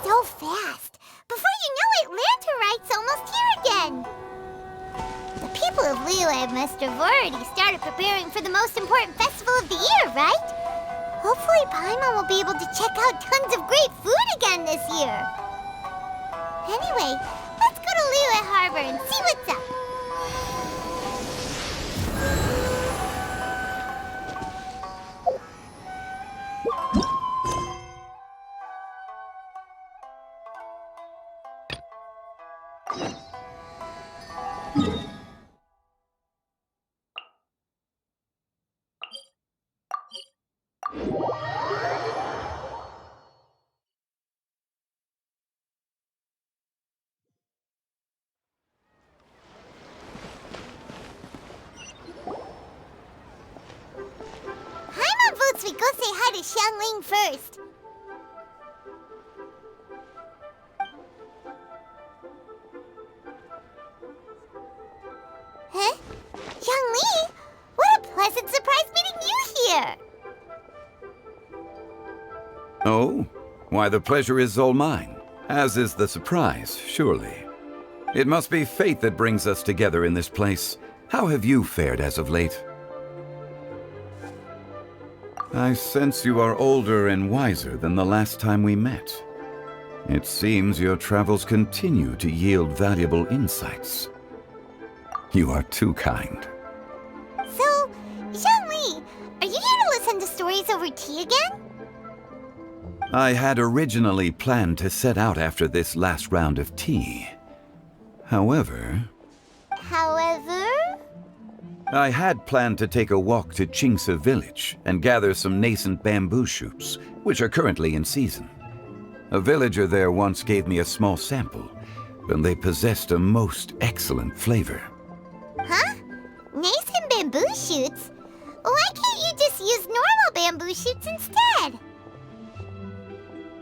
so fast. Before you know it, Rite's almost here again. The people of Liyue must have already started preparing for the most important festival of the year, right? Hopefully Paimon will be able to check out tons of great food again this year. Anyway, let's go to Liyue Harbor and see what's up. Paimon votes we go say hi to Xiangling first. Huh? Xiangling? What a pleasant surprise meeting you here! Oh? Why, the pleasure is all mine, as is the surprise, surely. It must be fate that brings us together in this place. How have you fared as of late? I sense you are older and wiser than the last time we met. It seems your travels continue to yield valuable insights. You are too kind. So, Xiangling, are you here to listen to stories over tea again? I had originally planned to set out after this last round of tea. However, I had planned to take a walk to Qingse village and gather some nascent bamboo shoots, which are currently in season. A villager there once gave me a small sample, and they possessed a most excellent flavor. Huh? Nascent bamboo shoots? Why can't you just use normal bamboo shoots instead?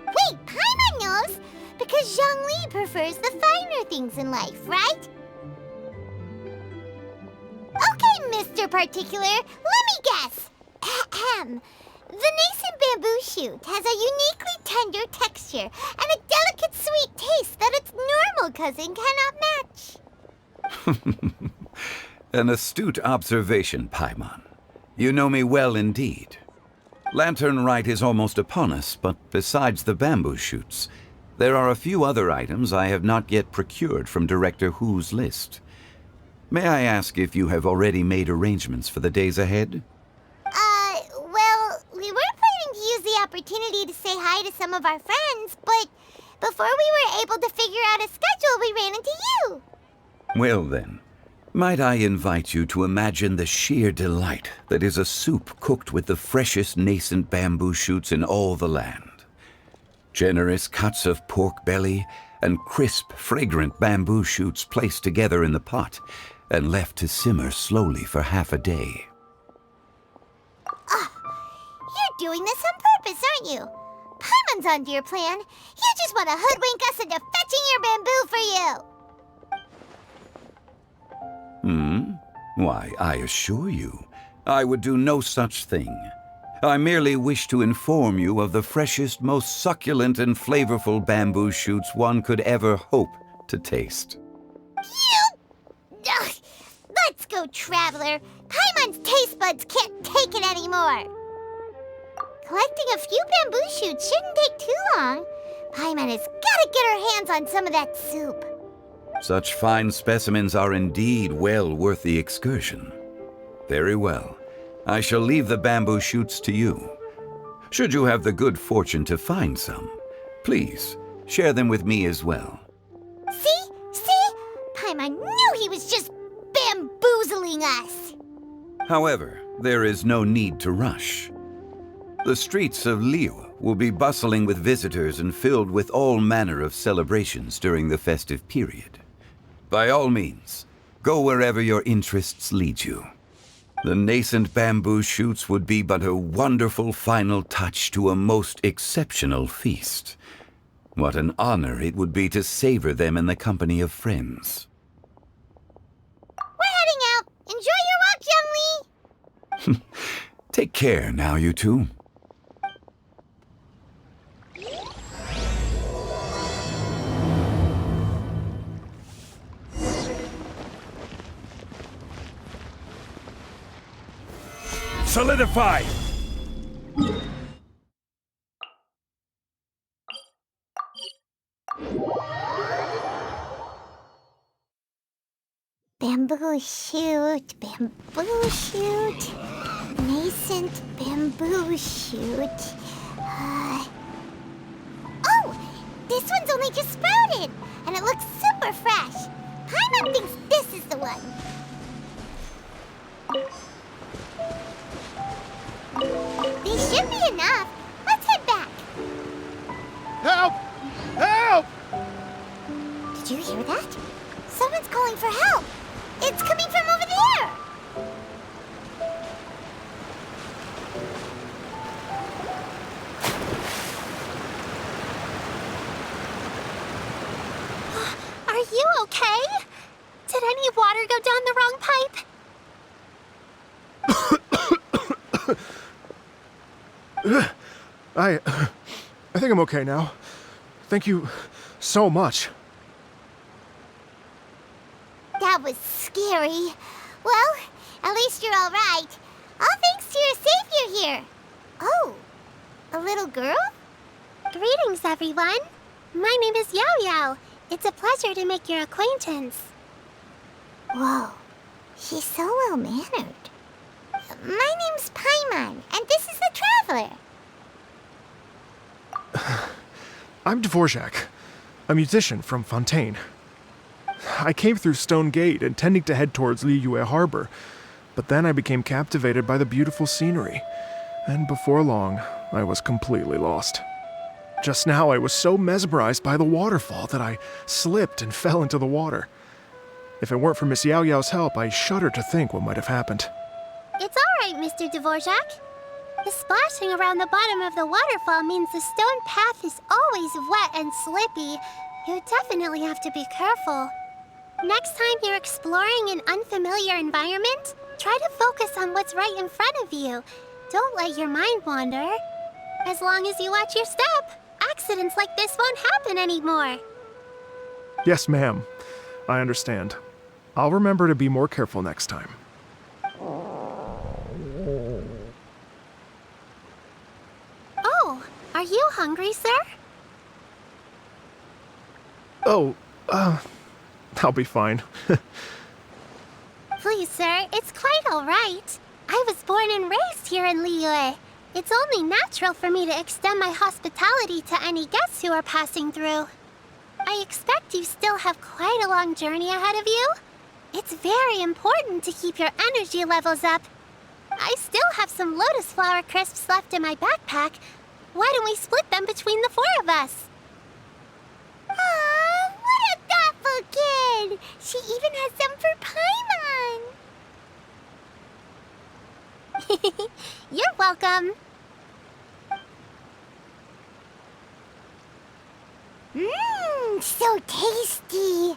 Wait, Paimon knows! Because Zhongli prefers the finer things in life, right? Okay, Mr. Particular, let me guess. Ahem. The nascent bamboo shoot has a uniquely tender texture and a delicate sweet taste that its normal cousin cannot match. An astute observation, Paimon. You know me well indeed. Lantern Rite is almost upon us, but besides the bamboo shoots, there are a few other items I have not yet procured from Director Hu's list. May I ask if you have already made arrangements for the days ahead? Well, we were planning to use the opportunity to say hi to some of our friends, but before we were able to figure out a schedule, we ran into you. Well then, might I invite you to imagine the sheer delight that is a soup cooked with the freshest nascent bamboo shoots in all the land. Generous cuts of pork belly and crisp, fragrant bamboo shoots placed together in the pot and left to simmer slowly for half a day. You're doing this on purpose, aren't you? Paimon's onto your plan. You just want to hoodwink us into fetching your bamboo for you. Why, I assure you, I would do no such thing. I merely wish to inform you of the freshest, most succulent and flavorful bamboo shoots one could ever hope to taste. Ugh. Let's go, Traveler. Paimon's taste buds can't take it anymore. Collecting a few bamboo shoots shouldn't take too long. Paimon has got to get her hands on some of that soup. Such fine specimens are indeed well worth the excursion. Very well. I shall leave the bamboo shoots to you. Should you have the good fortune to find some, please share them with me as well. See? Paimon knew he was just bamboozling us. However, there is no need to rush. The streets of Liyue will be bustling with visitors and filled with all manner of celebrations during the festive period. By all means, go wherever your interests lead you. The nascent bamboo shoots would be but a wonderful final touch to a most exceptional feast. What an honor it would be to savor them in the company of friends. We're heading out. Enjoy your walk, Youngly. Take care now, you two. Solidify! Bamboo shoot, nascent bamboo shoot. Oh, this one's only just sprouted, and it looks super fresh. Paimon thinks this is the one. These should be enough. Let's head back. Help! Help! Did you hear that? Someone's calling for help. It's coming from over there. Are you okay? Did any water go down the wrong pipe? I think I'm okay now. Thank you so much. That was scary. Well, at least you're all right. All thanks to your savior here. Oh, a little girl? Greetings, everyone. My name is Yao Yao. It's a pleasure to make your acquaintance. Whoa, she's so well-mannered. My name's Paimon, and this is the Traveler. I'm Dvorak, a musician from Fontaine. I came through Stone Gate intending to head towards Liyue Harbor, but then I became captivated by the beautiful scenery, and before long, I was completely lost. Just now, I was so mesmerized by the waterfall that I slipped and fell into the water. If it weren't for Miss Yao Yao's help, I shudder to think what might have happened. It's all right, Mr. Dvorak. The splashing around the bottom of the waterfall means the stone path is always wet and slippy. You definitely have to be careful. Next time you're exploring an unfamiliar environment, try to focus on what's right in front of you. Don't let your mind wander. As long as you watch your step, accidents like this won't happen anymore. Yes, ma'am. I understand. I'll remember to be more careful next time. Oh, are you hungry, sir? Oh, I'll be fine. Please, sir, it's quite all right. I was born and raised here in Liyue. It's only natural for me to extend my hospitality to any guests who are passing through. I expect you still have quite a long journey ahead of you. It's very important to keep your energy levels up. I still have some lotus flower crisps left in my backpack. Why don't we split them between the four of us? Aw, what a thoughtful kid! She even has some for Paimon! You're welcome. Mmm, so tasty.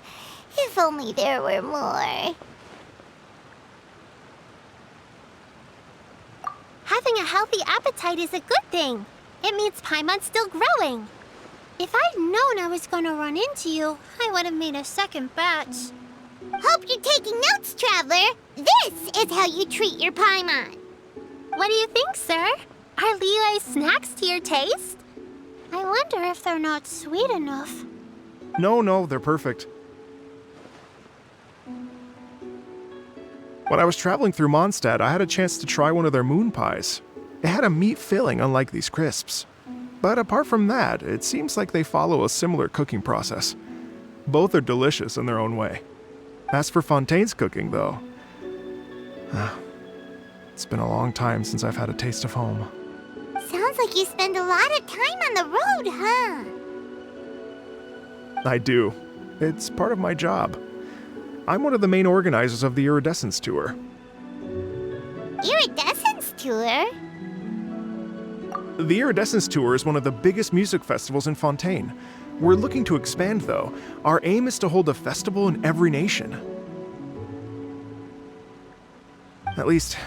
If only there were more. Having a healthy appetite is a good thing. It means Paimon's still growing. If I'd known I was gonna run into you, I would have made a second batch. Hope you're taking notes, Traveler. This is how you treat your Paimon. What do you think, sir? Are Liyue's snacks to your taste? I wonder if they're not sweet enough. No, they're perfect. When I was traveling through Mondstadt, I had a chance to try one of their moon pies. It had a meat filling, unlike these crisps. But apart from that, it seems like they follow a similar cooking process. Both are delicious in their own way. As for Fontaine's cooking, though, it's been a long time since I've had a taste of home. Sounds like you spend a lot of time on the road, huh? I do. It's part of my job. I'm one of the main organizers of the Iridescence Tour. Iridescence Tour? The Iridescence Tour is one of the biggest music festivals in Fontaine. We're looking to expand, though. Our aim is to hold a festival in every nation. At least,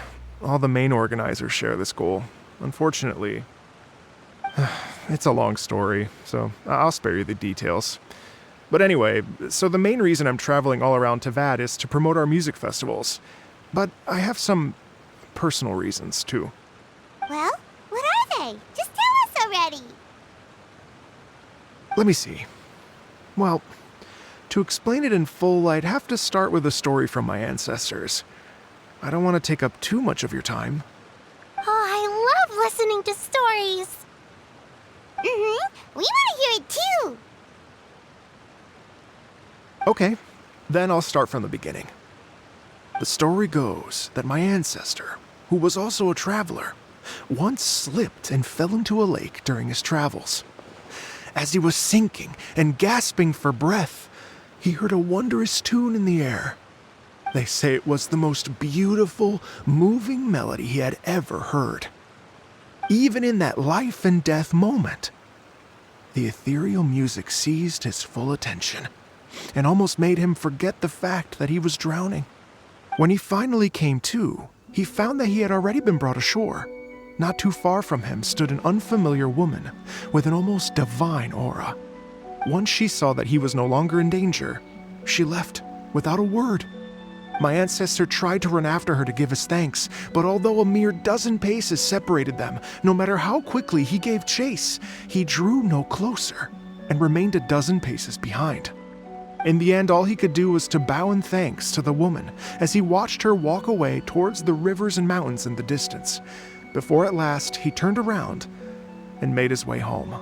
all the main organizers share this goal. Unfortunately, it's a long story, so I'll spare you the details. But anyway, so the main reason I'm traveling all around Tavad is to promote our music festivals. But I have some personal reasons, too. Well, what are they? Just tell us already. Let me see. Well, to explain it in full, I'd have to start with a story from my ancestors. I don't want to take up too much of your time. Oh, I love listening to stories. We want to hear it too. Okay, then I'll start from the beginning. The story goes that my ancestor, who was also a traveler, once slipped and fell into a lake during his travels. As he was sinking and gasping for breath, he heard a wondrous tune in the air. They say it was the most beautiful, moving melody he had ever heard. Even in that life and death moment, the ethereal music seized his full attention and almost made him forget the fact that he was drowning. When he finally came to, he found that he had already been brought ashore. Not too far from him stood an unfamiliar woman with an almost divine aura. Once she saw that he was no longer in danger, she left without a word. My ancestor tried to run after her to give his thanks, but although a mere dozen paces separated them, no matter how quickly he gave chase, he drew no closer and remained a dozen paces behind. In the end, all he could do was to bow in thanks to the woman as he watched her walk away towards the rivers and mountains in the distance, before at last he turned around and made his way home.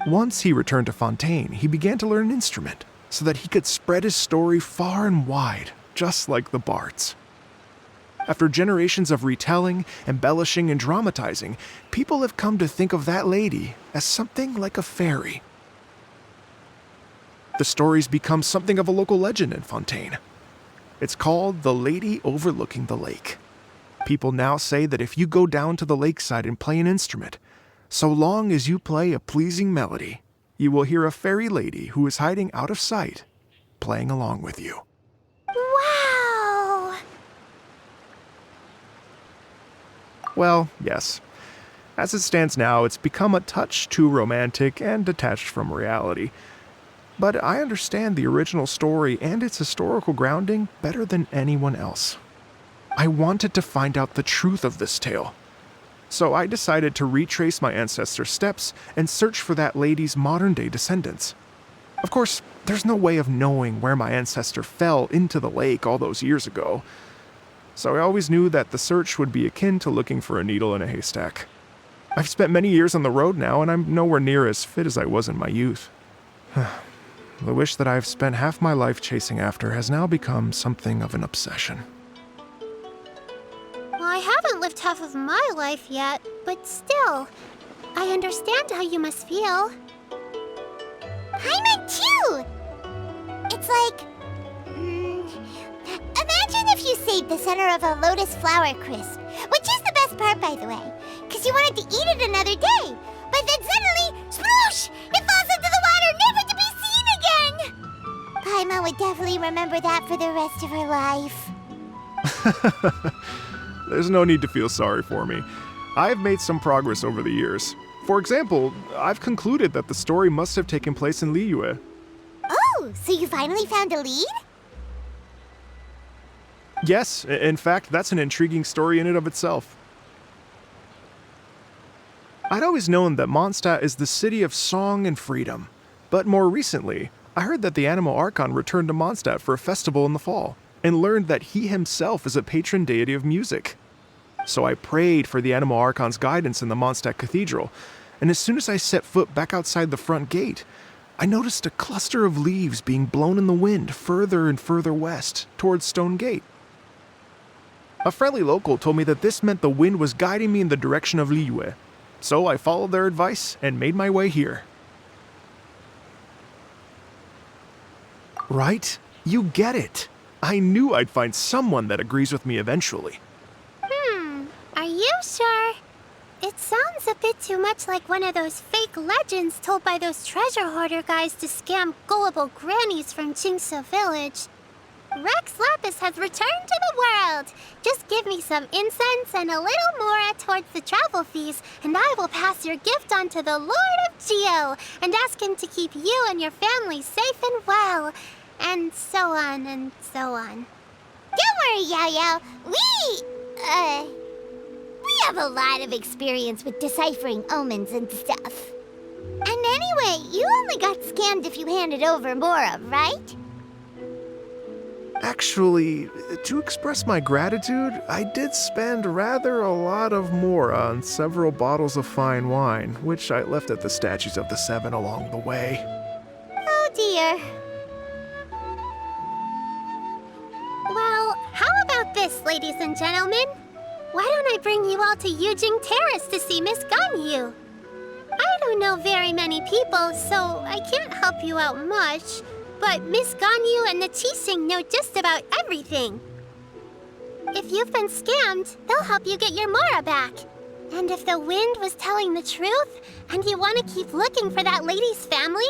Once he returned to Fontaine, he began to learn an instrument so that he could spread his story far and wide, just like the bards. After generations of retelling, embellishing, and dramatizing, people have come to think of that lady as something like a fairy. The story's become something of a local legend in Fontaine. It's called the Lady Overlooking the Lake. People now say that if you go down to the lakeside and play an instrument, so long as you play a pleasing melody, you will hear a fairy lady who is hiding out of sight, playing along with you. Wow! Well, yes. As it stands now, it's become a touch too romantic and detached from reality. But I understand the original story and its historical grounding better than anyone else. I wanted to find out the truth of this tale. So I decided to retrace my ancestors' steps and search for that lady's modern-day descendants. Of course, there's no way of knowing where my ancestor fell into the lake all those years ago. So I always knew that the search would be akin to looking for a needle in a haystack. I've spent many years on the road now, and I'm nowhere near as fit as I was in my youth. The wish that I've spent half my life chasing after has now become something of an obsession. Well, I haven't lived half of my life yet, but still, I understand how you must feel. I meant too! It's like... imagine if you saved the center of a lotus flower crisp, which is the best part, by the way, because you wanted to eat it another day. But then suddenly, sploosh! It falls into the water, never to be seen again! Paimon would definitely remember that for the rest of her life. There's no need to feel sorry for me. I've made some progress over the years. For example, I've concluded that the story must have taken place in Liyue. Oh, so you finally found a lead? Yes, in fact, that's an intriguing story in and of itself. I'd always known that Mondstadt is the city of song and freedom, but more recently, I heard that the Animal Archon returned to Mondstadt for a festival in the fall, and learned that he himself is a patron deity of music. So I prayed for the Animal Archon's guidance in the Mondstadt Cathedral, and as soon as I set foot back outside the front gate, I noticed a cluster of leaves being blown in the wind further and further west, towards Stone Gate. A friendly local told me that this meant the wind was guiding me in the direction of Liyue, so I followed their advice and made my way here. Right? You get it. I knew I'd find someone that agrees with me eventually. Are you sure? It sounds a bit too much like one of those fake legends told by those treasure hoarder guys to scam gullible grannies from Jingsa Village. Rex Lapis has returned to the world. Just give me some incense and a little more towards the travel fees, and I will pass your gift on to the Lord of Geo and ask him to keep you and your family safe and well. And so on and so on. Don't worry, Yao Yao. have a lot of experience with deciphering omens and stuff. And anyway, you only got scammed if you handed over Mora, right? Actually, to express my gratitude, I did spend rather a lot of Mora on several bottles of fine wine, which I left at the Statues of the Seven along the way. Oh dear. Well, how about this, ladies and gentlemen? Why don't I bring you all to Yujing Terrace to see Miss Ganyu? I don't know very many people, so I can't help you out much. But Miss Ganyu and the Qixing know just about everything. If you've been scammed, they'll help you get your Mora back. And if the wind was telling the truth, and you want to keep looking for that lady's family,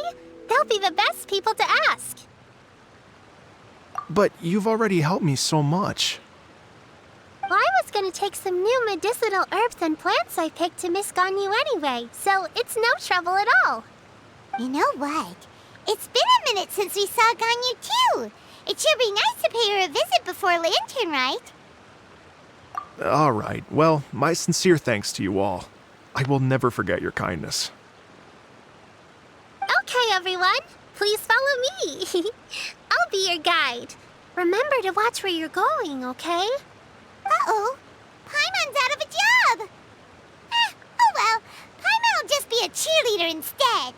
they'll be the best people to ask. But you've already helped me so much. Well, I was going to take some new medicinal herbs and plants I picked to Miss Ganyu anyway, so it's no trouble at all. You know what? It's been a minute since we saw Ganyu too. It sure be nice to pay her a visit before Lantern, right? All right. Well, my sincere thanks to you all. I will never forget your kindness. Okay, everyone. Please follow me. I'll be your guide. Remember to watch where you're going, okay? Uh-oh. Paimon's out of a job. Oh well. Paimon will just be a cheerleader instead.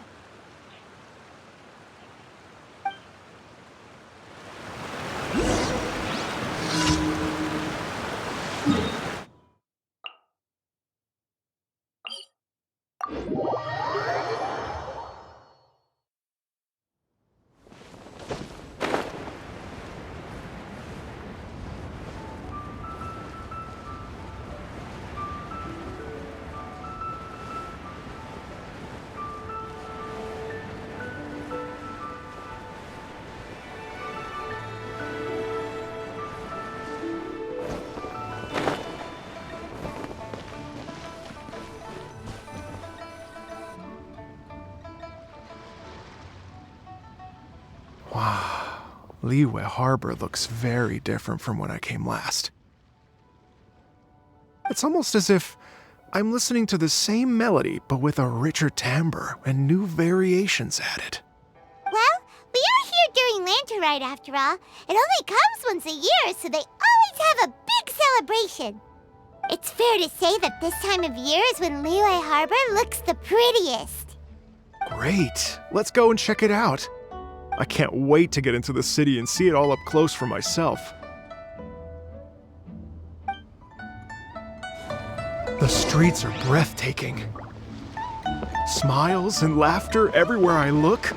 Wow, Liyue Harbor looks very different from when I came last. It's almost as if I'm listening to the same melody, but with a richer timbre and new variations added. Well, we are here during Lantern Rite after all. It only comes once a year, so they always have a big celebration. It's fair to say that this time of year is when Liyue Harbor looks the prettiest. Great, let's go and check it out. I can't wait to get into the city and see it all up close for myself. The streets are breathtaking. Smiles and laughter everywhere I look.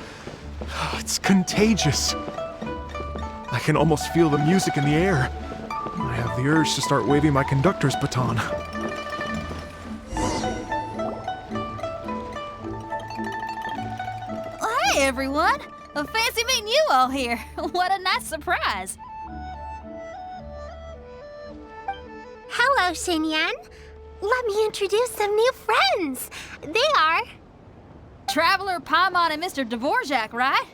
It's contagious. I can almost feel the music in the air. I have the urge to start waving my conductor's baton. Hey everyone! Fancy meeting you all here. What a nice surprise. Hello, Xinyan. Let me introduce some new friends. They are... Traveler, Paimon, and Mr. Dvorak, right?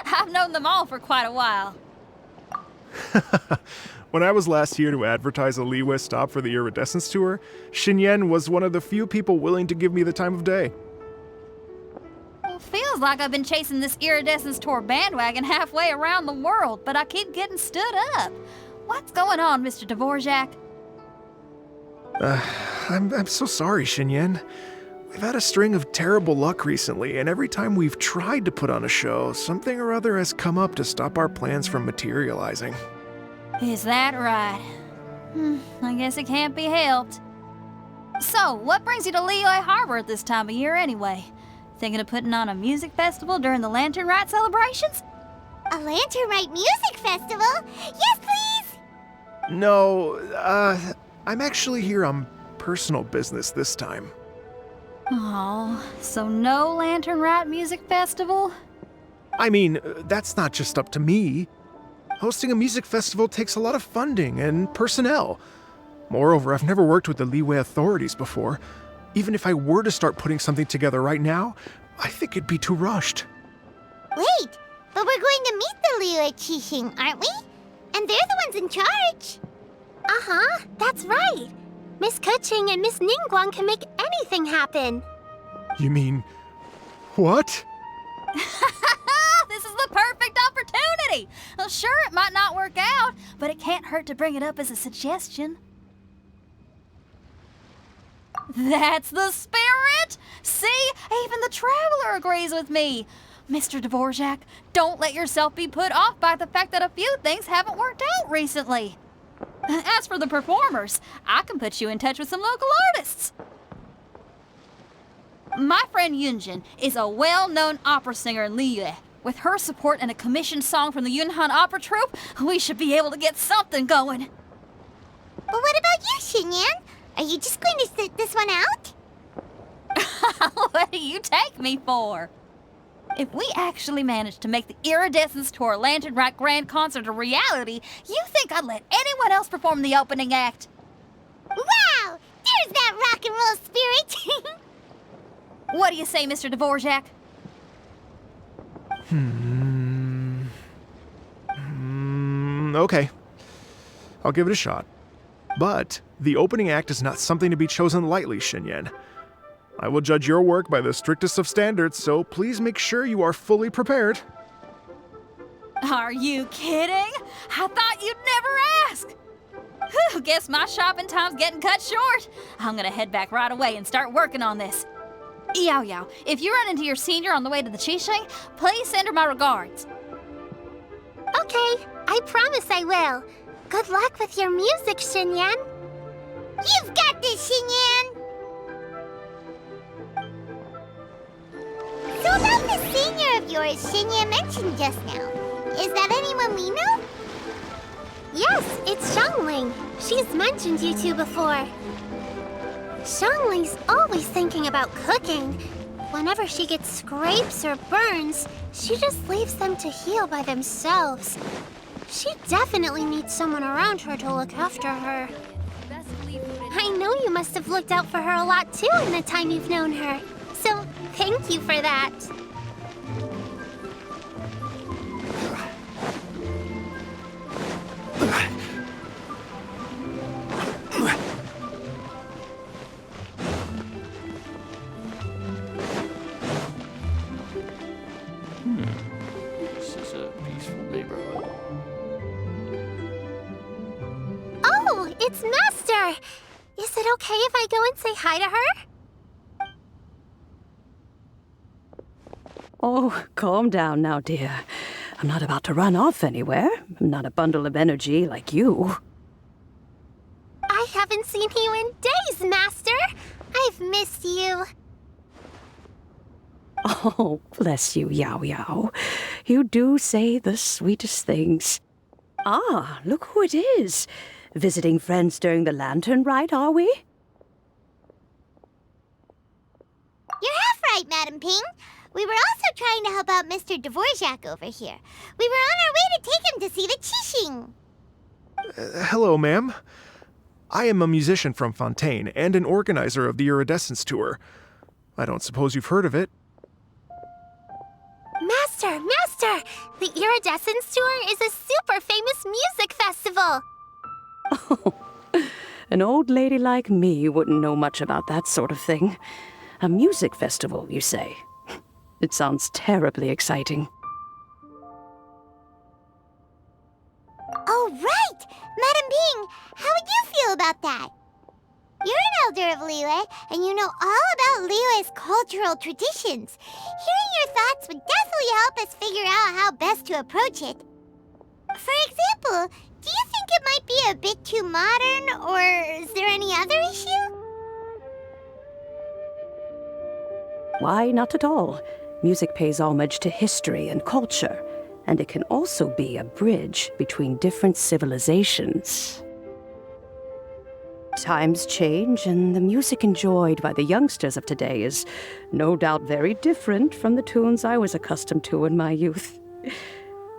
I've known them all for quite a while. When I was last here to advertise a Liyue stop for the Iridescence Tour, Xinyan was one of the few people willing to give me the time of day. Well, feels like I've been chasing this Iridescence Tour bandwagon halfway around the world, but I keep getting stood up. What's going on, Mr. Dvorak? I'm so sorry, Xinyan. We've had a string of terrible luck recently, and every time we've tried to put on a show, something or other has come up to stop our plans from materializing. Is that right? I guess it can't be helped. So, what brings you to Liyue Harbor at this time of year anyway? Thinking of putting on a music festival during the Lantern Rite celebrations? A Lantern Rite music festival? Yes, please! No, I'm actually here on personal business this time. Oh, so no Lantern Rite music festival? I mean, that's not just up to me. Hosting a music festival takes a lot of funding and personnel. Moreover, I've never worked with the Liyue authorities before. Even if I were to start putting something together right now, I think it'd be too rushed. Wait, but we're going to meet the Liyue Qixing, aren't we? And they're the ones in charge. Uh-huh, that's right. Miss Kuching and Miss Ningguang can make anything happen. You mean... what? This is the perfect opportunity! Well, sure, it might not work out, but it can't hurt to bring it up as a suggestion. That's the spirit! See? Even the Traveler agrees with me. Mr. Dvorak, don't let yourself be put off by the fact that a few things haven't worked out recently. As for the performers, I can put you in touch with some local artists. My friend Yunjin is a well-known opera singer in Liyue. With her support and a commissioned song from the Yunhan Opera Troupe, we should be able to get something going. But what about you, Xinyan? Are you just going to sit this one out? What do you take me for? If we actually manage to make the Iridescence Tour Lantern Rite Grand Concert a reality, you think I'd let anyone else perform the opening act? Wow! There's that rock and roll spirit! What do you say, Mr. Dvorak? Okay. I'll give it a shot. But the opening act is not something to be chosen lightly, Xinyan. I will judge your work by the strictest of standards, so please make sure you are fully prepared. Are you kidding? I thought you'd never ask. Whew, guess my shopping time's getting cut short. I'm gonna head back right away and start working on this. Yao Yao, if you run into your senior on the way to the Qixing, please send her my regards. Okay, I promise I will. Good luck with your music, Xinyan. You've got this, Xinyan! So about the senior of yours Xinyan mentioned just now, is that anyone we know? Yes, it's Xiangling. She's mentioned you two before. Xiangling's always thinking about cooking. Whenever she gets scrapes or burns, she just leaves them to heal by themselves. She definitely needs someone around her to look after her. I know you must have looked out for her a lot too in the time you've known her. So, thank you for that. This is a peaceful neighborhood. Oh, it's Master! Is it okay if I go and say hi to her? Oh, calm down now, dear. I'm not about to run off anywhere. I'm not a bundle of energy like you. I haven't seen you in days, Master! I've missed you. Oh, bless you, Yao Yao. You do say the sweetest things. Ah, look who it is. Visiting friends during the Lantern Rite, are we? You're half right, Madam Ping. We were also trying to help out Mr. Dvorak over here. We were on our way to take him to see the Qixing. Hello, ma'am. I am a musician from Fontaine and an organizer of the Iridescence Tour. I don't suppose you've heard of it. Master! The Iridescence Tour is a super famous music festival! Oh, an old lady like me wouldn't know much about that sort of thing. A music festival, you say? It sounds terribly exciting. Oh, right! Madam Ping, how would you feel about that? You're an elder of Liyue, and you know all about Liyue's cultural traditions. Hearing your thoughts would definitely help us figure out how best to approach it. For example, do you think it might be a bit too modern, or is there any other issue? Why, not at all. Music pays homage to history and culture, and it can also be a bridge between different civilizations. Times change, and the music enjoyed by the youngsters of today is no doubt very different from the tunes I was accustomed to in my youth.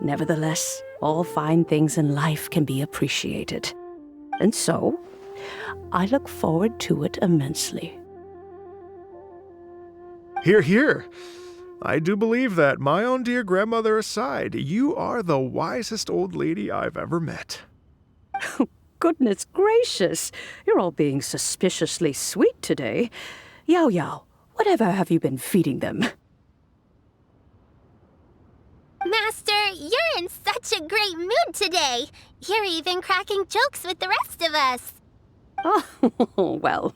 Nevertheless, all fine things in life can be appreciated. And so, I look forward to it immensely. Hear, hear. I do believe that, my own dear grandmother aside, you are the wisest old lady I've ever met. goodness gracious. You're all being suspiciously sweet today. Yao Yao, whatever have you been feeding them? Master, you're in such a great mood today. You're even cracking jokes with the rest of us. Oh, well,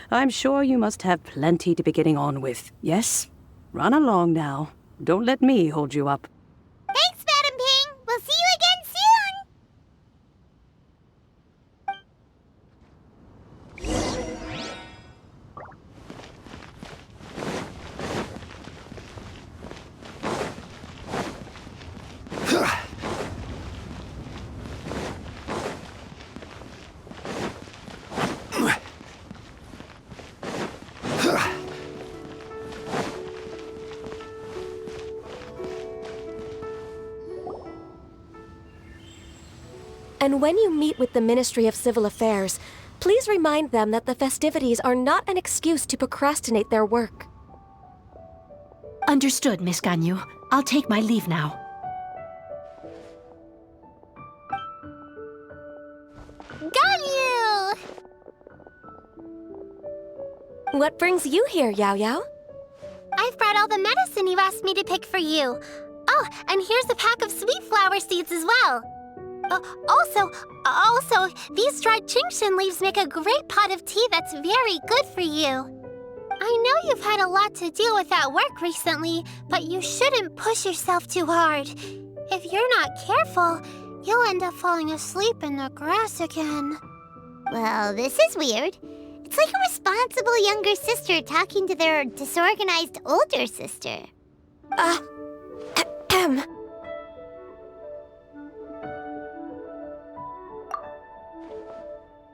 I'm sure you must have plenty to be getting on with. Yes? Run along now. Don't let me hold you up. Thanks, Madam Ping. We'll see you again soon. And when you meet with the Ministry of Civil Affairs, please remind them that the festivities are not an excuse to procrastinate their work. Understood, Miss Ganyu. I'll take my leave now. Ganyu! What brings you here, Yao Yao? I've brought all the medicine you asked me to pick for you. Oh, and here's a pack of sweet flower seeds as well. Also, these dried Genshin leaves make a great pot of tea that's very good for you. I know you've had a lot to deal with at work recently, but you shouldn't push yourself too hard. If you're not careful, you'll end up falling asleep in the grass again. Well, this is weird. It's like a responsible younger sister talking to their disorganized older sister.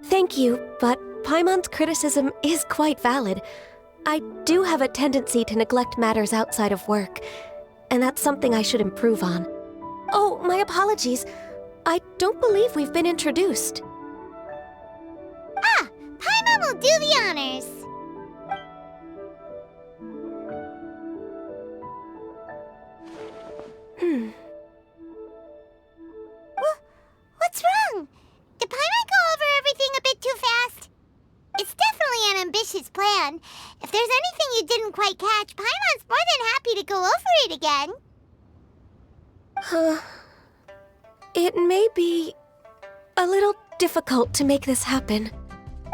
Thank you, but Paimon's criticism is quite valid. I do have a tendency to neglect matters outside of work, and that's something I should improve on. Oh, my apologies. I don't believe we've been introduced. Ah, Paimon will do the honors. What's wrong? Did Paimon go over everything a bit too fast? It's definitely an ambitious plan. If there's anything you didn't quite catch, Paimon's more than happy to go over it again. It may be a little difficult to make this happen.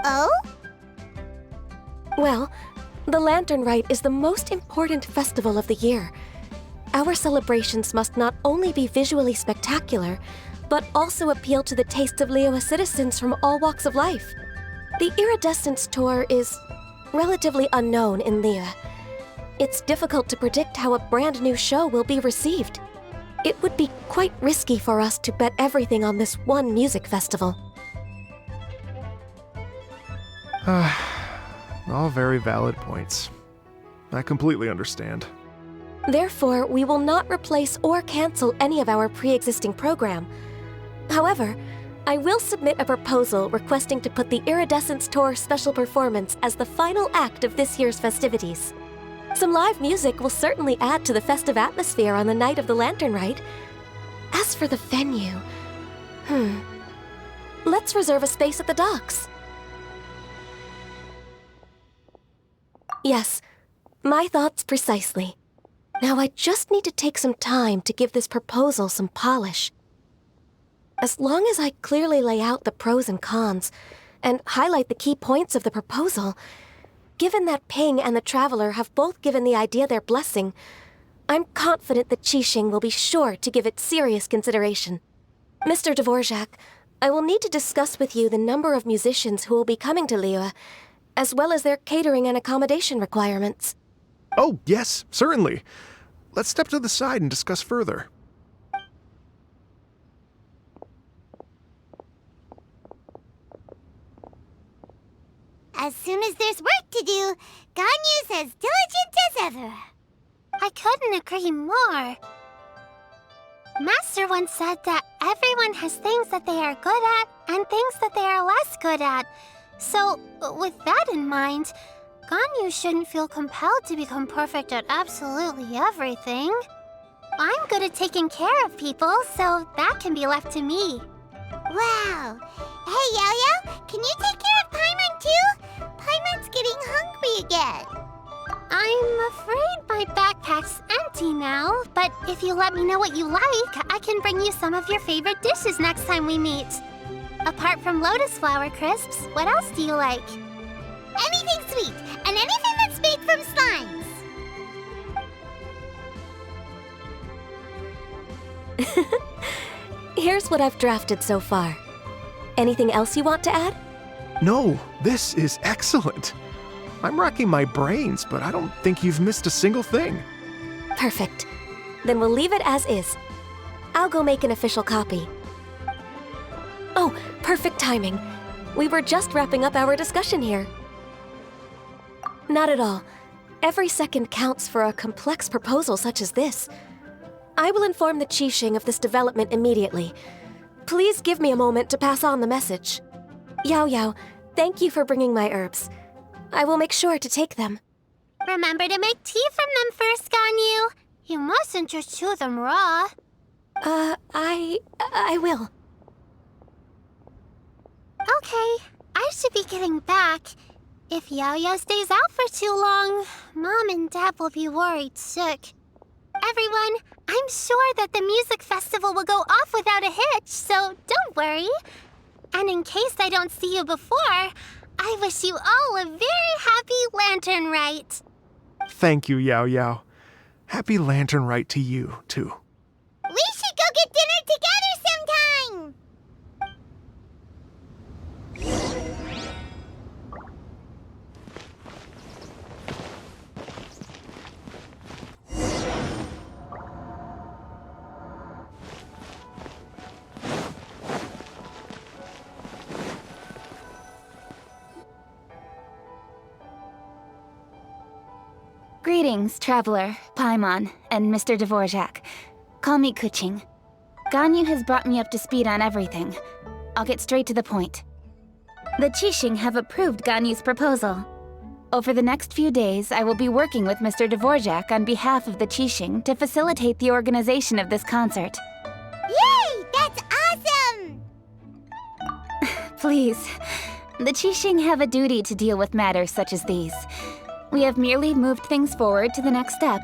Oh? Well, the Lantern Rite is the most important festival of the year. Our celebrations must not only be visually spectacular, but also appeal to the tastes of Liyue citizens from all walks of life. The Iridescence Tour is relatively unknown in Liyue. It's difficult to predict how a brand new show will be received. It would be quite risky for us to bet everything on this one music festival. All very valid points. I completely understand. Therefore, we will not replace or cancel any of our pre-existing program. However, I will submit a proposal requesting to put the Iridescence Tour special performance as the final act of this year's festivities. Some live music will certainly add to the festive atmosphere on the night of the Lantern Rite. As for the venue, let's reserve a space at the docks. Yes, my thoughts precisely. Now I just need to take some time to give this proposal some polish. As long as I clearly lay out the pros and cons, and highlight the key points of the proposal, given that Ping and the Traveler have both given the idea their blessing, I'm confident that Qixing will be sure to give it serious consideration. Mr. Dvorak, I will need to discuss with you the number of musicians who will be coming to Liyue, as well as their catering and accommodation requirements. Oh, yes, certainly. Let's step to the side and discuss further. As soon as there's work to do, Ganyu's as diligent as ever. I couldn't agree more. Master once said that everyone has things that they are good at and things that they are less good at. So, with that in mind, Ganyu shouldn't feel compelled to become perfect at absolutely everything. I'm good at taking care of people, so that can be left to me. Wow. Hey, Yo-Yo, can you take care of Paimon too? Paimon's getting hungry again. I'm afraid my backpack's empty now, but if you let me know what you like, I can bring you some of your favorite dishes next time we meet. Apart from lotus flower crisps, what else do you like? Anything sweet, and anything that's made from slimes. Here's what I've drafted so far. Anything else you want to add? No, this is excellent. I'm racking my brains, but I don't think you've missed a single thing. Perfect. Then we'll leave it as is. I'll go make an official copy. Oh, perfect timing. We were just wrapping up our discussion here. Not at all. Every second counts for a complex proposal such as this. I will inform the Qixing of this development immediately. Please give me a moment to pass on the message. Yao Yao, thank you for bringing my herbs. I will make sure to take them. Remember to make tea from them first, Ganyu. You mustn't just chew them raw. I will. Okay, I should be getting back. If Yao-Yao stays out for too long, Mom and Dad will be worried sick. Everyone, I'm sure that the music festival will go off without a hitch, so don't worry. And in case I don't see you before, I wish you all a very happy Lantern Rite. Thank you, Yao Yao. Happy Lantern Rite to you, too. We should go get dinner together sometime! Greetings, Traveler, Paimon, and Mr. Dvorak. Call me Kuching. Ganyu has brought me up to speed on everything. I'll get straight to the point. The Qixing have approved Ganyu's proposal. Over the next few days, I will be working with Mr. Dvorak on behalf of the Qixing to facilitate the organization of this concert. Yay! That's awesome! Please, the Qixing have a duty to deal with matters such as these. We have merely moved things forward to the next step.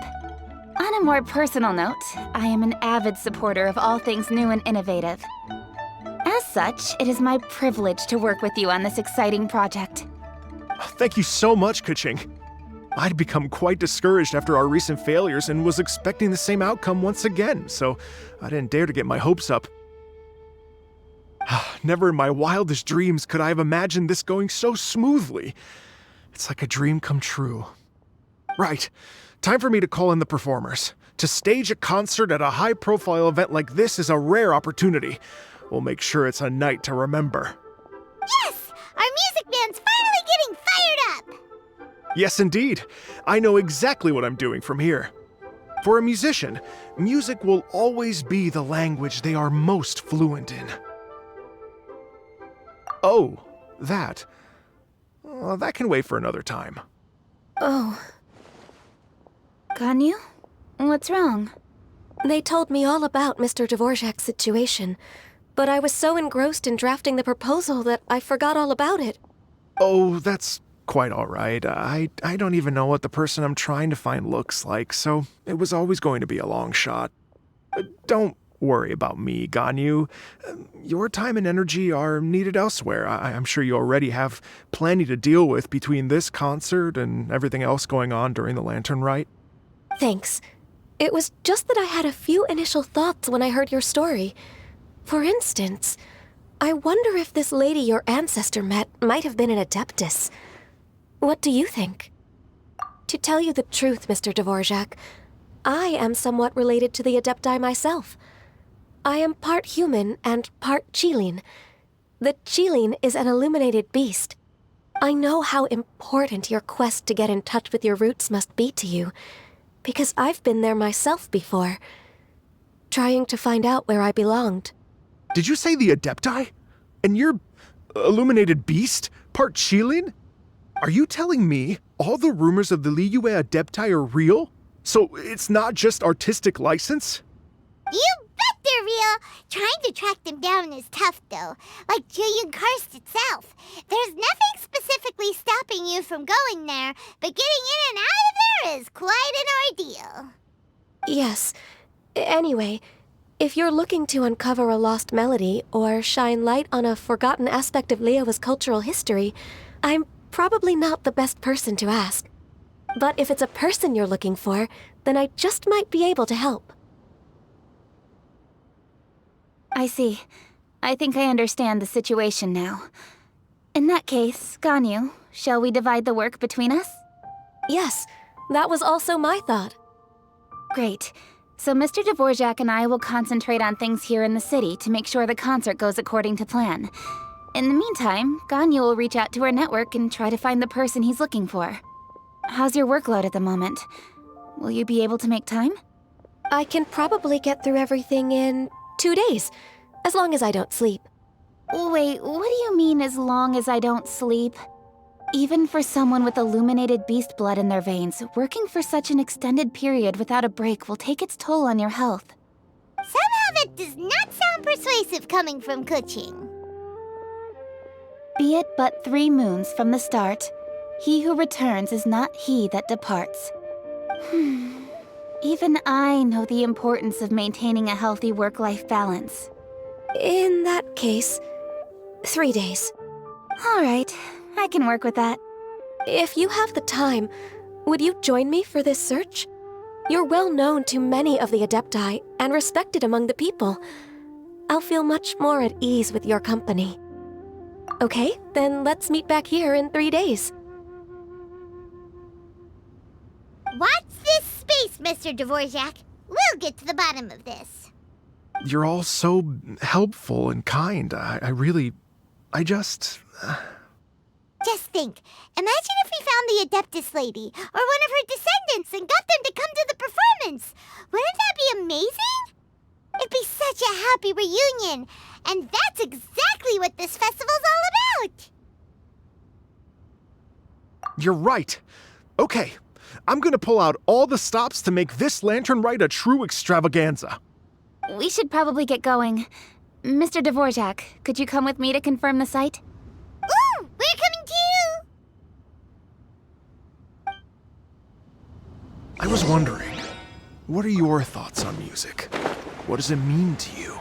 On a more personal note, I am an avid supporter of all things new and innovative. As such, it is my privilege to work with you on this exciting project. Thank you so much, Kuching. I'd become quite discouraged after our recent failures and was expecting the same outcome once again, so I didn't dare to get my hopes up. Never in my wildest dreams could I have imagined this going so smoothly. It's like a dream come true. Right, time for me to call in the performers. To stage a concert at a high-profile event like this is a rare opportunity. We'll make sure it's a night to remember. Yes! Our music band's finally getting fired up! Yes, indeed. I know exactly what I'm doing from here. For a musician, music will always be the language they are most fluent in. Oh, that. Well, that can wait for another time. Oh. Ganyu? What's wrong? They told me all about Mr. Dvorak's situation, but I was so engrossed in drafting the proposal that I forgot all about it. Oh, that's quite all right. I don't even know what the person I'm trying to find looks like, so it was always going to be a long shot. Don't worry about me, Ganyu. Your time and energy are needed elsewhere. I'm sure you already have plenty to deal with between this concert and everything else going on during the Lantern Rite. Thanks. It was just that I had a few initial thoughts when I heard your story. For instance, I wonder if this lady your ancestor met might have been an Adeptus. What do you think? To tell you the truth, Mr. Dvorak, I am somewhat related to the Adepti myself. I am part human and part Qilin. The Qilin is an illuminated beast. I know how important your quest to get in touch with your roots must be to you, because I've been there myself before, trying to find out where I belonged. Did you say the Adepti? And you're illuminated beast? Part Qilin? Are you telling me all the rumors of the Liyue Adepti are real? So it's not just artistic license? You betcha! they're real. Trying to track them down is tough, though. Like Julian Karst itself. There's nothing specifically stopping you from going there, but getting in and out of there is quite an ordeal. Yes. Anyway, if you're looking to uncover a lost melody or shine light on a forgotten aspect of Liyue's cultural history, I'm probably not the best person to ask. But if it's a person you're looking for, then I just might be able to help. I see. I think I understand the situation now. In that case, Ganyu, shall we divide the work between us? Yes, that was also my thought. Great. So Mr. Dvorak and I will concentrate on things here in the city to make sure the concert goes according to plan. In the meantime, Ganyu will reach out to her network and try to find the person he's looking for. How's your workload at the moment? Will you be able to make time? I can probably get through everything in 2 days, as long as I don't sleep. Wait, what do you mean as long as I don't sleep? Even for someone with illuminated beast blood in their veins, working for such an extended period without a break will take its toll on your health. Somehow that does not sound persuasive coming from Kuching. Be it but 3 moons from the start, he who returns is not he that departs. Even I know the importance of maintaining a healthy work-life balance. In that case, 3 days. All right, I can work with that. If you have the time, would you join me for this search? You're well known to many of the Adepti and respected among the people. I'll feel much more at ease with your company. Okay, then let's meet back here in 3 days. Watch this space, Mr. Dvorak. We'll get to the bottom of this. You're all so helpful and kind. Just think, imagine if we found the Adeptus lady, or one of her descendants, and got them to come to the performance. Wouldn't that be amazing? It'd be such a happy reunion, and that's exactly what this festival's all about. You're right. Okay, I'm gonna pull out all the stops to make this lantern rite a true extravaganza. We should probably get going. Mr. Dvorak, could you come with me to confirm the site? Ooh, we're coming too! I was wondering, what are your thoughts on music? What does it mean to you?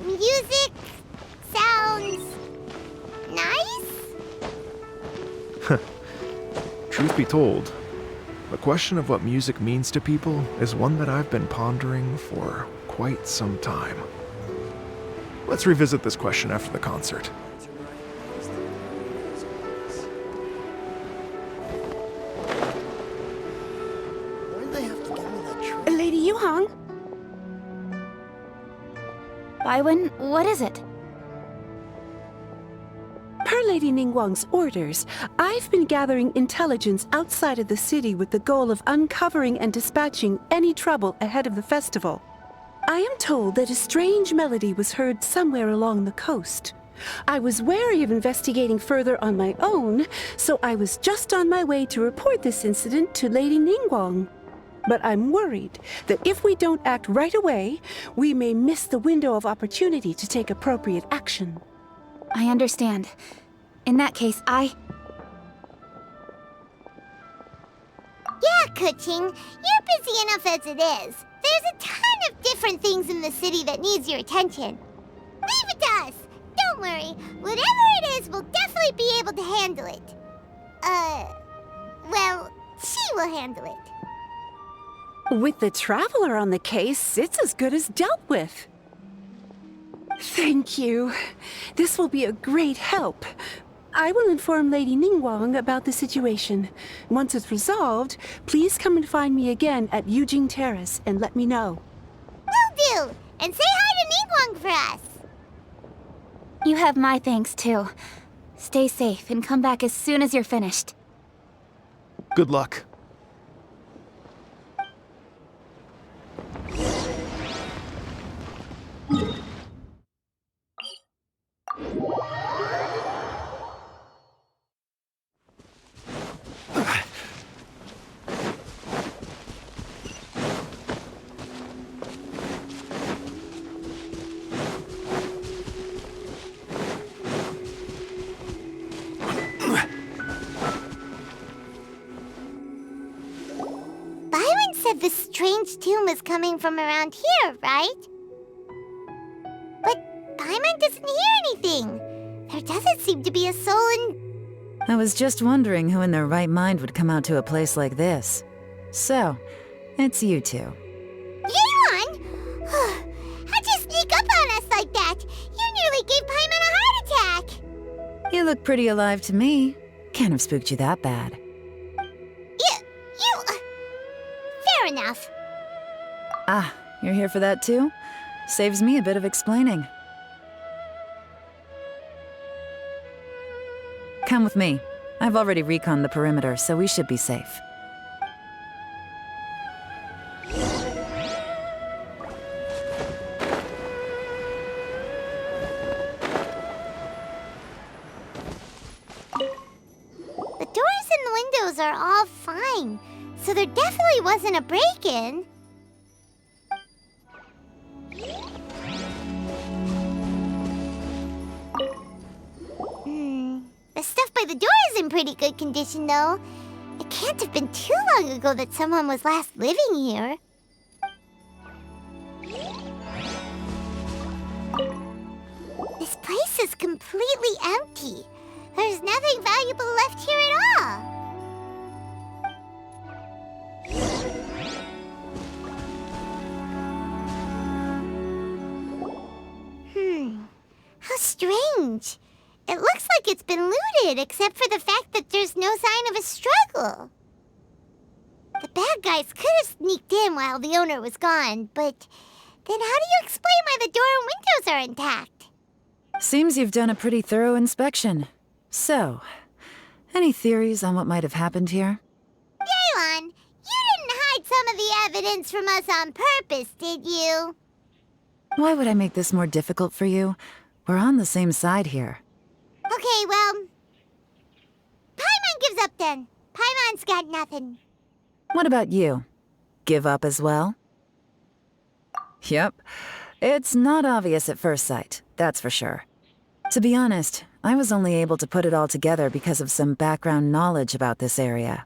Music sounds nice? Truth be told, the question of what music means to people is one that I've been pondering for quite some time. Let's revisit this question after the concert. Lady Yuhang? Baiwen, what is it? Per Lady Ningguang's orders, I've been gathering intelligence outside of the city with the goal of uncovering and dispatching any trouble ahead of the festival. I am told that a strange melody was heard somewhere along the coast. I was wary of investigating further on my own, so I was just on my way to report this incident to Lady Ningguang. But I'm worried that if we don't act right away, we may miss the window of opportunity to take appropriate action. I understand. In that case, Yeah, Kuching, you're busy enough as it is. There's a ton of different things in the city that needs your attention. Leave it to us. Don't worry. Whatever it is, we'll definitely be able to handle it. Well, she will handle it. With the Traveler on the case, it's as good as dealt with. Thank you. This will be a great help. I will inform Lady Ningguang about the situation. Once it's resolved, please come and find me again at Yujing Terrace and let me know. Will do! And say hi to Ningguang for us! you have my thanks too. Stay safe and come back as soon as you're finished. Good luck. said this strange tune was coming from around here, right? But Paimon doesn't hear anything. There doesn't seem to be a soul in... I was just wondering who in their right mind would come out to a place like this. So, it's you two. Yeon! How'd you sneak up on us like that? You nearly gave Paimon a heart attack! You look pretty alive to me. Can't have spooked you that bad. Fair enough. Ah, you're here for that too? Saves me a bit of explaining. Come with me. I've already reconned the perimeter, so we should be safe. The doors and the windows are all fine, so there definitely wasn't a break-in. The stuff by the door is in pretty good condition, though. It can't have been too long ago that someone was last living here. This place is completely empty. There's nothing valuable left here at all. How strange. It looks like it's been looted, except for the fact that there's no sign of a struggle. The bad guys could have sneaked in while the owner was gone, but then how do you explain why the door and windows are intact? Seems you've done a pretty thorough inspection. So, any theories on what might have happened here? Yeon, you didn't hide some of the evidence from us on purpose, did you? Why would I make this more difficult for you? We're on the same side here. Okay, well... Paimon gives up then. Paimon's got nothing. What about you? Give up as well? Yep. It's not obvious at first sight, that's for sure. To be honest, I was only able to put it all together because of some background knowledge about this area.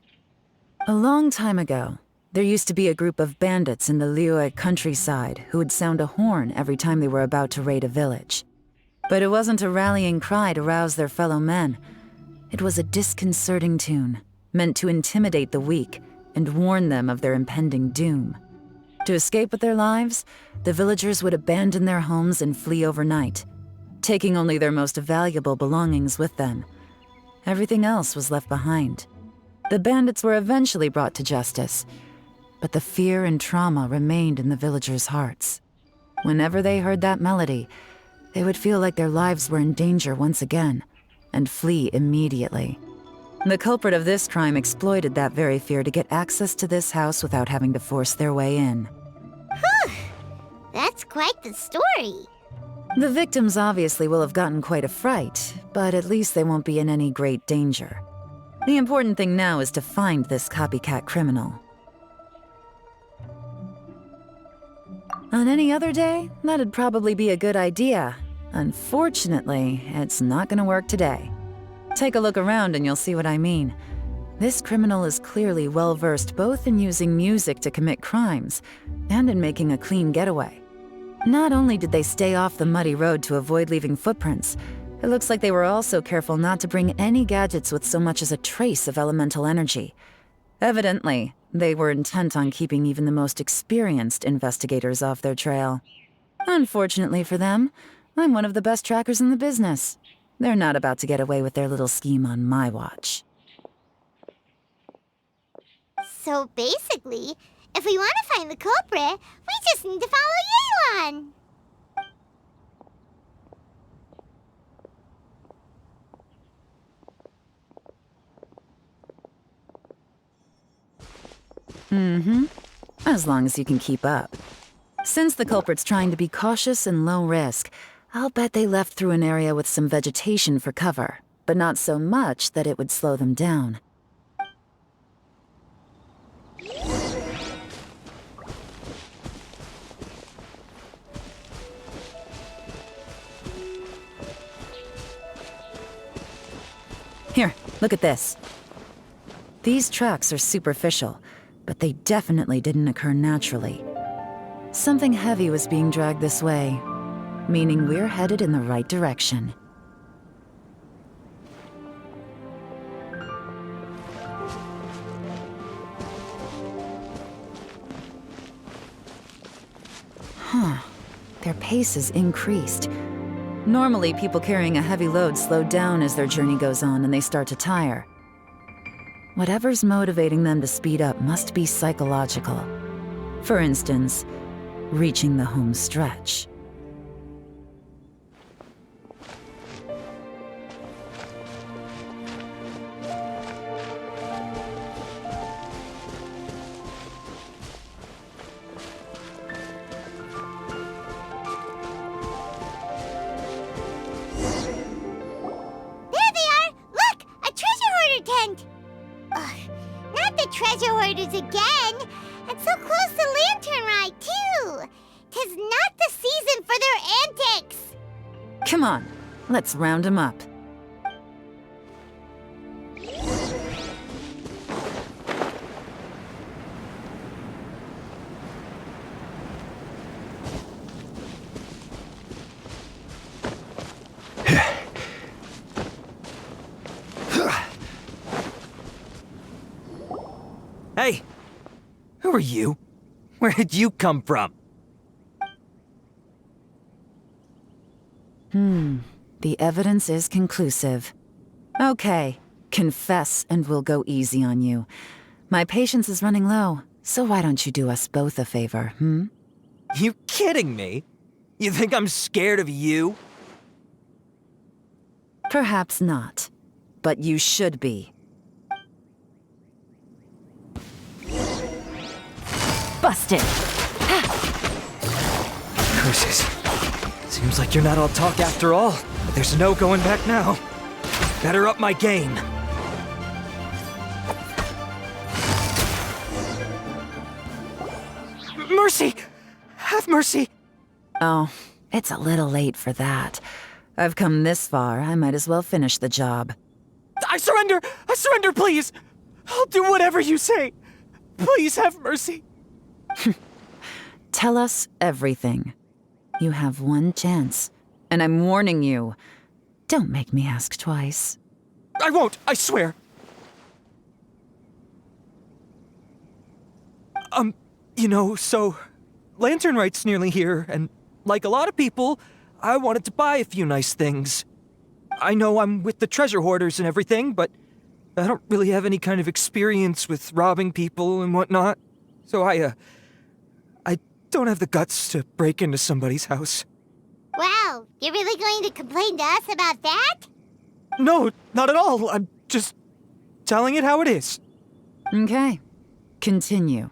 A long time ago, there used to be a group of bandits in the Liyue countryside who would sound a horn every time they were about to raid a village. But it wasn't a rallying cry to rouse their fellow men. It was a disconcerting tune, meant to intimidate the weak and warn them of their impending doom. To escape with their lives, the villagers would abandon their homes and flee overnight, taking only their most valuable belongings with them. Everything else was left behind. The bandits were eventually brought to justice, but the fear and trauma remained in the villagers' hearts. Whenever they heard that melody, they would feel like their lives were in danger once again, and flee immediately. The culprit of this crime exploited that very fear to get access to this house without having to force their way in. Whew! That's quite the story. The victims obviously will have gotten quite a fright, but at least they won't be in any great danger. The important thing now is to find this copycat criminal. On any other day, that'd probably be a good idea. Unfortunately, it's not gonna work today. Take a look around and you'll see what I mean. This criminal is clearly well-versed both in using music to commit crimes and in making a clean getaway. Not only did they stay off the muddy road to avoid leaving footprints, it looks like they were also careful not to bring any gadgets with so much as a trace of elemental energy. Evidently, they were intent on keeping even the most experienced investigators off their trail. Unfortunately for them, I'm one of the best trackers in the business. They're not about to get away with their little scheme on my watch. So basically, if we want to find the culprit, we just need to follow Yeon. As long as you can keep up. Since the culprit's trying to be cautious and low risk, I'll bet they left through an area with some vegetation for cover, but not so much that it would slow them down. Here, look at this. These tracks are superficial, but they definitely didn't occur naturally. Something heavy was being dragged this way, meaning we're headed in the right direction. Their pace has increased. Normally, people carrying a heavy load slow down as their journey goes on and they start to tire. Whatever's motivating them to speed up must be psychological. For instance, reaching the home stretch. Treasure hoarders again! And so close to Lantern Rite, too! 'Tis not the season for their antics! Come on, let's round them up. Hey! Who are you? Where did you come from? The evidence is conclusive. Okay, confess and we'll go easy on you. My patience is running low, so why don't you do us both a favor, You kidding me? You think I'm scared of you? Perhaps not, but you should be. Busted! Curses. Seems like you're not all talk after all, but there's no going back now. Better up my game. Mercy! Have mercy! Oh, it's a little late for that. I've come this far, I might as well finish the job. I surrender! I surrender, please! I'll do whatever you say! Please have mercy! Tell us everything. You have one chance, and I'm warning you. Don't make me ask twice. I won't, I swear! So Lantern Rite's nearly here, and like a lot of people, I wanted to buy a few nice things. I know I'm with the treasure hoarders and everything, but I don't really have any kind of experience with robbing people and whatnot. So I don't have the guts to break into somebody's house. Wow, you're really going to complain to us about that? No, not at all. I'm just telling it how it is. Okay, continue.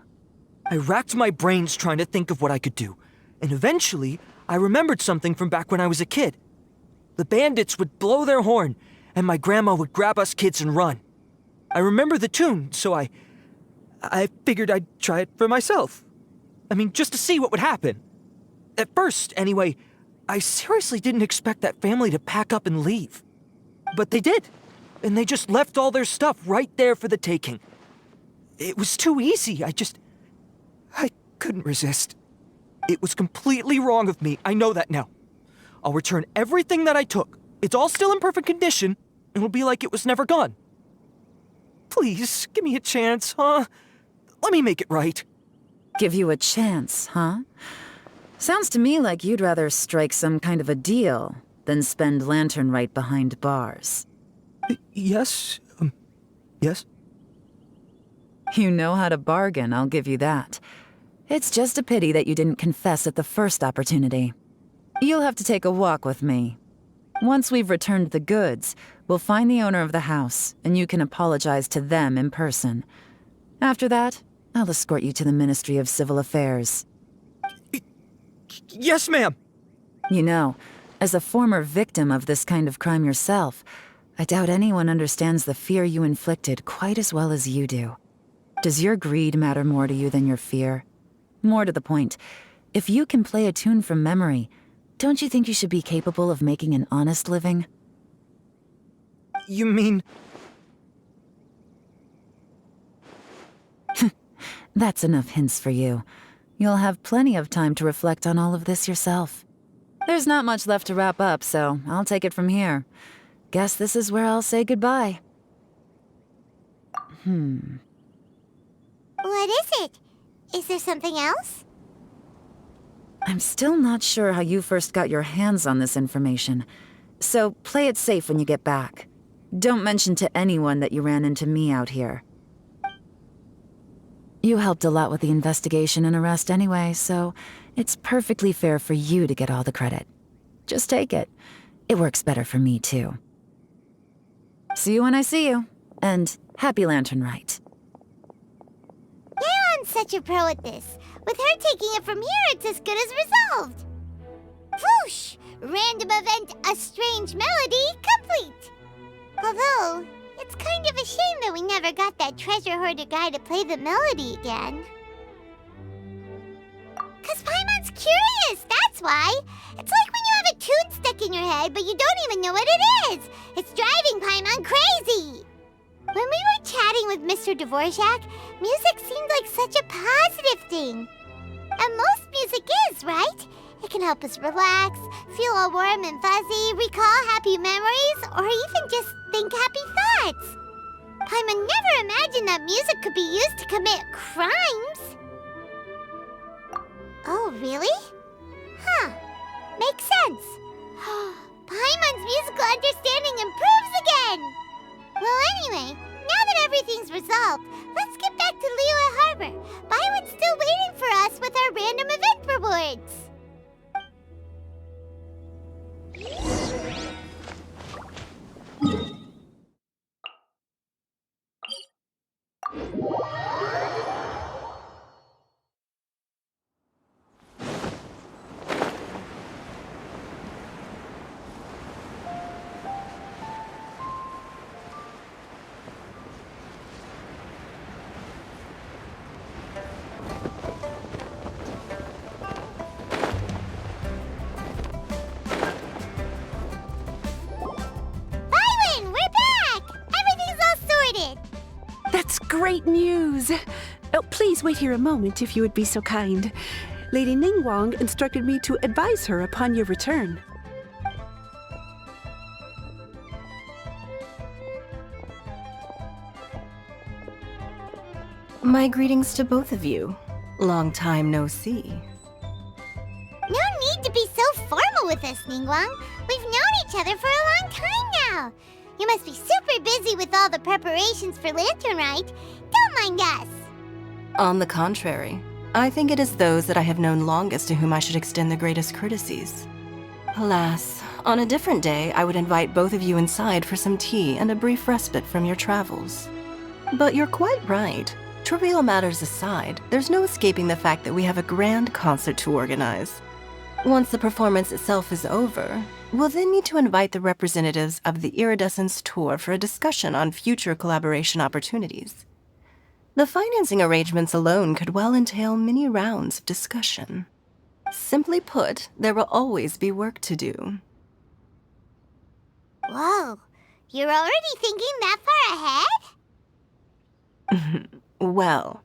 I racked my brains trying to think of what I could do, and eventually I remembered something from back when I was a kid. The bandits would blow their horn, and my grandma would grab us kids and run. I remember the tune, so I figured I'd try it for myself. I mean, just to see what would happen. At first, anyway, I seriously didn't expect that family to pack up and leave. But they did, and they just left all their stuff right there for the taking. It was too easy, I couldn't resist. It was completely wrong of me, I know that now. I'll return everything that I took. It's all still in perfect condition, and it'll be like it was never gone. Please, give me a chance, huh? Let me make it right. Give you a chance, huh? Sounds to me like you'd rather strike some kind of a deal than spend Lantern Rite behind bars. Yes? Yes? You know how to bargain, I'll give you that. It's just a pity that you didn't confess at the first opportunity. You'll have to take a walk with me. Once we've returned the goods, we'll find the owner of the house, and you can apologize to them in person. After that, I'll escort you to the Ministry of Civil Affairs. Yes, ma'am! You know, as a former victim of this kind of crime yourself, I doubt anyone understands the fear you inflicted quite as well as you do. Does your greed matter more to you than your fear? More to the point, if you can play a tune from memory, don't you think you should be capable of making an honest living? You mean... That's enough hints for you. You'll have plenty of time to reflect on all of this yourself. There's not much left to wrap up, so I'll take it from here. Guess this is where I'll say goodbye. What is it? Is there something else? I'm still not sure how you first got your hands on this information, so play it safe when you get back. Don't mention to anyone that you ran into me out here. You helped a lot with the investigation and arrest anyway, so it's perfectly fair for you to get all the credit. Just take it. It works better for me, too. See you when I see you, and happy Lantern Rite. Yaron's such a pro at this. With her taking it from here, it's as good as resolved. Whoosh! Random event, a strange melody, complete. Although, it's kind of a shame that we never got that treasure hoarder guy to play the melody again. 'Cause Paimon's curious, that's why. It's like when you have a tune stuck in your head, but you don't even know what it is. It's driving Paimon crazy. When we were chatting with Mr. Dvorak, music seemed like such a positive thing. And most music is, right? It can help us relax, feel all warm and fuzzy, recall happy memories, or even just think happy thoughts. Paimon never imagined that music could be used to commit crimes. Oh, really? Huh. Makes sense. Paimon's musical understanding improves again! Well, anyway, now that everything's resolved, let's get back to Liyue Harbor. Byron's still waiting for us with our random event rewards. That's great news! Oh, please wait here a moment if you would be so kind. Lady Ningguang instructed me to advise her upon your return. My greetings to both of you. Long time no see. No need to be so formal with us, Ningguang. We've known each other for a long time now. You must be super busy with all the preparations for Lantern Rite. Don't mind us. On the contrary, I think it is those that I have known longest to whom I should extend the greatest courtesies. Alas, on a different day, I would invite both of you inside for some tea and a brief respite from your travels. But you're quite right. Trivial matters aside, there's no escaping the fact that we have a grand concert to organize. Once the performance itself is over, we'll then need to invite the representatives of the Iridescence Tour for a discussion on future collaboration opportunities. The financing arrangements alone could well entail many rounds of discussion. Simply put, there will always be work to do. Whoa, you're already thinking that far ahead? Well,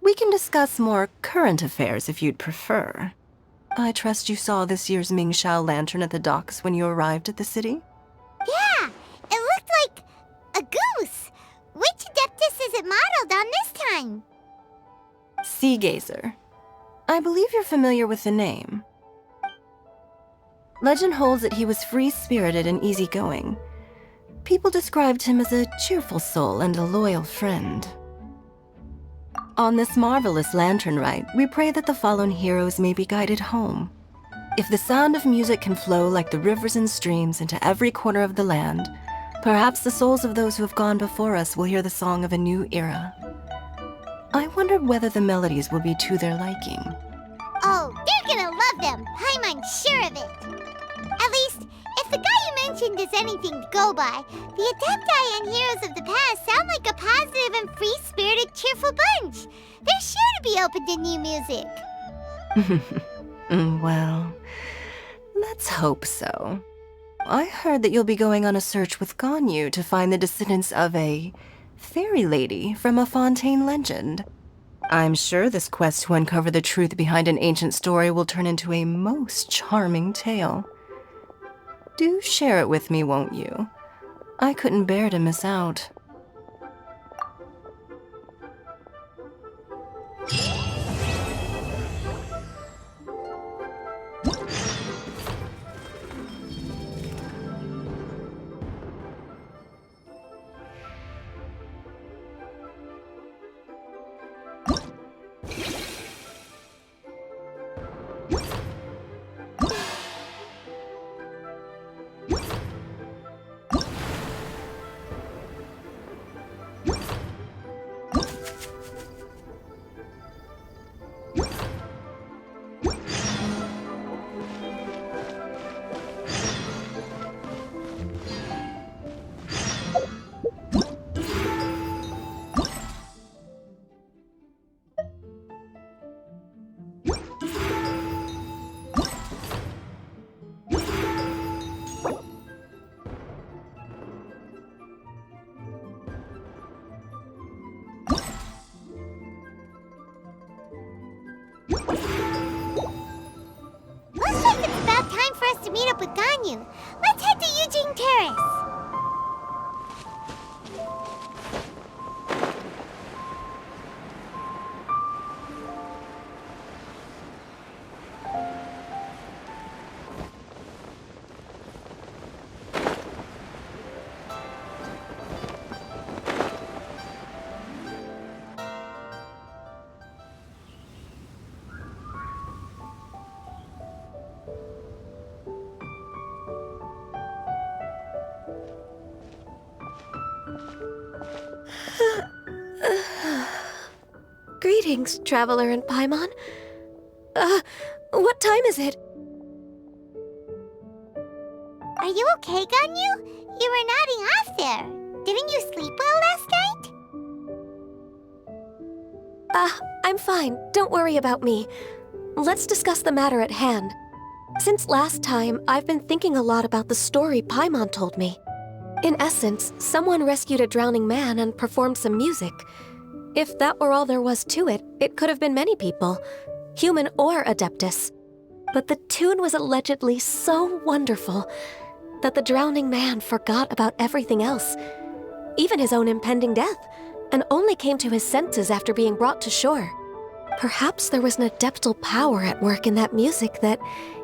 we can discuss more current affairs if you'd prefer. I trust you saw this year's Mingxiao lantern at the docks when you arrived at the city? Yeah, it looked like a goose. Which Adeptus is it modeled on this time? Sea Gazer. I believe you're familiar with the name. Legend holds that he was free-spirited and easygoing. People described him as a cheerful soul and a loyal friend. On this marvelous lantern rite, we pray that the fallen heroes may be guided home. If the sound of music can flow like the rivers and streams into every corner of the land, perhaps the souls of those who have gone before us will hear the song of a new era. I wondered whether the melodies will be to their liking. Oh, they're gonna love them. Paimon's sure of it. At least, if the guy you mentioned is anything to go by, the Adepti and heroes of the past sound like a positive and free-spirited, cheerful bunch. They're sure to be open to new music. Well, let's hope so. I heard that you'll be going on a search with Ganyu to find the descendants of a fairy lady from a Fontaine legend. I'm sure this quest to uncover the truth behind an ancient story will turn into a most charming tale. Do share it with me, won't you? I couldn't bear to miss out. Looks like it's about time for us to meet up with Ganyu. Let's head to Eugene Terrace. Greetings, Traveler and Paimon. What time is it? Are you okay, Ganyu? You were nodding off there. Didn't you sleep well last night? I'm fine. Don't worry about me. Let's discuss the matter at hand. Since last time, I've been thinking a lot about the story Paimon told me. In essence, someone rescued a drowning man and performed some music. If that were all there was to it, it could have been many people, human or Adeptus. But the tune was allegedly so wonderful that the drowning man forgot about everything else, even his own impending death, and only came to his senses after being brought to shore. Perhaps there was an adeptal power at work in that music that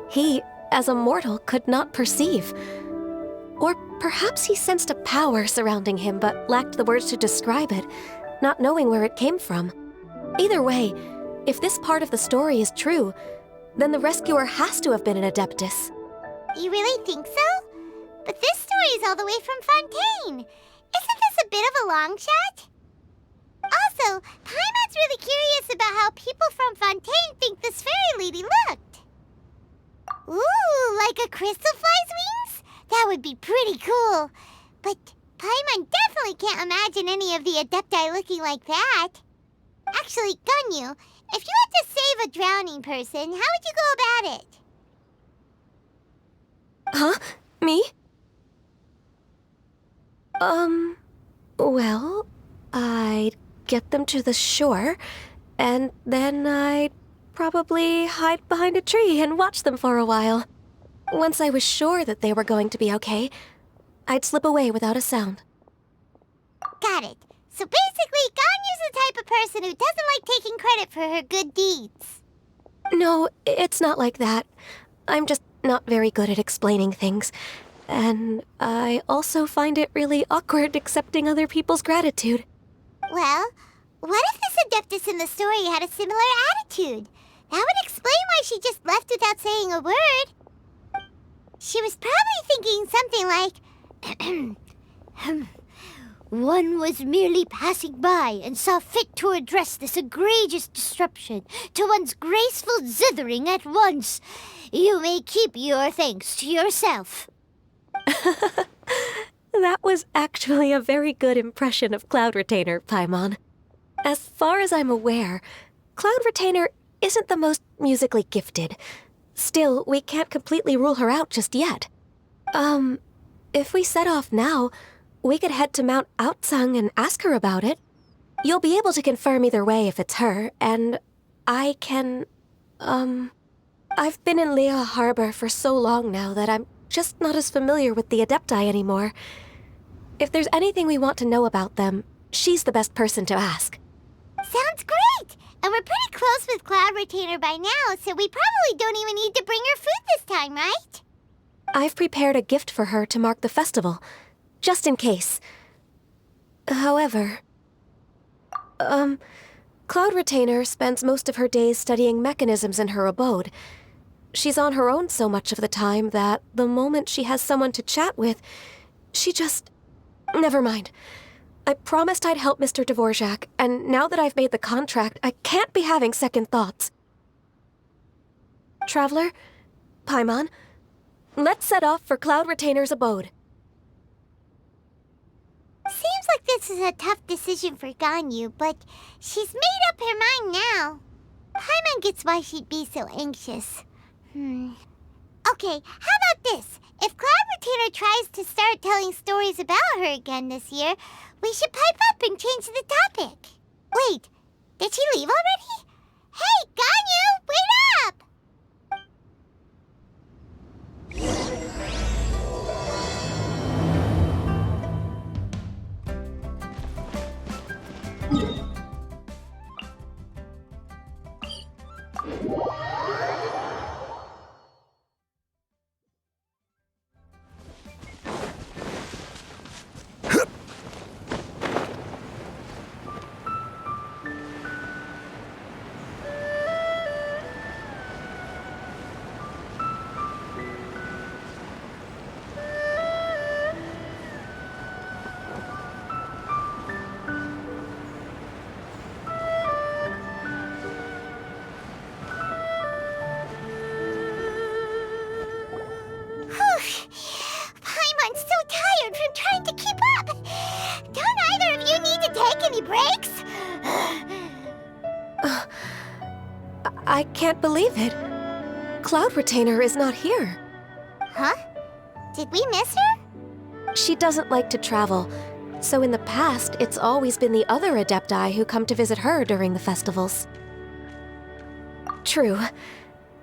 he, as a mortal, could not perceive. Or perhaps he sensed a power surrounding him but lacked the words to describe it, not knowing where it came from. Either way, if this part of the story is true, then the rescuer has to have been an Adeptus. You really think so? But this story is all the way from Fontaine. Isn't this a bit of a long shot? Also, Paimon's really curious about how people from Fontaine think this fairy lady looked. Ooh, like a crystal fly's wings? That would be pretty cool. But Paimon definitely can't imagine any of the Adepti looking like that. Actually, Ganyu, if you had to save a drowning person, how would you go about it? Huh? Me? Well, I'd get them to the shore, and then I'd probably hide behind a tree and watch them for a while. Once I was sure that they were going to be okay, I'd slip away without a sound. Got it. So basically, Ganyu's the type of person who doesn't like taking credit for her good deeds. No, it's not like that. I'm just not very good at explaining things. And I also find it really awkward accepting other people's gratitude. Well, what if this Adeptus in the story had a similar attitude? That would explain why she just left without saying a word. She was probably thinking something like, one was merely passing by and saw fit to address this egregious disruption to one's graceful zithering at once. You may keep your thanks to yourself. That was actually a very good impression of Cloud Retainer, Paimon. As far as I'm aware, Cloud Retainer isn't the most musically gifted. Still, we can't completely rule her out just yet. If we set off now, we could head to Mount Outsung and ask her about it. You'll be able to confirm either way if it's her, and I can... I've been in Liyue Harbor for so long now that I'm just not as familiar with the Adepti anymore. If there's anything we want to know about them, she's the best person to ask. Sounds great! And we're pretty close with Cloud Retainer by now, so we probably don't even need to bring her food this time, right? I've prepared a gift for her to mark the festival, just in case. However... Cloud Retainer spends most of her days studying mechanisms in her abode. She's on her own so much of the time that the moment she has someone to chat with, she just... Never mind. I promised I'd help Mr. Dvorak, and now that I've made the contract, I can't be having second thoughts. Traveler, Paimon, let's set off for Cloud Retainer's abode. Seems like this is a tough decision for Ganyu, but she's made up her mind now. Paimon gets why she'd be so anxious. Okay, how about this? If Cloud Retainer tries to start telling stories about her again this year, we should pipe up and change the topic. Wait, did she leave already? Hey, Ganyu, wait up! Paimon's so tired from trying to keep up. Don't either of you need to take any breaks? I can't believe it. Cloud Retainer is not here. Huh? Did we miss her? She doesn't like to travel, so in the past, it's always been the other Adepti who come to visit her during the festivals. True.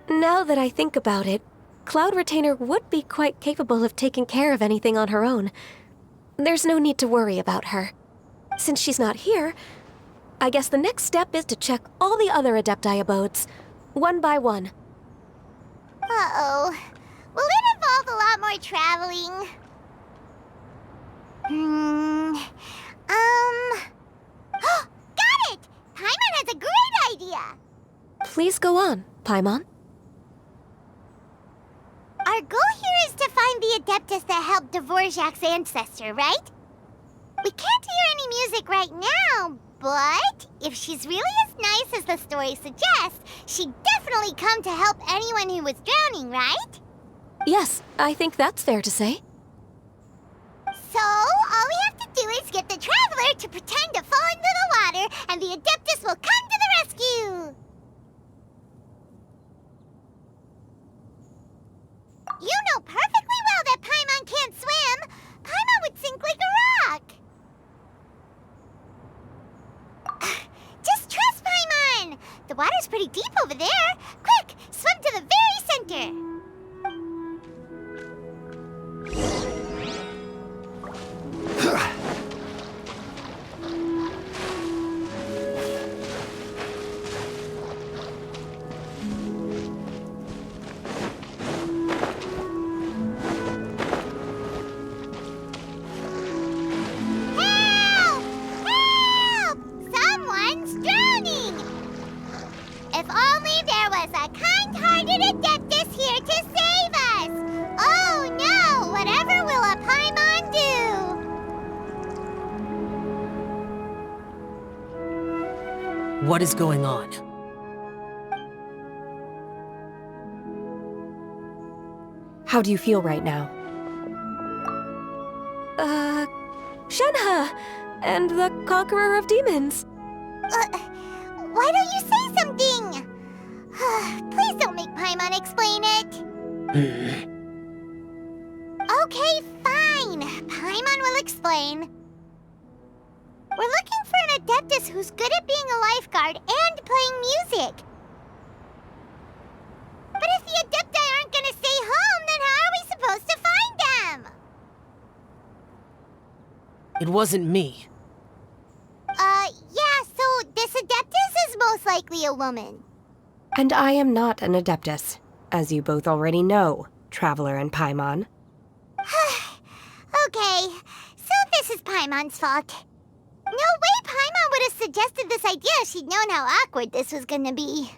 Now that I think about it, Cloud Retainer would be quite capable of taking care of anything on her own. There's no need to worry about her. Since she's not here, I guess the next step is to check all the other Adepti abodes, one by one. Uh-oh. Will it involve a lot more traveling? Got it! Paimon has a great idea! Please go on, Paimon. Our goal here is to find the Adeptus that helped Dvorak's ancestor, right? We can't hear any music right now, but if she's really as nice as the story suggests, she'd definitely come to help anyone who was drowning, right? Yes, I think that's fair to say. So, all we have to do is get the Traveler to pretend to fall into the water, and the Adeptus will come to the rescue! You know perfectly well that Paimon can't swim! Paimon would sink like a rock! Just trust Paimon! The water's pretty deep over there! Quick, swim to the very center! What is going on? How do you feel right now? Shenhe! And the Conqueror of Demons! Why don't you say something? Please don't make Paimon explain it. Okay, fine. Paimon will explain. We're looking for an Adeptus who's good at being a lifeguard and playing music. But if the Adepti aren't gonna stay home, then how are we supposed to find them? It wasn't me. Yeah, so this Adeptus is most likely a woman. And I am not an Adeptus, as you both already know, Traveler and Paimon. Okay, so this is Paimon's fault. No way Paimon would have suggested this idea if she'd known how awkward this was gonna be.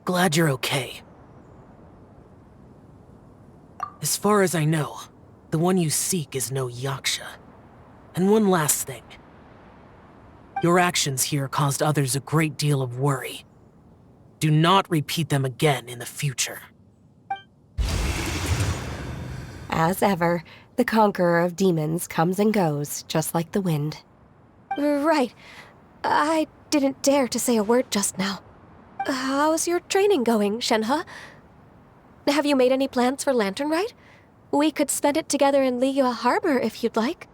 Glad you're okay. As far as I know, the one you seek is no Yaksha. And one last thing. Your actions here caused others a great deal of worry. Do not repeat them again in the future. As ever, the conqueror of demons comes and goes, just like the wind. Right. I didn't dare to say a word just now. How's your training going, Shenhe? Have you made any plans for Lantern Rite? We could spend it together in Liyue Harbor if you'd like.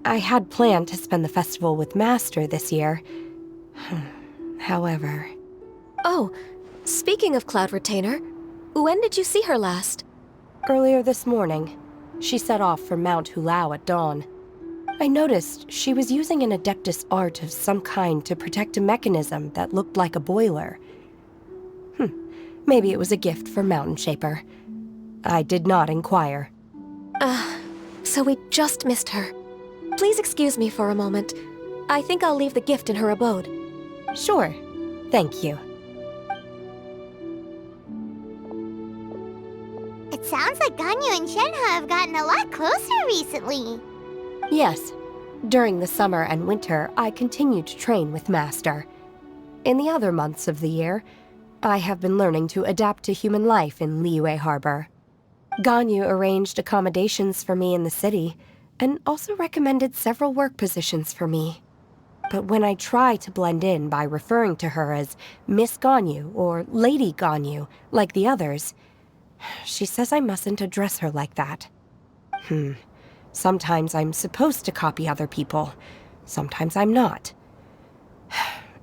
I had planned to spend the festival with Master this year. However... Oh, speaking of Cloud Retainer, when did you see her last? Earlier this morning, she set off for Mount Hulao at dawn. I noticed she was using an Adeptus art of some kind to protect a mechanism that looked like a boiler. Maybe it was a gift for Mountain Shaper. I did not inquire. So we just missed her. Please excuse me for a moment. I think I'll leave the gift in her abode. Sure. Thank you. It sounds like Ganyu and Shenhe have gotten a lot closer recently. Yes. During the summer and winter, I continued to train with Master. In the other months of the year, I have been learning to adapt to human life in Liyue Harbor. Ganyu arranged accommodations for me in the city, and also recommended several work positions for me. But when I try to blend in by referring to her as Miss Ganyu or Lady Ganyu, like the others, she says I mustn't address her like that. Sometimes I'm supposed to copy other people, sometimes I'm not.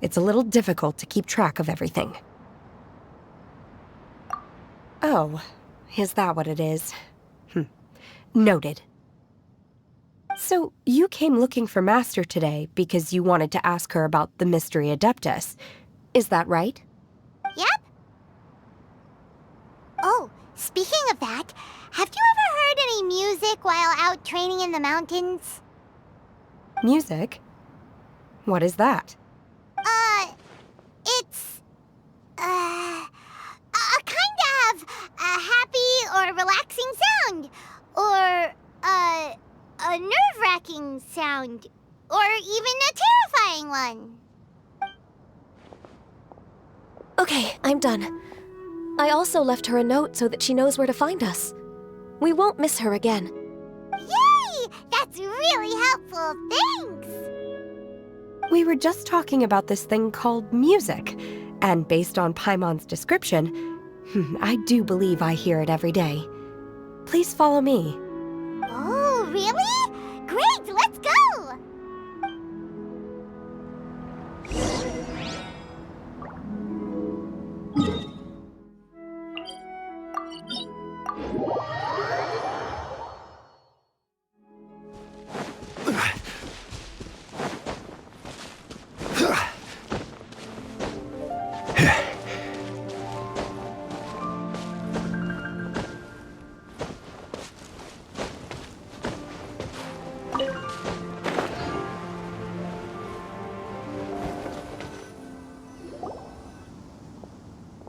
It's a little difficult to keep track of everything. Oh, is that what it is? Noted. So, you came looking for Master today because you wanted to ask her about the Mystery Adeptus. Is that right? Yep. Oh, speaking of that, have you ever heard any music while out training in the mountains? Music? What is that? It's... a kind of a happy or relaxing sound. Or, a nerve-wracking sound. Or even a terrifying one. Okay, I'm done. I also left her a note so that she knows where to find us. We won't miss her again. Yay! That's really helpful, thanks! We were just talking about this thing called music, and based on Paimon's description, I do believe I hear it every day. Please follow me. Oh, really? Great, let's go!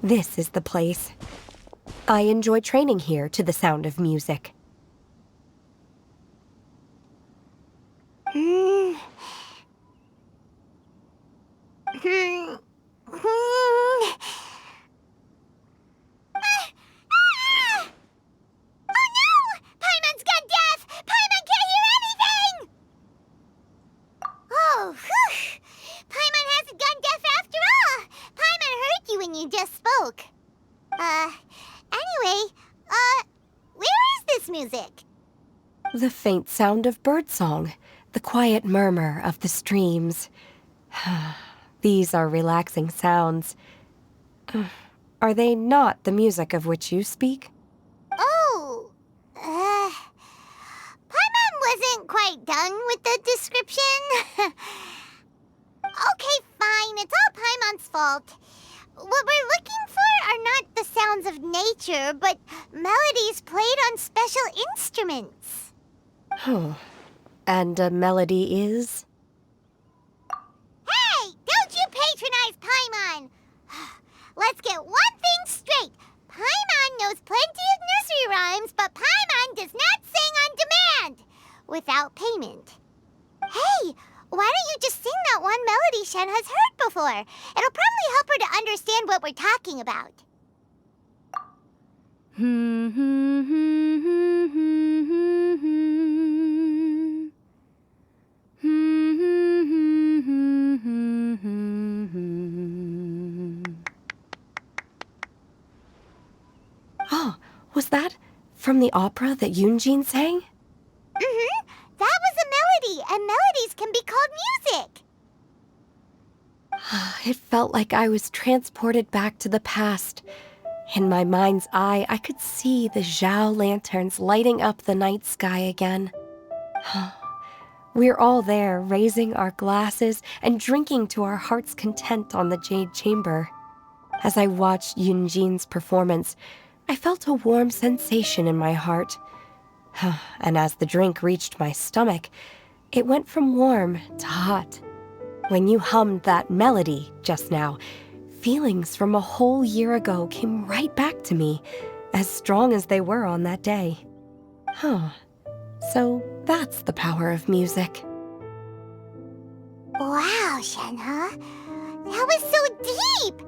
This is the place. I enjoy training here to the sound of music. You just spoke. Anyway, this music? The faint sound of birdsong, the quiet murmur of the streams. These are relaxing sounds. Are they not the music of which you speak? Oh, Paimon wasn't quite done with the description. Okay, fine, it's all Paimon's fault. What we're looking for are not the sounds of nature, but melodies played on special instruments. And a melody is? Hey, don't you patronize Paimon! Let's get one thing straight. Paimon knows plenty of nursery rhymes, but Paimon does not sing on demand without payment. Hey, why don't you just sing that one melody Shen has heard before? It'll probably help her to understand what we're talking about. Oh, was that from the opera that Yunjin sang? That was a melody, and melodies can be called music. It felt like I was transported back to the past. In my mind's eye, I could see the Zhao lanterns lighting up the night sky again. We're all there, raising our glasses and drinking to our heart's content on the Jade Chamber. As I watched Yunjin's performance, I felt a warm sensation in my heart. And as the drink reached my stomach, it went from warm to hot. When you hummed that melody just now, feelings from a whole year ago came right back to me, as strong as they were on that day. So that's the power of music. Wow, Shenhe. That was so deep!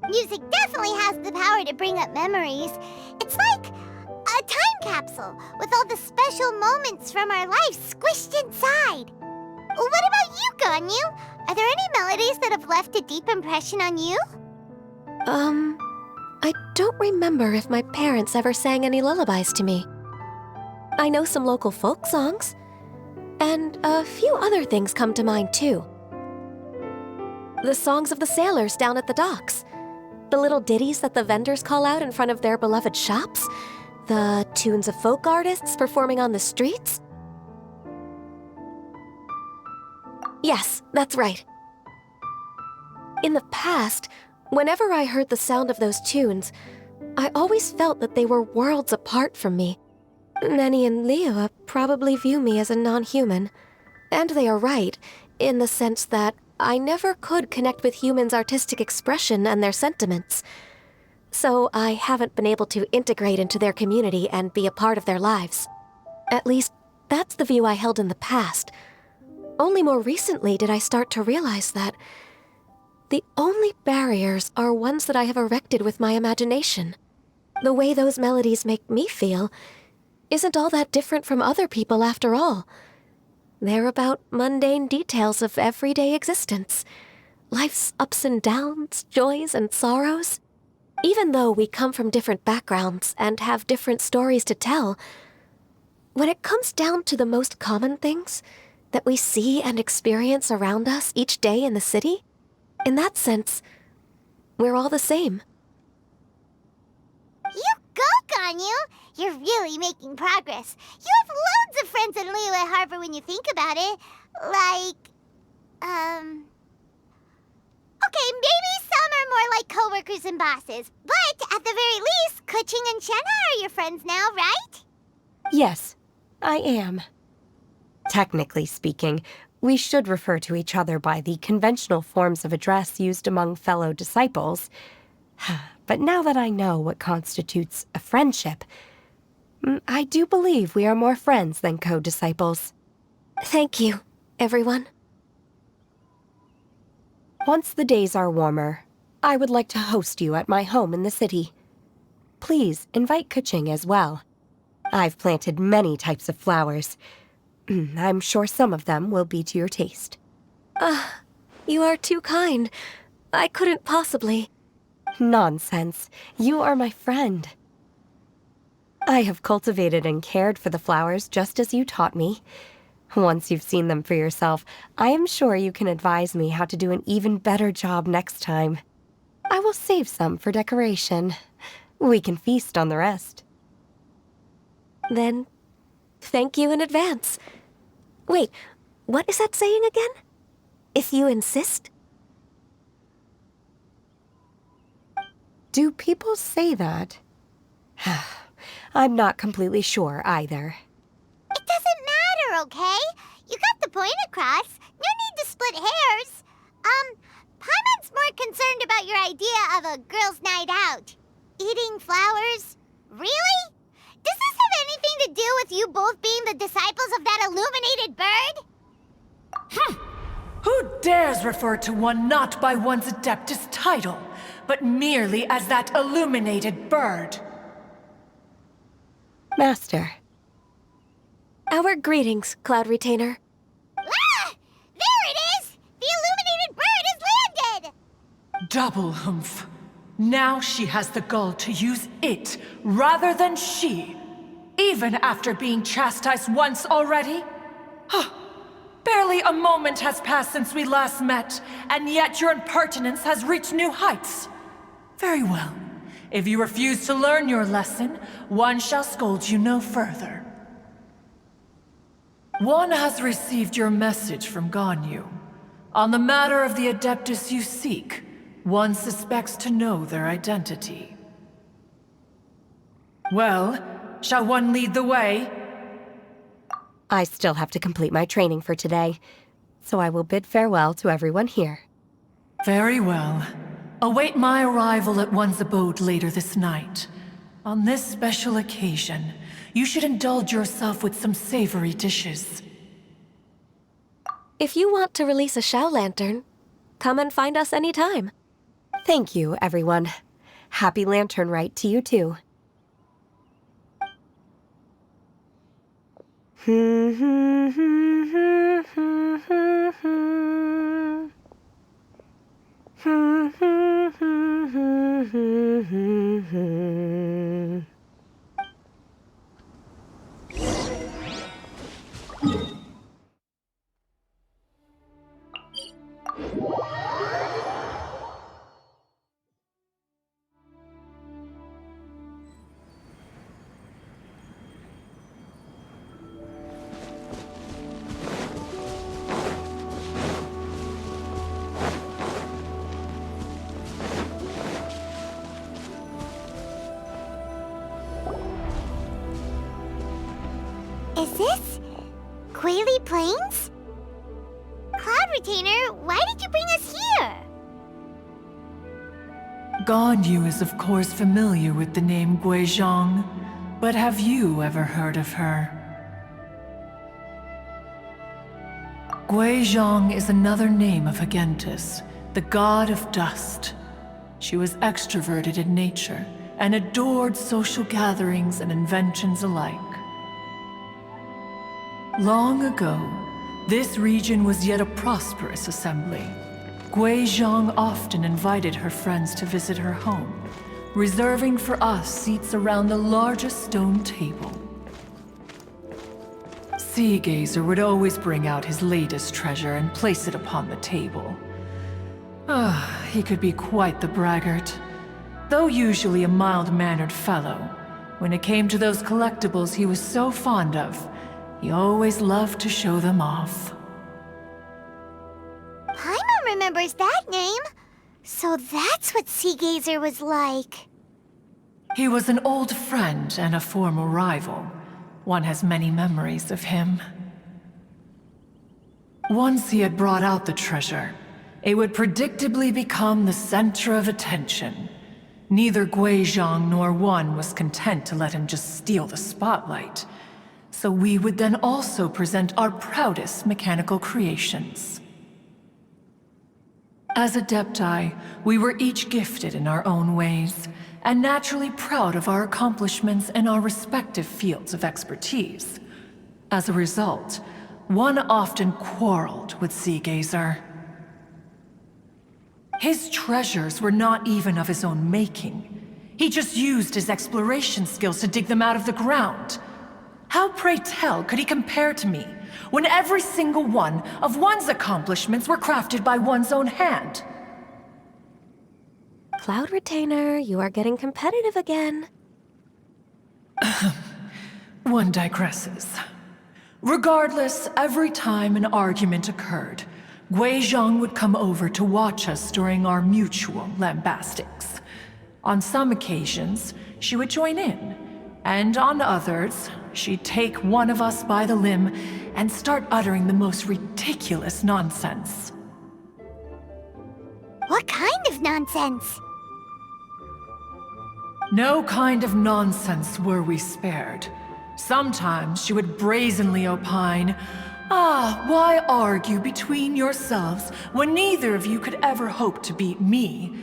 Music definitely has the power to bring up memories. It's like a time capsule with all the special moments from our lives squished inside. What about you, Ganyu? Are there any melodies that have left a deep impression on you? I don't remember if my parents ever sang any lullabies to me. I know some local folk songs, and a few other things come to mind too. The songs of the sailors down at the docks, the little ditties that the vendors call out in front of their beloved shops, the tunes of folk artists performing on the streets. Yes, that's right. In the past, whenever I heard the sound of those tunes, I always felt that they were worlds apart from me. Nenny and Liyue probably view me as a non-human. And they are right, in the sense that I never could connect with humans' artistic expression and their sentiments. So I haven't been able to integrate into their community and be a part of their lives. At least, that's the view I held in the past. Only more recently did I start to realize that the only barriers are ones that I have erected with my imagination. The way those melodies make me feel isn't all that different from other people after all. They're about mundane details of everyday existence. Life's ups and downs, joys and sorrows. Even though we come from different backgrounds and have different stories to tell, when it comes down to the most common things that we see and experience around us each day in the city, in that sense, we're all the same. You go, Ganyu! You're really making progress. You have loads of friends in Liyue Harbor when you think about it. Okay, maybe some are more like coworkers and bosses, but at the very least, Kuching and Shenhe are your friends now, right? Yes, I am. Technically speaking, we should refer to each other by the conventional forms of address used among fellow disciples. But now that I know what constitutes a friendship, I do believe we are more friends than co-disciples. Thank you, everyone. Once the days are warmer, I would like to host you at my home in the city. Please invite Kuching as well. I've planted many types of flowers. I'm sure some of them will be to your taste. You are too kind. I couldn't possibly. Nonsense. You are my friend. I have cultivated and cared for the flowers just as you taught me. Once you've seen them for yourself, I am sure you can advise me how to do an even better job next time. I will save some for decoration. We can feast on the rest. Then, thank you in advance. Wait, what is that saying again? If you insist? Do people say that? I'm not completely sure either. It doesn't matter, okay? You got the point across. No need to split hairs. Paimon's more concerned about your idea of a girls' night out. Eating flowers? Really? Does this have anything to do with you both being the disciples of that illuminated bird? Who dares refer to one not by one's Adeptus title, but merely as that illuminated bird? Master. Our greetings, Cloud Retainer. Ah! There it is! The illuminated bird has landed! Double humph. Now she has the gall to use it rather than she, even after being chastised once already? Barely a moment has passed since we last met, and yet your impertinence has reached new heights. Very well. If you refuse to learn your lesson, one shall scold you no further. One has received your message from Ganyu. On the matter of the Adeptus you seek, one suspects to know their identity. Well, shall one lead the way? I still have to complete my training for today, so I will bid farewell to everyone here. Very well. Await my arrival at one's abode later this night. On this special occasion, you should indulge yourself with some savory dishes. If you want to release a Shao Lantern, come and find us anytime. Thank you, everyone. Happy Lantern Rite to you too. Is this Quaily Plains? Cloud Retainer, why did you bring us here? Ganyu is of course familiar with the name Guizhong, but have you ever heard of her? Guizhong is another name of Agentis, the god of dust. She was extroverted in nature and adored social gatherings and inventions alike. Long ago, this region was yet a prosperous assembly. Guizhong often invited her friends to visit her home, reserving for us seats around the largest stone table. Seagazer would always bring out his latest treasure and place it upon the table. He could be quite the braggart. Though usually a mild-mannered fellow, when it came to those collectibles he was so fond of, he always loved to show them off. Paimon remembers that name. So that's what Seagazer was like. He was an old friend and a former rival. One has many memories of him. Once he had brought out the treasure, it would predictably become the center of attention. Neither Guizhong nor one was content to let him just steal the spotlight. So we would then also present our proudest mechanical creations. As Adepti, we were each gifted in our own ways, and naturally proud of our accomplishments in our respective fields of expertise. As a result, one often quarreled with Seagazer. His treasures were not even of his own making. He just used his exploration skills to dig them out of the ground. How, pray tell, could he compare to me, when every single one of one's accomplishments were crafted by one's own hand? Cloud Retainer, you are getting competitive again. One digresses. Regardless, every time an argument occurred, Guizhong would come over to watch us during our mutual lambastics. On some occasions, she would join in, and on others, she'd take one of us by the limb and start uttering the most ridiculous nonsense. What kind of nonsense? No kind of nonsense were we spared. Sometimes she would brazenly opine, why argue between yourselves when neither of you could ever hope to beat me?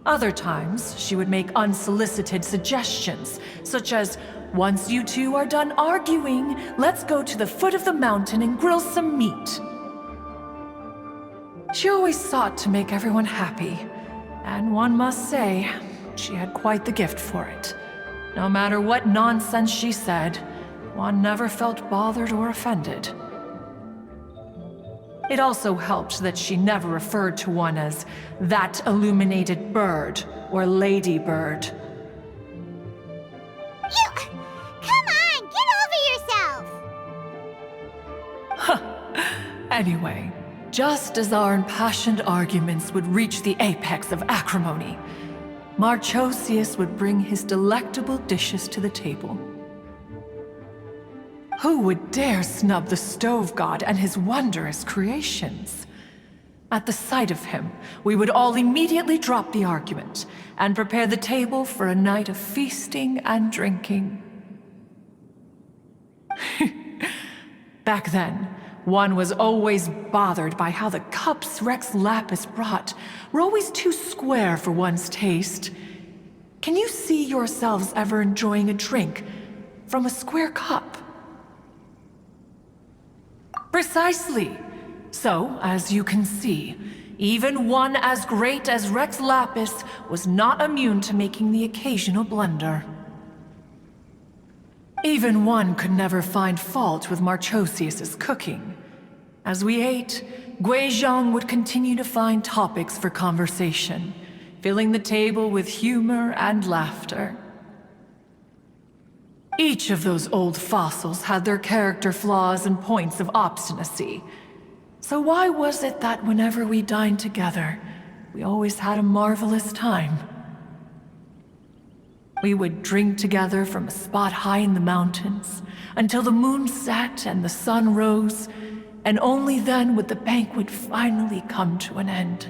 Other times, she would make unsolicited suggestions, such as, once you two are done arguing, let's go to the foot of the mountain and grill some meat. She always sought to make everyone happy, and one must say, she had quite the gift for it. No matter what nonsense she said, one never felt bothered or offended. It also helped that she never referred to one as that illuminated bird or ladybird. Come on, get over yourself! Anyway, just as our impassioned arguments would reach the apex of acrimony, Marchosius would bring his delectable dishes to the table. Who would dare snub the stove god and his wondrous creations? At the sight of him, we would all immediately drop the argument and prepare the table for a night of feasting and drinking. Back then, one was always bothered by how the cups Rex Lapis brought were always too square for one's taste. Can you see yourselves ever enjoying a drink from a square cup? Precisely. So, as you can see, even one as great as Rex Lapis was not immune to making the occasional blunder. Even one could never find fault with Marchosius's cooking. As we ate, Guizhong would continue to find topics for conversation, filling the table with humor and laughter. Each of those old fossils had their character flaws and points of obstinacy. So why was it that whenever we dined together, we always had a marvelous time? We would drink together from a spot high in the mountains until the moon set and the sun rose, and only then would the banquet finally come to an end.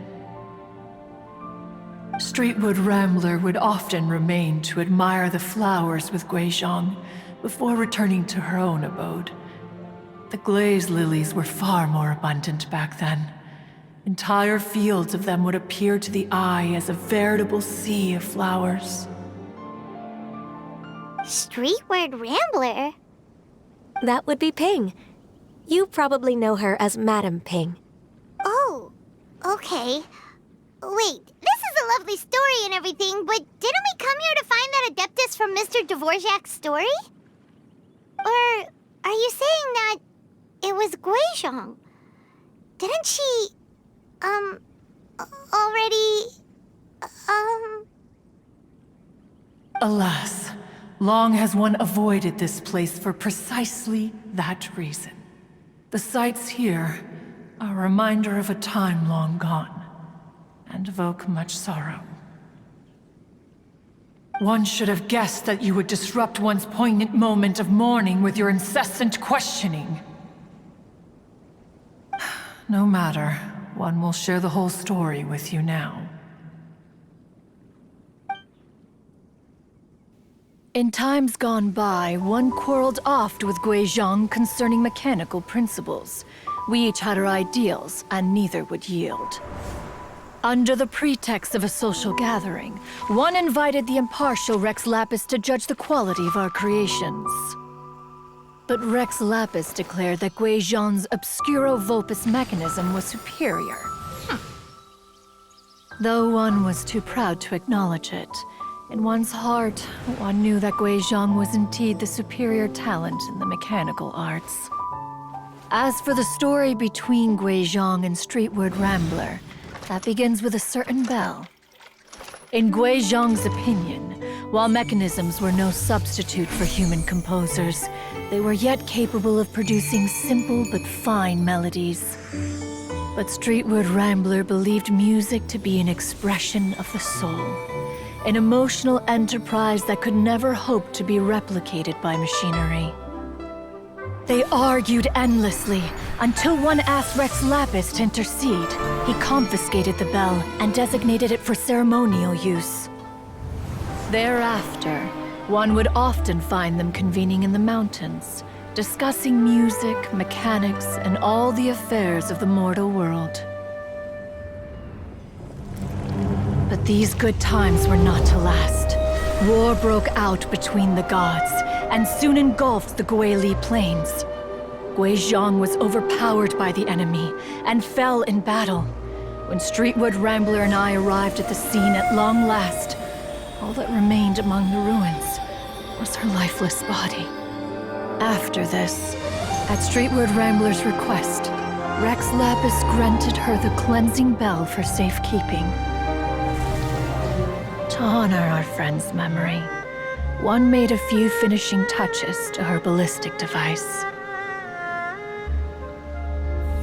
Streetwood Rambler would often remain to admire the flowers with Guizhong before returning to her own abode. The glaze lilies were far more abundant back then. Entire fields of them would appear to the eye as a veritable sea of flowers. Streetward Rambler? That would be Ping. You probably know her as Madam Ping. Oh, okay. Wait, this is a lovely story and everything, but didn't we come here to find that Adeptus from Mr. Dvorak's story? Or are you saying that it was Guizhong? Didn't she, already, Alas, long has one avoided this place for precisely that reason. The sights here are a reminder of a time long gone, and evoke much sorrow. One should have guessed that you would disrupt one's poignant moment of mourning with your incessant questioning. No matter, one will share the whole story with you now. In times gone by, one quarreled oft with Guizhong concerning mechanical principles. We each had our ideals, and neither would yield. Under the pretext of a social gathering, one invited the impartial Rex Lapis to judge the quality of our creations. But Rex Lapis declared that Guizhong's Obscuro Vulpus mechanism was superior. Though one was too proud to acknowledge it, In one's heart, one knew that Guizhong was indeed the superior talent in the mechanical arts. As for the story between Guizhong and Streetward Rambler, that begins with a certain bell. In Guizhong's opinion, while mechanisms were no substitute for human composers, they were yet capable of producing simple but fine melodies. But Streetward Rambler believed music to be an expression of the soul, an emotional enterprise that could never hope to be replicated by machinery. They argued endlessly, until one asked Rex Lapis to intercede. He confiscated the bell and designated it for ceremonial use. Thereafter, one would often find them convening in the mountains, discussing music, mechanics, and all the affairs of the mortal world. But these good times were not to last. War broke out between the gods, and soon engulfed the Guili Plains. Guizhong was overpowered by the enemy, and fell in battle. When Streetward Rambler and I arrived at the scene at long last, all that remained among the ruins was her lifeless body. After this, at Streetward Rambler's request, Rex Lapis granted her the cleansing bell for safekeeping. To honor our friend's memory, one made a few finishing touches to her ballistic device.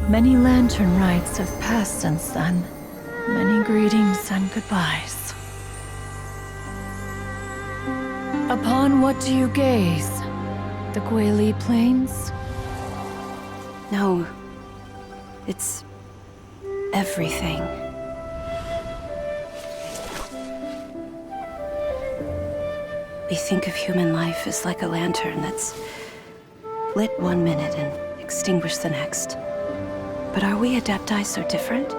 Many lantern rites have passed since then. Many greetings and goodbyes. Upon what do you gaze? The Guili Plains? No. It's everything. We think of human life as like a lantern that's lit one minute and extinguished the next. But are we Adepti so different?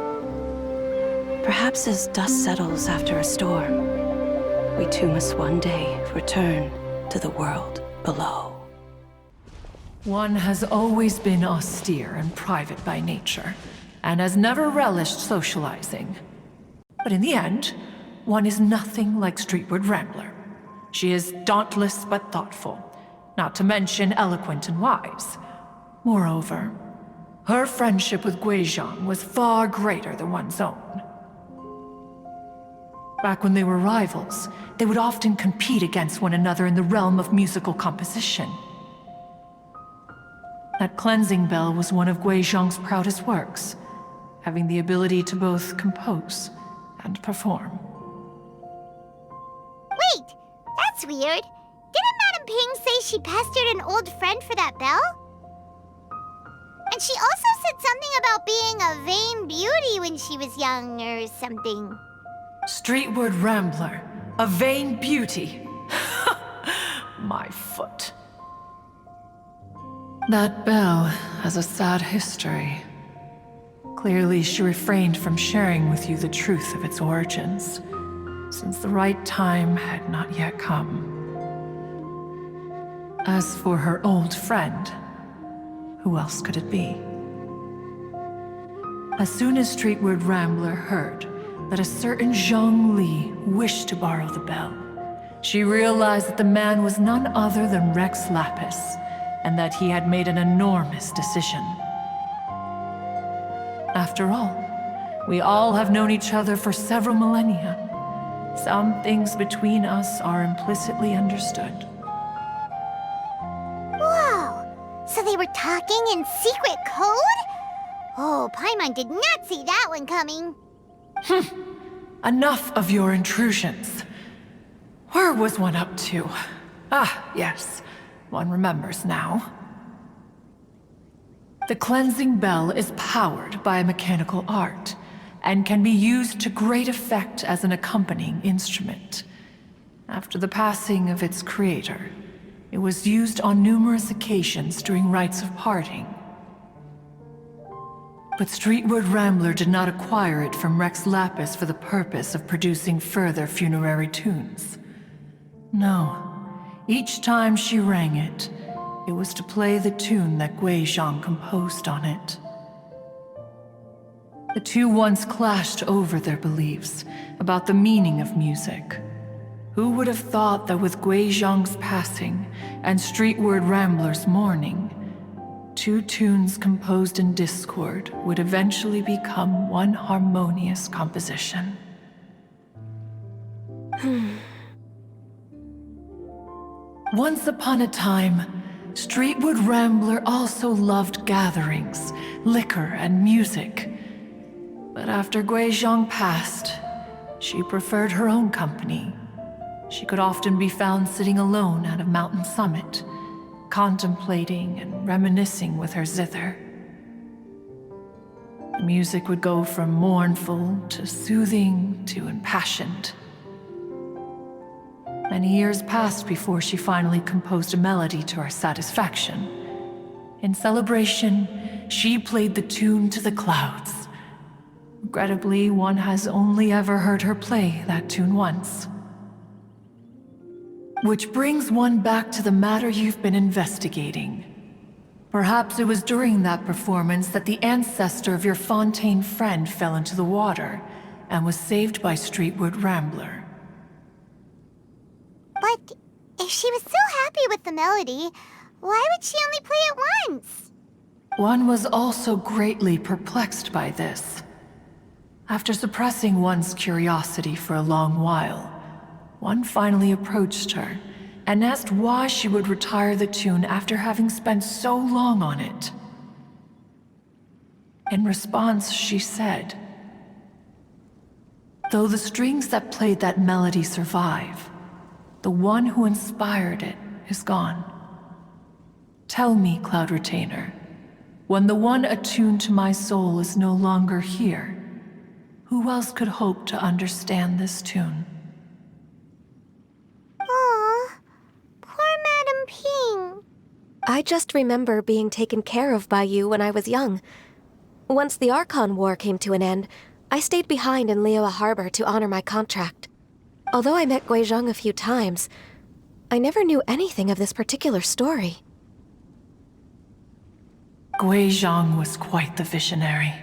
Perhaps as dust settles after a storm, we too must one day return to the world below. One has always been austere and private by nature, and has never relished socializing. But in the end, one is nothing like Streetward Rambler. She is dauntless but thoughtful, not to mention eloquent and wise. Moreover, her friendship with Guizhong was far greater than one's own. Back when they were rivals, they would often compete against one another in the realm of musical composition. That cleansing bell was one of Guizhong's proudest works, having the ability to both compose and perform. Wait, that's weird. Didn't Madame Ping say she pestered an old friend for that bell? And she also said something about being a vain beauty when she was young or something. Streetward Rambler, a vain beauty. My foot. That bell has a sad history. Clearly, she refrained from sharing with you the truth of its origins, since the right time had not yet come. As for her old friend, who else could it be? As soon as Streetward Rambler heard that a certain Zhang Li wished to borrow the bell, she realized that the man was none other than Rex Lapis, and that he had made an enormous decision. After all, we all have known each other for several millennia. Some things between us are implicitly understood. Whoa! So they were talking in secret code? Oh, Paimon did not see that one coming. Enough of your intrusions. Where was one up to? Ah, yes. One remembers now. The cleansing bell is powered by a mechanical art, and can be used to great effect as an accompanying instrument. After the passing of its creator, it was used on numerous occasions during rites of parting. But Streetward Rambler did not acquire it from Rex Lapis for the purpose of producing further funerary tunes. No. Each time she rang it, it was to play the tune that Guizhong composed on it. The two once clashed over their beliefs about the meaning of music. Who would have thought that with Gui Zhang's passing and Streetward Rambler's mourning, two tunes composed in discord would eventually become one harmonious composition? Once upon a time, Streetwood Rambler also loved gatherings, liquor, and music. But after Gui Zhang passed, she preferred her own company. She could often be found sitting alone at a mountain summit, contemplating and reminiscing with her zither. The music would go from mournful to soothing to impassioned. Many years passed before she finally composed a melody to our satisfaction. In celebration, she played the tune to the clouds. Regrettably, one has only ever heard her play that tune once. Which brings one back to the matter you've been investigating. Perhaps it was during that performance that the ancestor of your Fontaine friend fell into the water and was saved by Streetwood Rambler. But if she was so happy with the melody, why would she only play it once? One was also greatly perplexed by this. After suppressing one's curiosity for a long while, one finally approached her and asked why she would retire the tune after having spent so long on it. In response, she said, "Though the strings that played that melody survive, the one who inspired it is gone. Tell me, Cloud Retainer, when the one attuned to my soul is no longer here, who else could hope to understand this tune?" Aw, poor Madam Ping. I just remember being taken care of by you when I was young. Once the Archon War came to an end, I stayed behind in Liyue Harbor to honor my contract. Although I met Gui Zhang a few times, I never knew anything of this particular story. Gui Zhang was quite the visionary,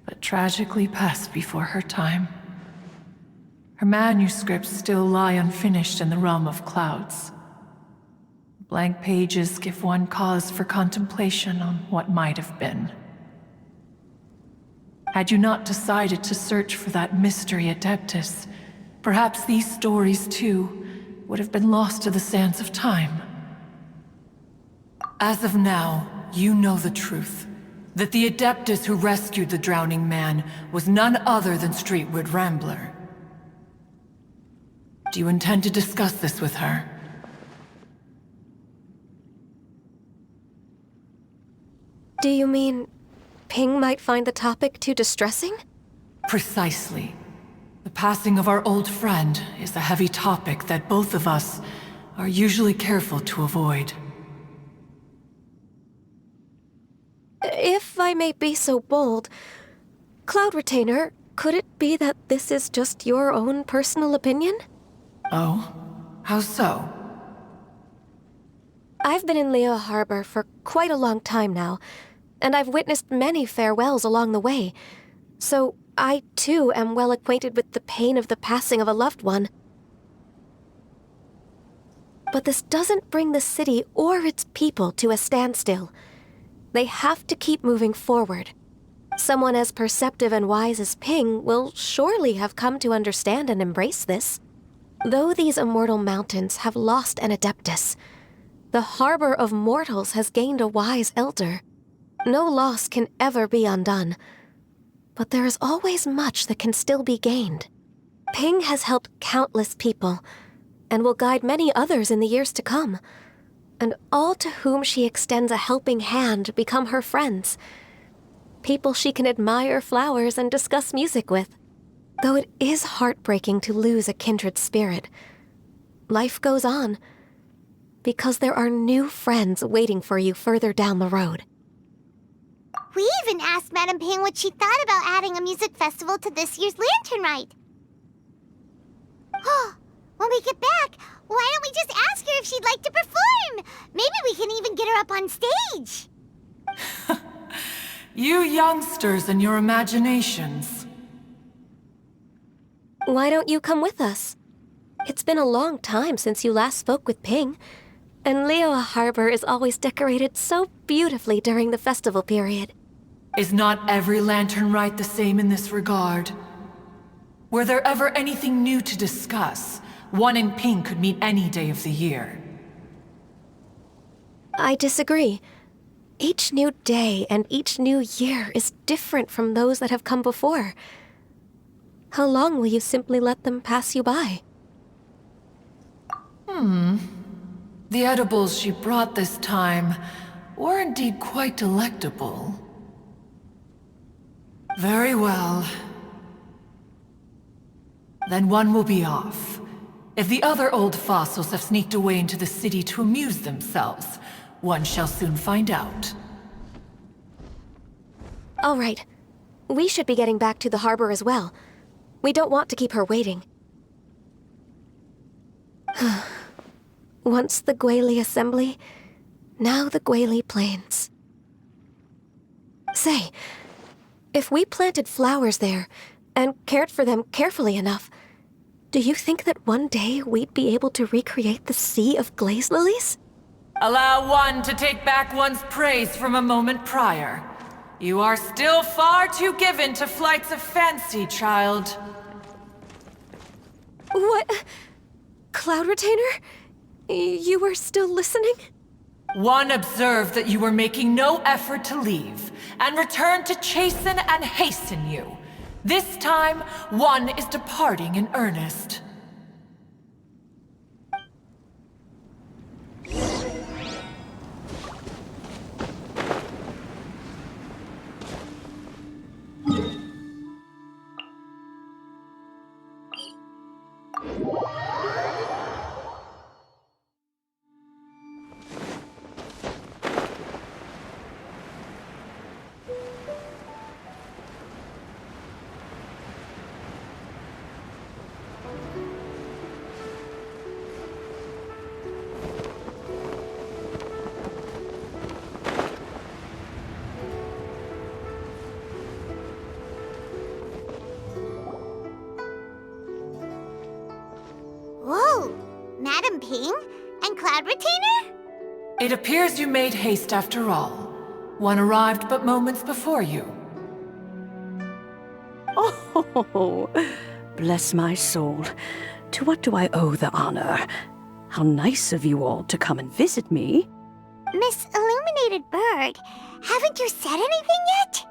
but tragically passed before her time. Her manuscripts still lie unfinished in the realm of clouds. Blank pages give one cause for contemplation on what might have been. Had you not decided to search for that mystery Adeptus, perhaps these stories, too, would have been lost to the sands of time. As of now, you know the truth. That the Adeptus who rescued the drowning man was none other than Streetwood Rambler. Do you intend to discuss this with her? Do you mean Ping might find the topic too distressing? Precisely. The passing of our old friend is a heavy topic that both of us are usually careful to avoid. If I may be so bold, Cloud Retainer, could it be that this is just your own personal opinion? Oh? How so? I've been in Liyue Harbor for quite a long time now, and I've witnessed many farewells along the way, so I too am well acquainted with the pain of the passing of a loved one. But this doesn't bring the city or its people to a standstill. They have to keep moving forward. Someone as perceptive and wise as Ping will surely have come to understand and embrace this. Though these immortal mountains have lost an Adeptus, the harbor of mortals has gained a wise elder. No loss can ever be undone, but there is always much that can still be gained. Ping has helped countless people, and will guide many others in the years to come. And all to whom she extends a helping hand become her friends. People she can admire flowers and discuss music with. Though it is heartbreaking to lose a kindred spirit, life goes on, because there are new friends waiting for you further down the road. We even asked Madam Ping what she thought about adding a music festival to this year's Lantern Rite. When we get back, why don't we just ask her if she'd like to perform? Maybe we can even get her up on stage. You youngsters and your imaginations. Why don't you come with us? It's been a long time since you last spoke with Ping, and Liyue Harbor is always decorated so beautifully during the festival period. Is not every lantern rite the same in this regard? Were there ever anything new to discuss? One in Ping could meet any day of the year. I disagree. Each new day and each new year is different from those that have come before. How long will you simply let them pass you by? The edibles she brought this time were indeed quite delectable. Very well. Then one will be off. If the other old fossils have sneaked away into the city to amuse themselves, one shall soon find out. All right. We should be getting back to the harbor as well. We don't want to keep her waiting. Once the Guili Assembly, now the Guili Plains. Say, if we planted flowers there and cared for them carefully enough, do you think that one day we'd be able to recreate the sea of glaze lilies? Allow one to take back one's praise from a moment prior. You are still far too given to flights of fancy, child. What? Cloud Retainer? You were still listening? One observed that you were making no effort to leave, and returned to chasten and hasten you. This time, one is departing in earnest. Whoa! Madam Ping? And Cloud Retainer? It appears you made haste after all. One arrived but moments before you. Oh, bless my soul. To what do I owe the honor? How nice of you all to come and visit me. Miss Illuminated Bird, haven't you said anything yet?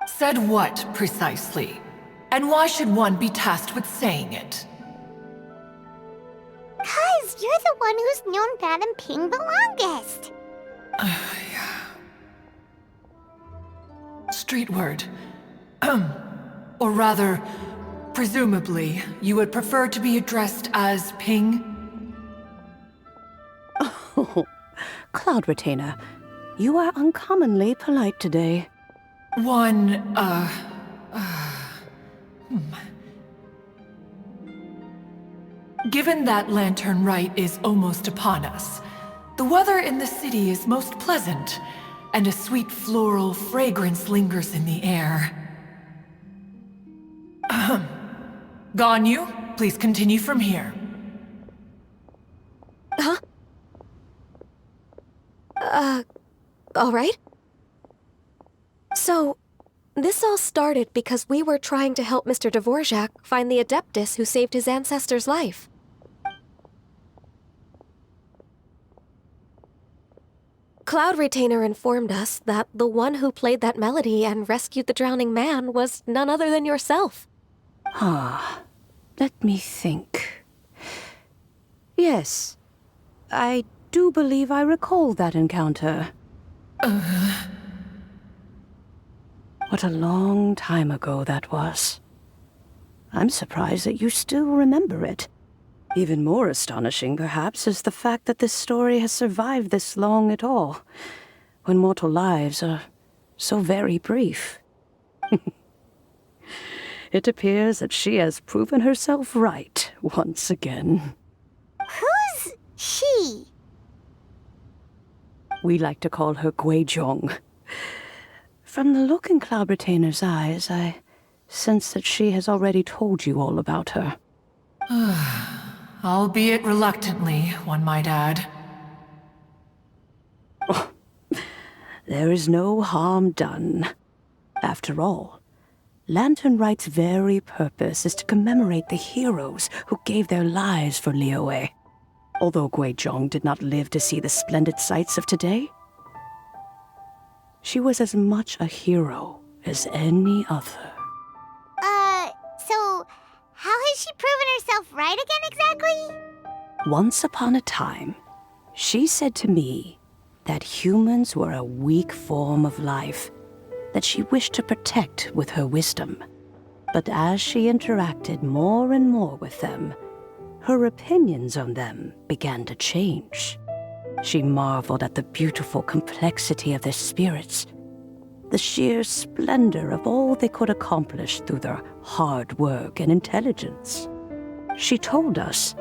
Said what, precisely? And why should one be tasked with saying it? 'Cause you're the one who's known Madam Ping the longest. Street word. Or rather, presumably, you would prefer to be addressed as Ping? Oh, Cloud Retainer, you are uncommonly polite today. Given that Lantern Rite is almost upon us, the weather in the city is most pleasant, and a sweet floral fragrance lingers in the air. Ganyu, please continue from here. Huh? All right. So, this all started because we were trying to help Mr. Dvorak find the Adeptus who saved his ancestor's life. Cloud Retainer informed us that the one who played that melody and rescued the drowning man was none other than yourself. Let me think. Yes, I do believe I recall that encounter. What a long time ago that was. I'm surprised that you still remember it. Even more astonishing, perhaps, is the fact that this story has survived this long at all, when mortal lives are so very brief. It appears that she has proven herself right once again. Who's she? We like to call her Guizhong. From the look in Cloud Retainer's eyes, I sense that she has already told you all about her. Albeit reluctantly, one might add. There is no harm done. After all, Lantern Rite's very purpose is to commemorate the heroes who gave their lives for Liyue. Although Guizhong did not live to see the splendid sights of today, she was as much a hero as any other. So how has she proven herself right again exactly? Once upon a time, she said to me that humans were a weak form of life that she wished to protect with her wisdom. But as she interacted more and more with them, her opinions on them began to change. She marveled at the beautiful complexity of their spirits, the sheer splendor of all they could accomplish through their hard work and intelligence. She told us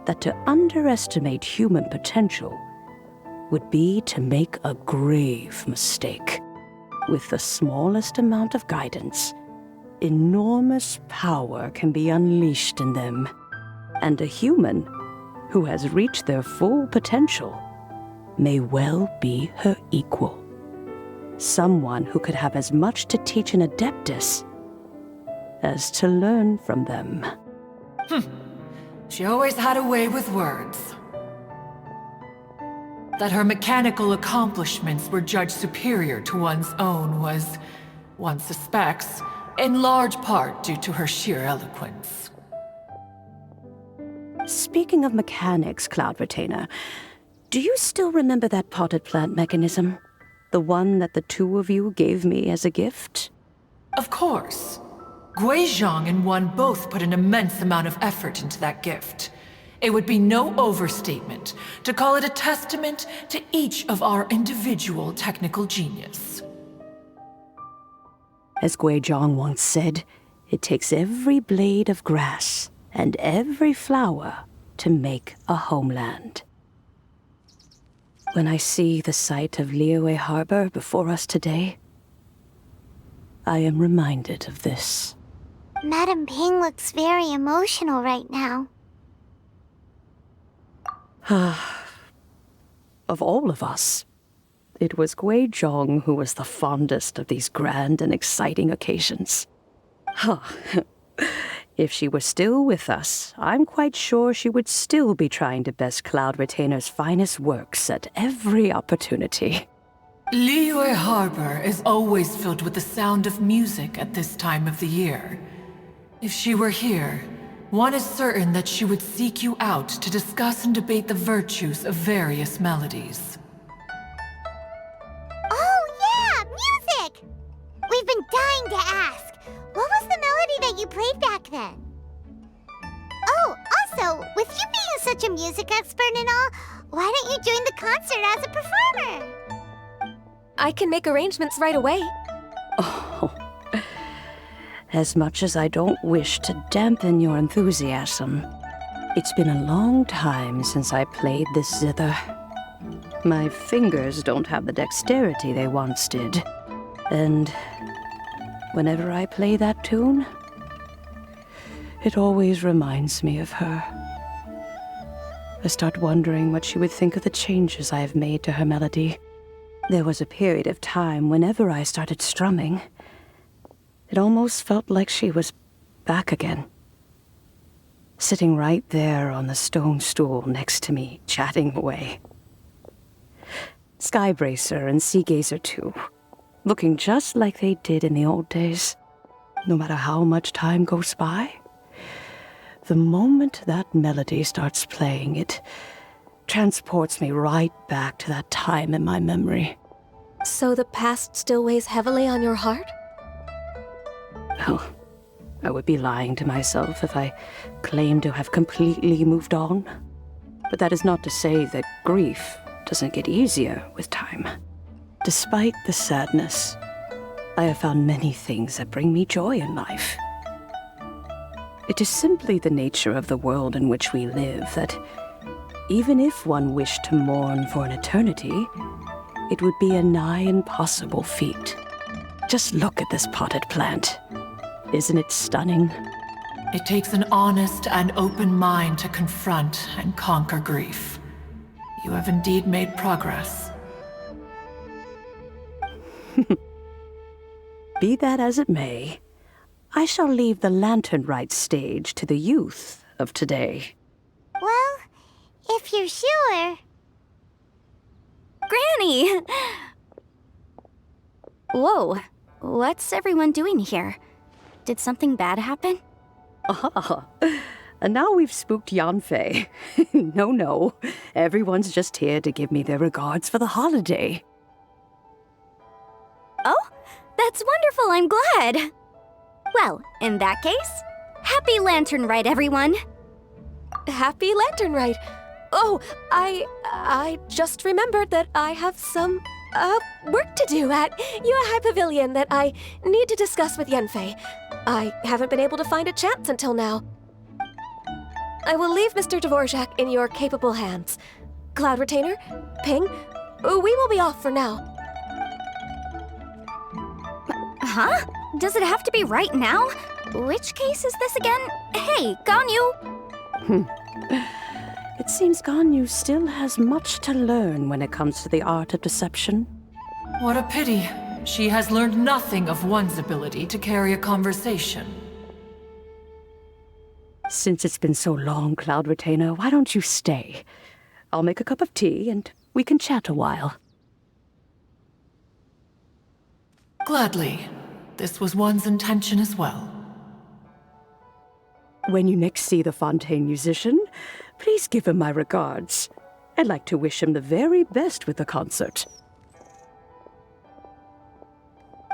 that to underestimate human potential would be to make a grave mistake. With the smallest amount of guidance, enormous power can be unleashed in them. And a human who has reached their full potential may well be her equal. Someone who could have as much to teach an Adeptus as to learn from them. She always had a way with words. That her mechanical accomplishments were judged superior to one's own was, one suspects, in large part due to her sheer eloquence. Speaking of mechanics, Cloud Retainer, do you still remember that potted plant mechanism? The one that the two of you gave me as a gift? Of course. Guizhong and one both put an immense amount of effort into that gift. It would be no overstatement to call it a testament to each of our individual technical genius. As Guizhong once said, it takes every blade of grass and every flower to make a homeland. When I see the sight of Liyue Harbor before us today, I am reminded of this. Madame Ping looks very emotional right now. Of all of us, it was Guizhong who was the fondest of these grand and exciting occasions. If she were still with us, I'm quite sure she would still be trying to best Cloud Retainer's finest works at every opportunity. Liyue Harbor is always filled with the sound of music at this time of the year. If she were here, one is certain that she would seek you out to discuss and debate the virtues of various melodies. Oh yeah, music! We've been dying to ask. What was the melody that you played back then? Oh, also, with you being such a music expert and all, why don't you join the concert as a performer? I can make arrangements right away. Oh, as much as I don't wish to dampen your enthusiasm, it's been a long time since I played this zither. My fingers don't have the dexterity they once did, and whenever I play that tune, it always reminds me of her. I start wondering what she would think of the changes I have made to her melody. There was a period of time whenever I started strumming, it almost felt like she was back again. Sitting right there on the stone stool next to me, chatting away. Skybracer and Seagazer too, looking just like they did in the old days. No matter how much time goes by, the moment that melody starts playing, it transports me right back to that time in my memory. So the past still weighs heavily on your heart? Oh, I would be lying to myself if I claimed to have completely moved on. But that is not to say that grief doesn't get easier with time. Despite the sadness, I have found many things that bring me joy in life. It is simply the nature of the world in which we live that even if one wished to mourn for an eternity, it would be a nigh impossible feat. Just look at this potted plant. Isn't it stunning? It takes an honest and open mind to confront and conquer grief. You have indeed made progress. Be that as it may, I shall leave the Lantern Rite stage to the youth of today. Well, if you're sure. Granny! Whoa, what's everyone doing here? Did something bad happen? Ah, and now we've spooked Yanfei. No, everyone's just here to give me their regards for the holiday. Oh, that's wonderful, I'm glad. Well, in that case, happy Lantern Rite, everyone. Happy Lantern Rite. Oh, I just remembered that I have some, work to do at Yuehai Pavilion that I need to discuss with Yanfei. I haven't been able to find a chance until now. I will leave Mr. Dvorak in your capable hands. Cloud Retainer, Ping, we will be off for now. Huh? Does it have to be right now? Which case is this again? Hey, Ganyu! It seems Ganyu still has much to learn when it comes to the art of deception. What a pity. She has learned nothing of one's ability to carry a conversation. Since it's been so long, Cloud Retainer, why don't you stay? I'll make a cup of tea and we can chat a while. Gladly. This was one's intention as well. When you next see the Fontaine musician, please give him my regards. I'd like to wish him the very best with the concert.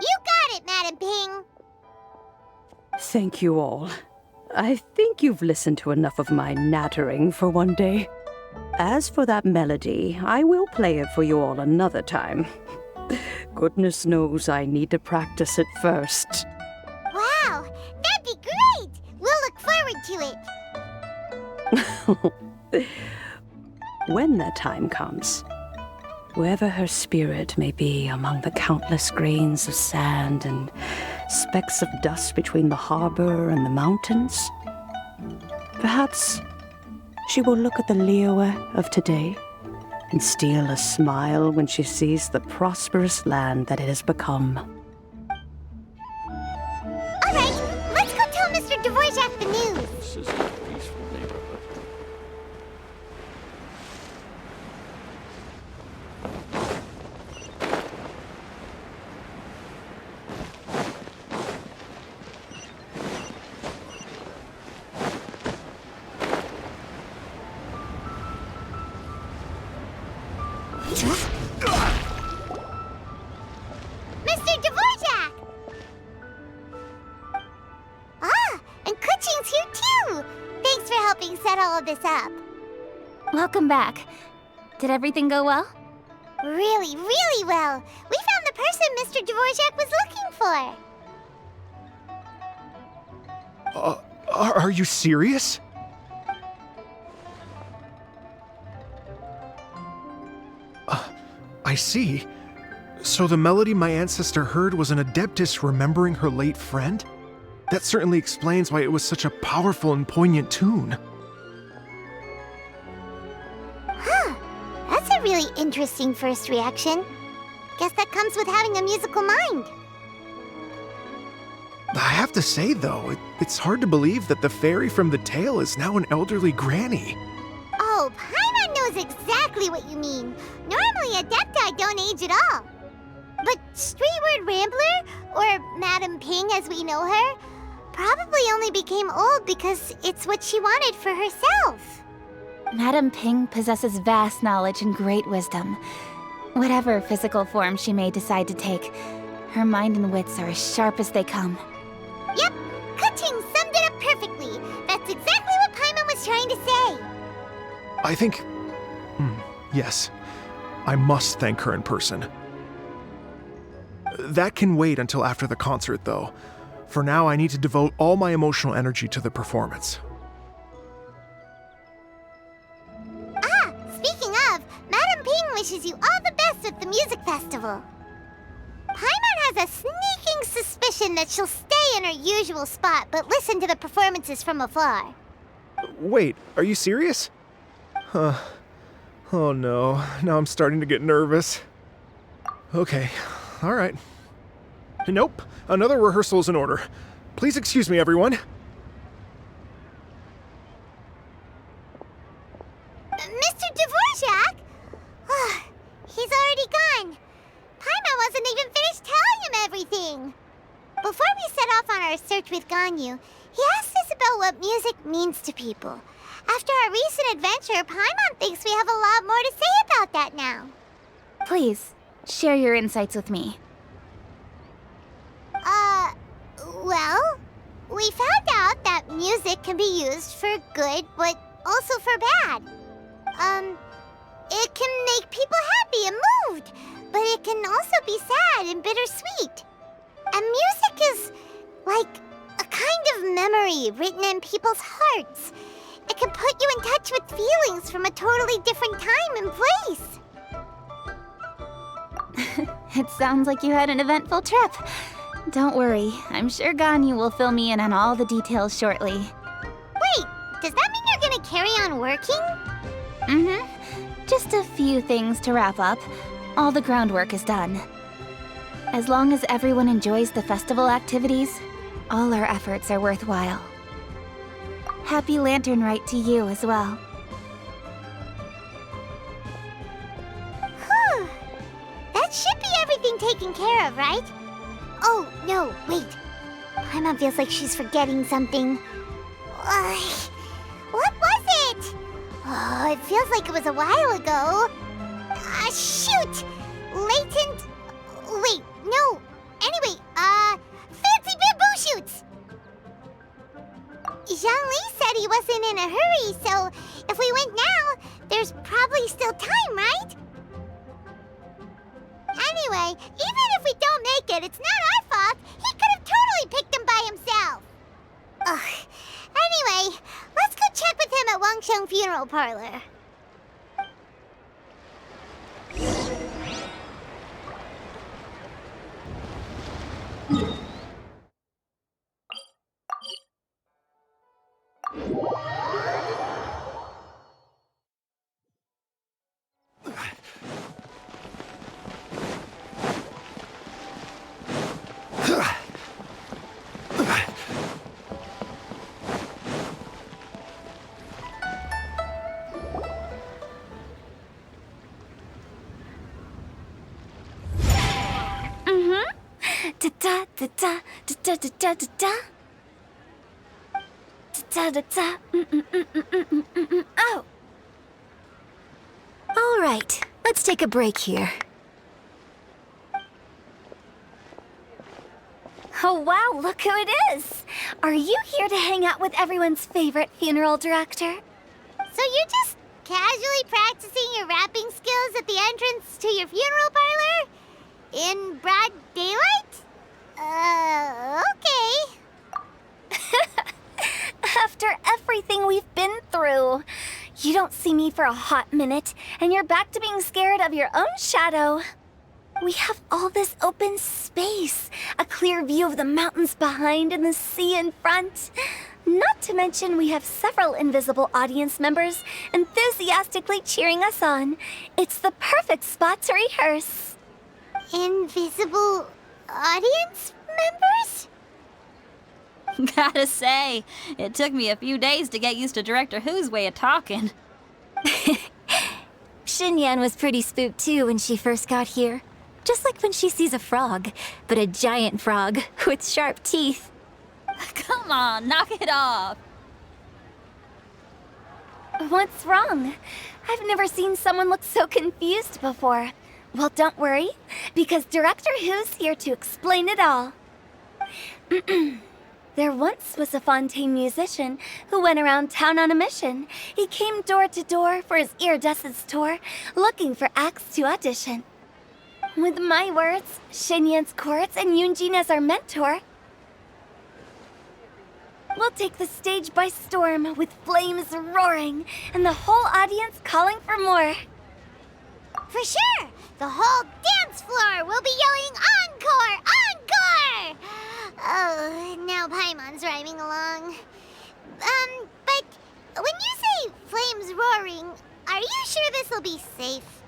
You got it, Madam Ping! Thank you all. I think you've listened to enough of my nattering for one day. As for that melody, I will play it for you all another time. Goodness knows I need to practice it first. Wow, that'd be great! We'll look forward to it. When that time comes, wherever her spirit may be among the countless grains of sand and specks of dust between the harbor and the mountains, perhaps she will look at the Liyue of today and steal a smile when she sees the prosperous land that it has become. All right, let's go tell Mr. Dvorak the news. This is a peaceful neighborhood. Mr. Dvorak! Ah, and Kuching's here too! Thanks for helping set all of this up. Welcome back. Did everything go well? Really, really well. We found the person Mr. Dvorak was looking for. Are you serious? I see. So the melody my ancestor heard was an adeptus remembering her late friend? That certainly explains why it was such a powerful and poignant tune. Huh. That's a really interesting first reaction. Guess that comes with having a musical mind. I have to say, though, it's hard to believe that the fairy from the tale is now an elderly granny. Oh, Paimon knows exactly what you mean. Normally, Adepti don't age at all. But Streetward Rambler, or Madam Ping as we know her, probably only became old because it's what she wanted for herself. Madam Ping possesses vast knowledge and great wisdom. Whatever physical form she may decide to take, her mind and wits are as sharp as they come. Yep, Kuching summed it up perfectly. That's exactly what Paimon was trying to say. I think... yes. I must thank her in person. That can wait until after the concert, though. For now, I need to devote all my emotional energy to the performance. Ah, speaking of, Madam Ping wishes you all the best at the music festival. Paimon has a sneaking suspicion that she'll stay stay in her usual spot, but listen to the performances from afar. Wait, are you serious? Huh. Oh no, now I'm starting to get nervous. Okay, alright. Nope, another rehearsal is in order. Please excuse me, everyone. Mr. Dvorak? He's already gone. Paimon wasn't even finished telling him everything. Before we set off on our search with Ganyu, he asked us about what music means to people. After our recent adventure, Paimon thinks we have a lot more to say about that now. Please, share your insights with me. Well, we found out that music can be used for good, but also for bad. It can make people happy and moved, but it can also be sad and bittersweet. And music is like a kind of memory written in people's hearts. It can put you in touch with feelings from a totally different time and place. It sounds like you had an eventful trip. Don't worry, I'm sure Ganyu will fill me in on all the details shortly. Wait, does that mean you're gonna carry on working? Just a few things to wrap up. All the groundwork is done. As long as everyone enjoys the festival activities, all our efforts are worthwhile. Happy Lantern Rite to you as well. Whew. That should be everything taken care of, right? Oh, no, wait. Paimon feels like she's forgetting something. What was it? Oh, it feels like it was a while ago. Shoot! Latent... Wait, no. Anyway, fancy bamboo shoots! Zhang-Li said he wasn't in a hurry, so if we went now, there's probably still time, right? Anyway, even if we don't make it, it's not our fault. He could have totally picked them by himself. Ugh. Anyway, let's go check with him at Wangsheng Funeral Parlor. Da da da da da da da da da. Da da da. Oh. All right, let's take a break here. Oh wow, look who it is! Are you here to hang out with everyone's favorite funeral director? So you're just casually practicing your rapping skills at the entrance to your funeral parlor? In broad daylight? Okay. After everything we've been through, you don't see me for a hot minute, and you're back to being scared of your own shadow. We have all this open space, a clear view of the mountains behind and the sea in front. Not to mention we have several invisible audience members enthusiastically cheering us on. It's the perfect spot to rehearse. Invisible audience members? Gotta say, it took me a few days to get used to Director Who's way of talking. Xinyan was pretty spooked too when she first got here. Just like when she sees a frog, but a giant frog with sharp teeth. Come on, knock it off. What's wrong? I've never seen someone look so confused before. Well, don't worry, because Director Who's here to explain it all. There once was a Fontaine musician who went around town on a mission. He came door to door for his iridescence tour, looking for acts to audition. With my words, Xinyan's chords, and Yunjin as our mentor, we'll take the stage by storm with flames roaring and the whole audience calling for more. For sure! The whole dance floor will be yelling encore! Encore! Oh, now Paimon's rhyming along. But when you say flames roaring, are you sure this'll be safe?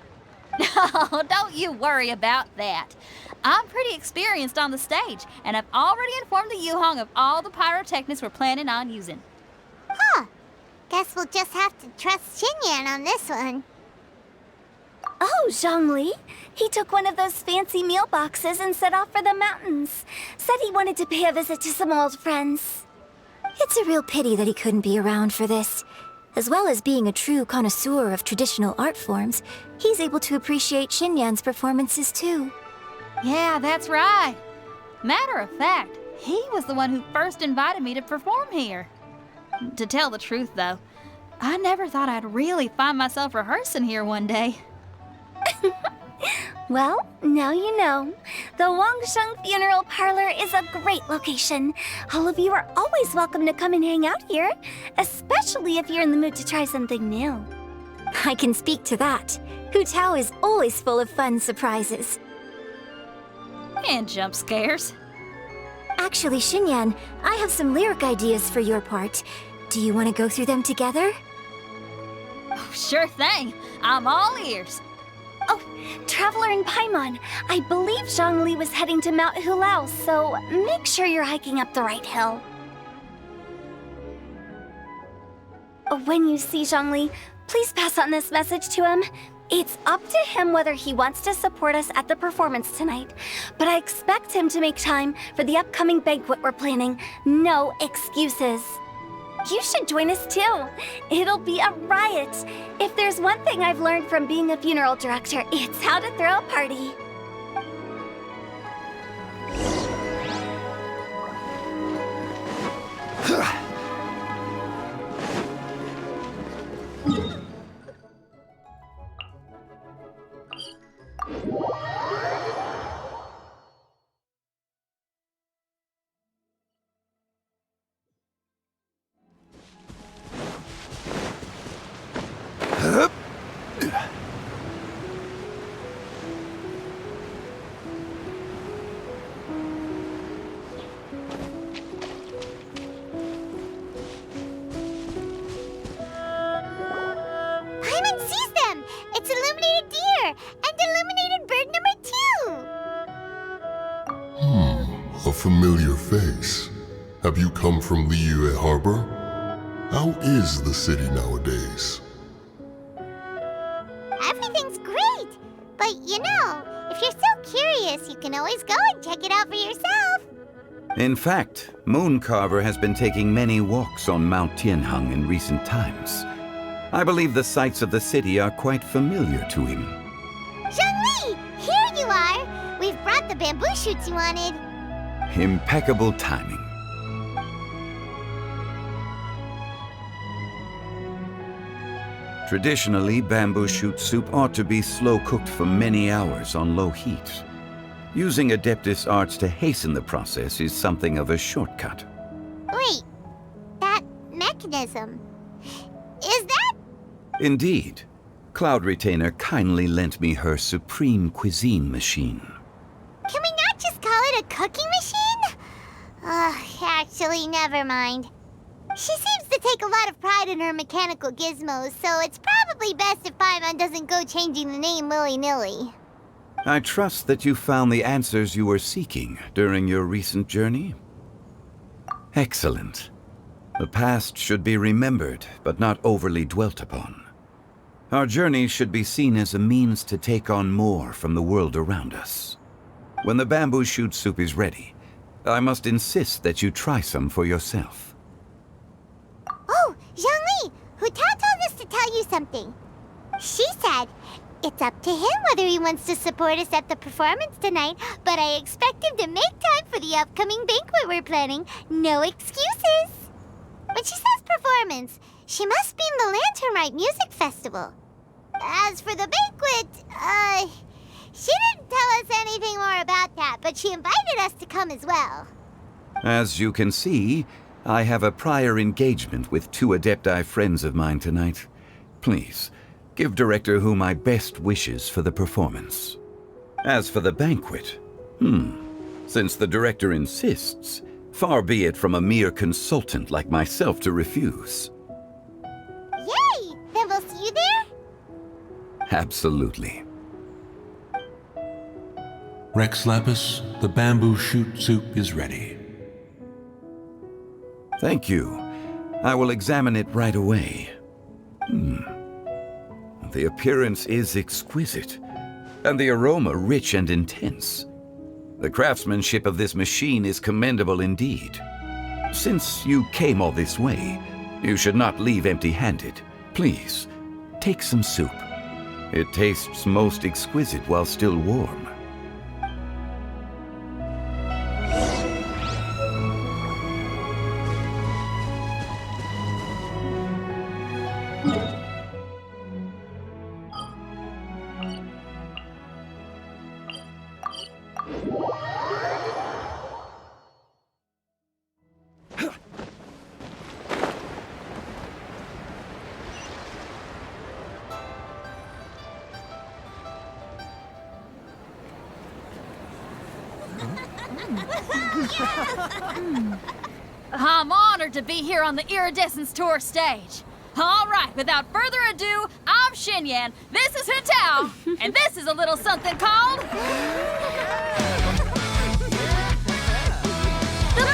No, don't you worry about that. I'm pretty experienced on the stage, and I've already informed the Yuhong of all the pyrotechnics we're planning on using. Huh. Guess we'll just have to trust Xinyan on this one. Oh, Zhongli. He took one of those fancy meal boxes and set off for the mountains. Said he wanted to pay a visit to some old friends. It's a real pity that he couldn't be around for this. As well as being a true connoisseur of traditional art forms, he's able to appreciate Xinyan's performances too. Yeah, that's right. Matter of fact, he was the one who first invited me to perform here. To tell the truth, though, I never thought I'd really find myself rehearsing here one day. Well, now you know. The Wangsheng Funeral Parlor is a great location. All of you are always welcome to come and hang out here, especially if you're in the mood to try something new. I can speak to that. Hu Tao is always full of fun surprises. And jump scares. Actually, Xinyan, I have some lyric ideas for your part. Do you want to go through them together? Oh, sure thing. I'm all ears. Oh, Traveler and Paimon, I believe Zhongli was heading to Mount Hulao, so make sure you're hiking up the right hill. When you see Zhongli, please pass on this message to him. It's up to him whether he wants to support us at the performance tonight, but I expect him to make time for the upcoming banquet we're planning. No excuses. You should join us too. It'll be a riot. If there's one thing I've learned from being a funeral director, it's how to throw a party. A familiar face. Have you come from Liyue Harbor? How is the city nowadays? Everything's great! But you know, if you're so curious, you can always go and check it out for yourself. In fact, Mooncarver has been taking many walks on Mount Tianheng in recent times. I believe the sights of the city are quite familiar to him. Zhongli! Here you are! We've brought the bamboo shoots you wanted. Impeccable timing. Traditionally, bamboo shoot soup ought to be slow-cooked for many hours on low heat. Using Adeptus arts to hasten the process is something of a shortcut. Wait, that mechanism, is that? Indeed. Cloud Retainer kindly lent me her supreme cuisine machine. Can we not just call it a cooking machine? Actually, never mind. She seems to take a lot of pride in her mechanical gizmos, so it's probably best if Paimon doesn't go changing the name willy-nilly. I trust that you found the answers you were seeking during your recent journey. Excellent. The past should be remembered, but not overly dwelt upon. Our journey should be seen as a means to take on more from the world around us. When the bamboo shoot soup is ready, I must insist that you try some for yourself. Oh, Zhongli! Hu Tao told us to tell you something. She said, it's up to him whether he wants to support us at the performance tonight, but I expect him to make time for the upcoming banquet we're planning. No excuses! When she says performance, she must mean the Lantern Rite Music Festival. As for the banquet, she didn't tell us anything more about that, but she invited us to come as well. As you can see, I have a prior engagement with 2 Adepti friends of mine tonight. Please, give Director Hu my best wishes for the performance. As for the banquet, since the Director insists, Far be it from a mere consultant like myself to refuse. Yay! Then we'll see you there? Absolutely. Rex Lapis, the bamboo shoot soup is ready. Thank you. I will examine it right away. The appearance is exquisite, and the aroma rich and intense. The craftsmanship of this machine is commendable indeed. Since you came all this way, you should not leave empty-handed. Please, take some soup. It tastes most exquisite while still warm. I'm honored to be here on the Iridescence Tour stage. All right, without further ado, I'm Xinyan, this is Hutao, and this is a little something called... The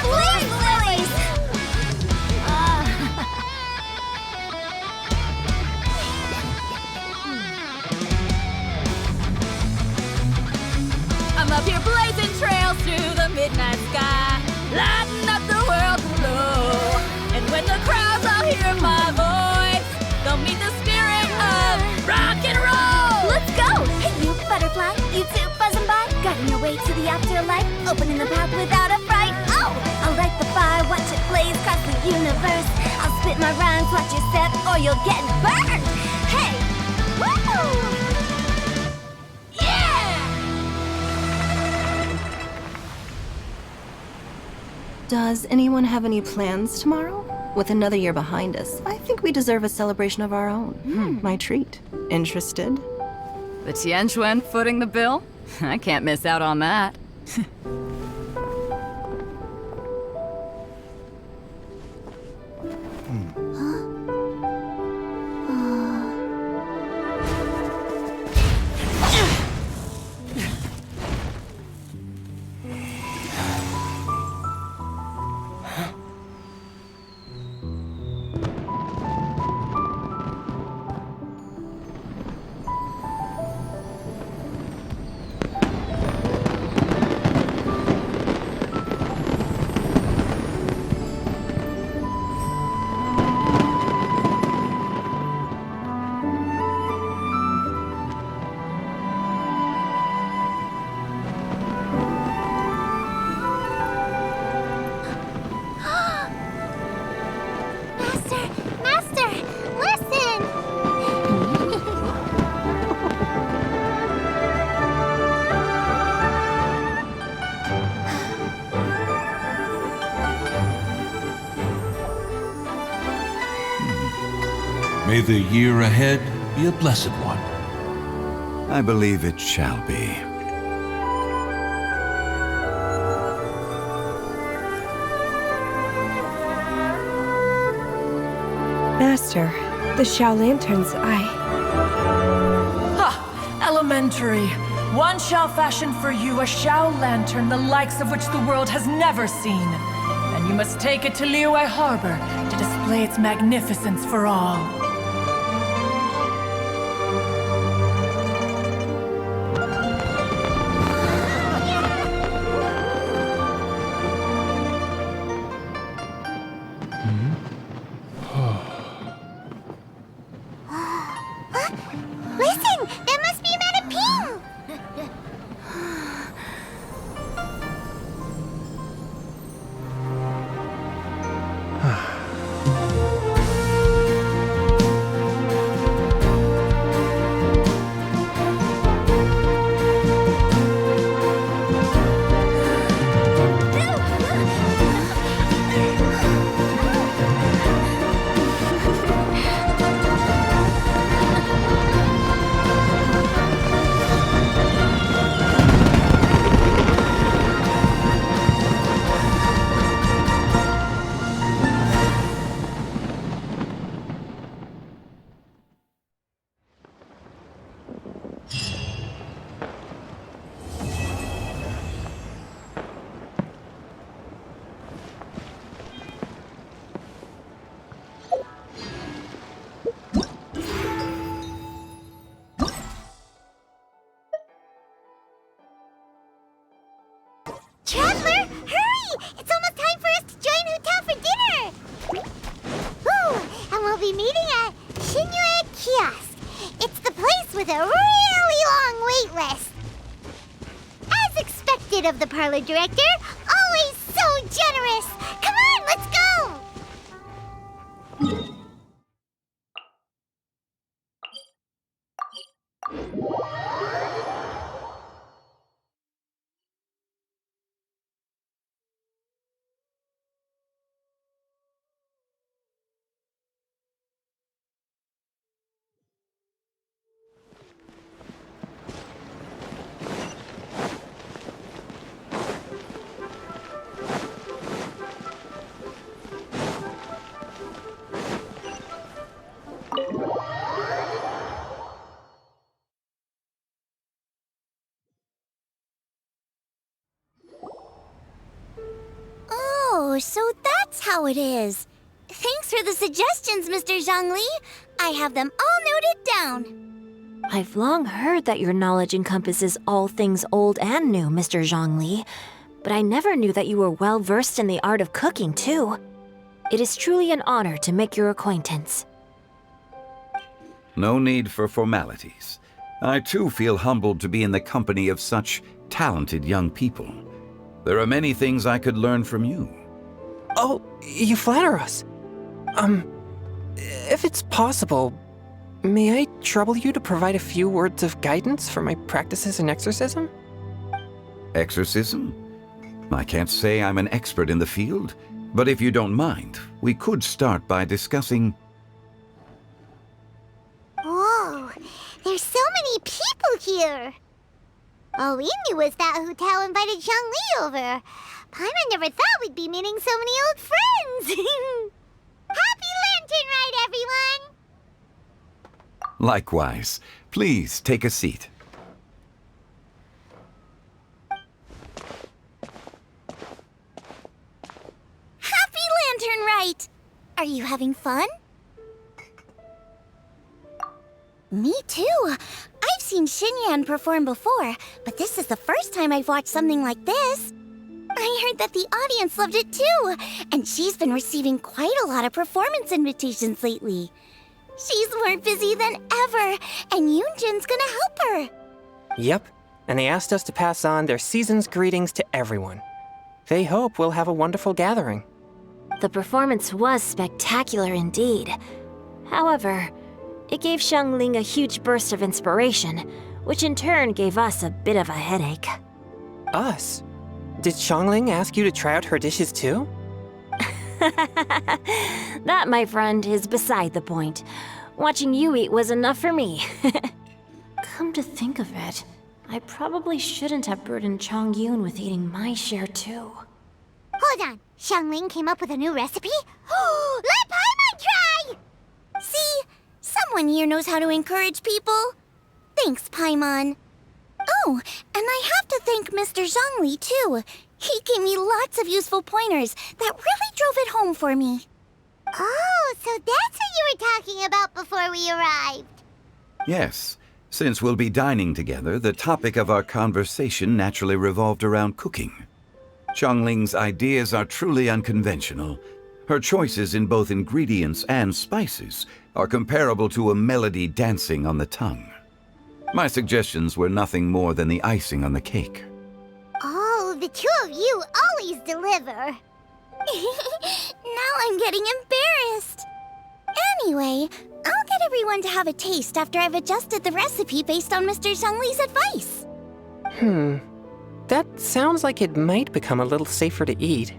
Blaze Lilies! I'm up here blazing trails through the midnight sky, lighting up the world below. And when the crowds all hear my voice, they'll meet the spirit of rock and roll. Let's go! Hey, you butterfly, you too buzzing by, guiding your way to the afterlife, opening the path without a fright. Oh, I'll light the fire, watch it blaze across the universe. I'll spit my rhymes, watch you set, or you'll get burned. Hey, woo! Does anyone have any plans tomorrow? With another year behind us, I think we deserve a celebration of our own. My treat. Interested? The Tianquan footing the bill? I can't miss out on that. Master, listen! May the year ahead be a blessed one. I believe it shall be. Master, the Xiao Lanterns, Ha! Elementary. One shall fashion for you a Xiao Lantern the likes of which the world has never seen. And you must take it to Liyue Harbor to display its magnificence for all. Listen! That must be Madame Ping! Traveler, hurry! It's almost time for us to join Hu Tao for dinner! Ooh, and we'll be meeting at Shinue Kiosk. It's the place with a really long wait list. As expected of the parlor director, always so generous! Come on, let's go! Oh, so that's how it is. Thanks for the suggestions, Mr. Zhongli. I have them all noted down. I've long heard that your knowledge encompasses all things old and new, Mr. Zhongli, but I never knew that you were well versed in the art of cooking, too. It is truly an honor to make your acquaintance. No need for formalities. I too feel humbled to be in the company of such talented young people. There are many things I could learn from you. Oh, you flatter us. If it's possible, may I trouble you to provide a few words of guidance for my practices in exorcism? Exorcism? I can't say I'm an expert in the field, but if you don't mind, we could start by discussing... Whoa, there's so many people here! All we knew was that Hu Tao invited Zhongli over. Paimon never thought we'd be meeting so many old friends! Happy Lantern Rite, everyone! Likewise. Please take a seat. Happy Lantern Rite! Are you having fun? Me too. I've seen Xinyan perform before, but this is the first time I've watched something like this. I heard that the audience loved it too, and she's been receiving quite a lot of performance invitations lately. She's more busy than ever, and Yoonjin's gonna help her. Yep, and they asked us to pass on their season's greetings to everyone. They hope we'll have a wonderful gathering. The performance was spectacular indeed. However, it gave Xiangling a huge burst of inspiration, which in turn gave us a bit of a headache. Us? Did Xiangling ask you to try out her dishes too? That, my friend, is beside the point. Watching you eat was enough for me. Come to think of it, I probably shouldn't have burdened Chongyun with eating my share too. Hold on, Xiangling came up with a new recipe? Let Paimon try! See? Someone here knows how to encourage people. Thanks, Paimon. Oh, and I have to thank Mr. Zhongli, too. He gave me lots of useful pointers that really drove it home for me. Oh, so that's what you were talking about before we arrived. Yes. Since we'll be dining together, the topic of our conversation naturally revolved around cooking. Xiangling's ideas are truly unconventional. Her choices in both ingredients and spices are comparable to a melody dancing on the tongue. My suggestions were nothing more than the icing on the cake. Oh, the two of you always deliver. Now I'm getting embarrassed. Anyway, I'll get everyone to have a taste after I've adjusted the recipe based on Mr. Zhongli's advice. That sounds like it might become a little safer to eat.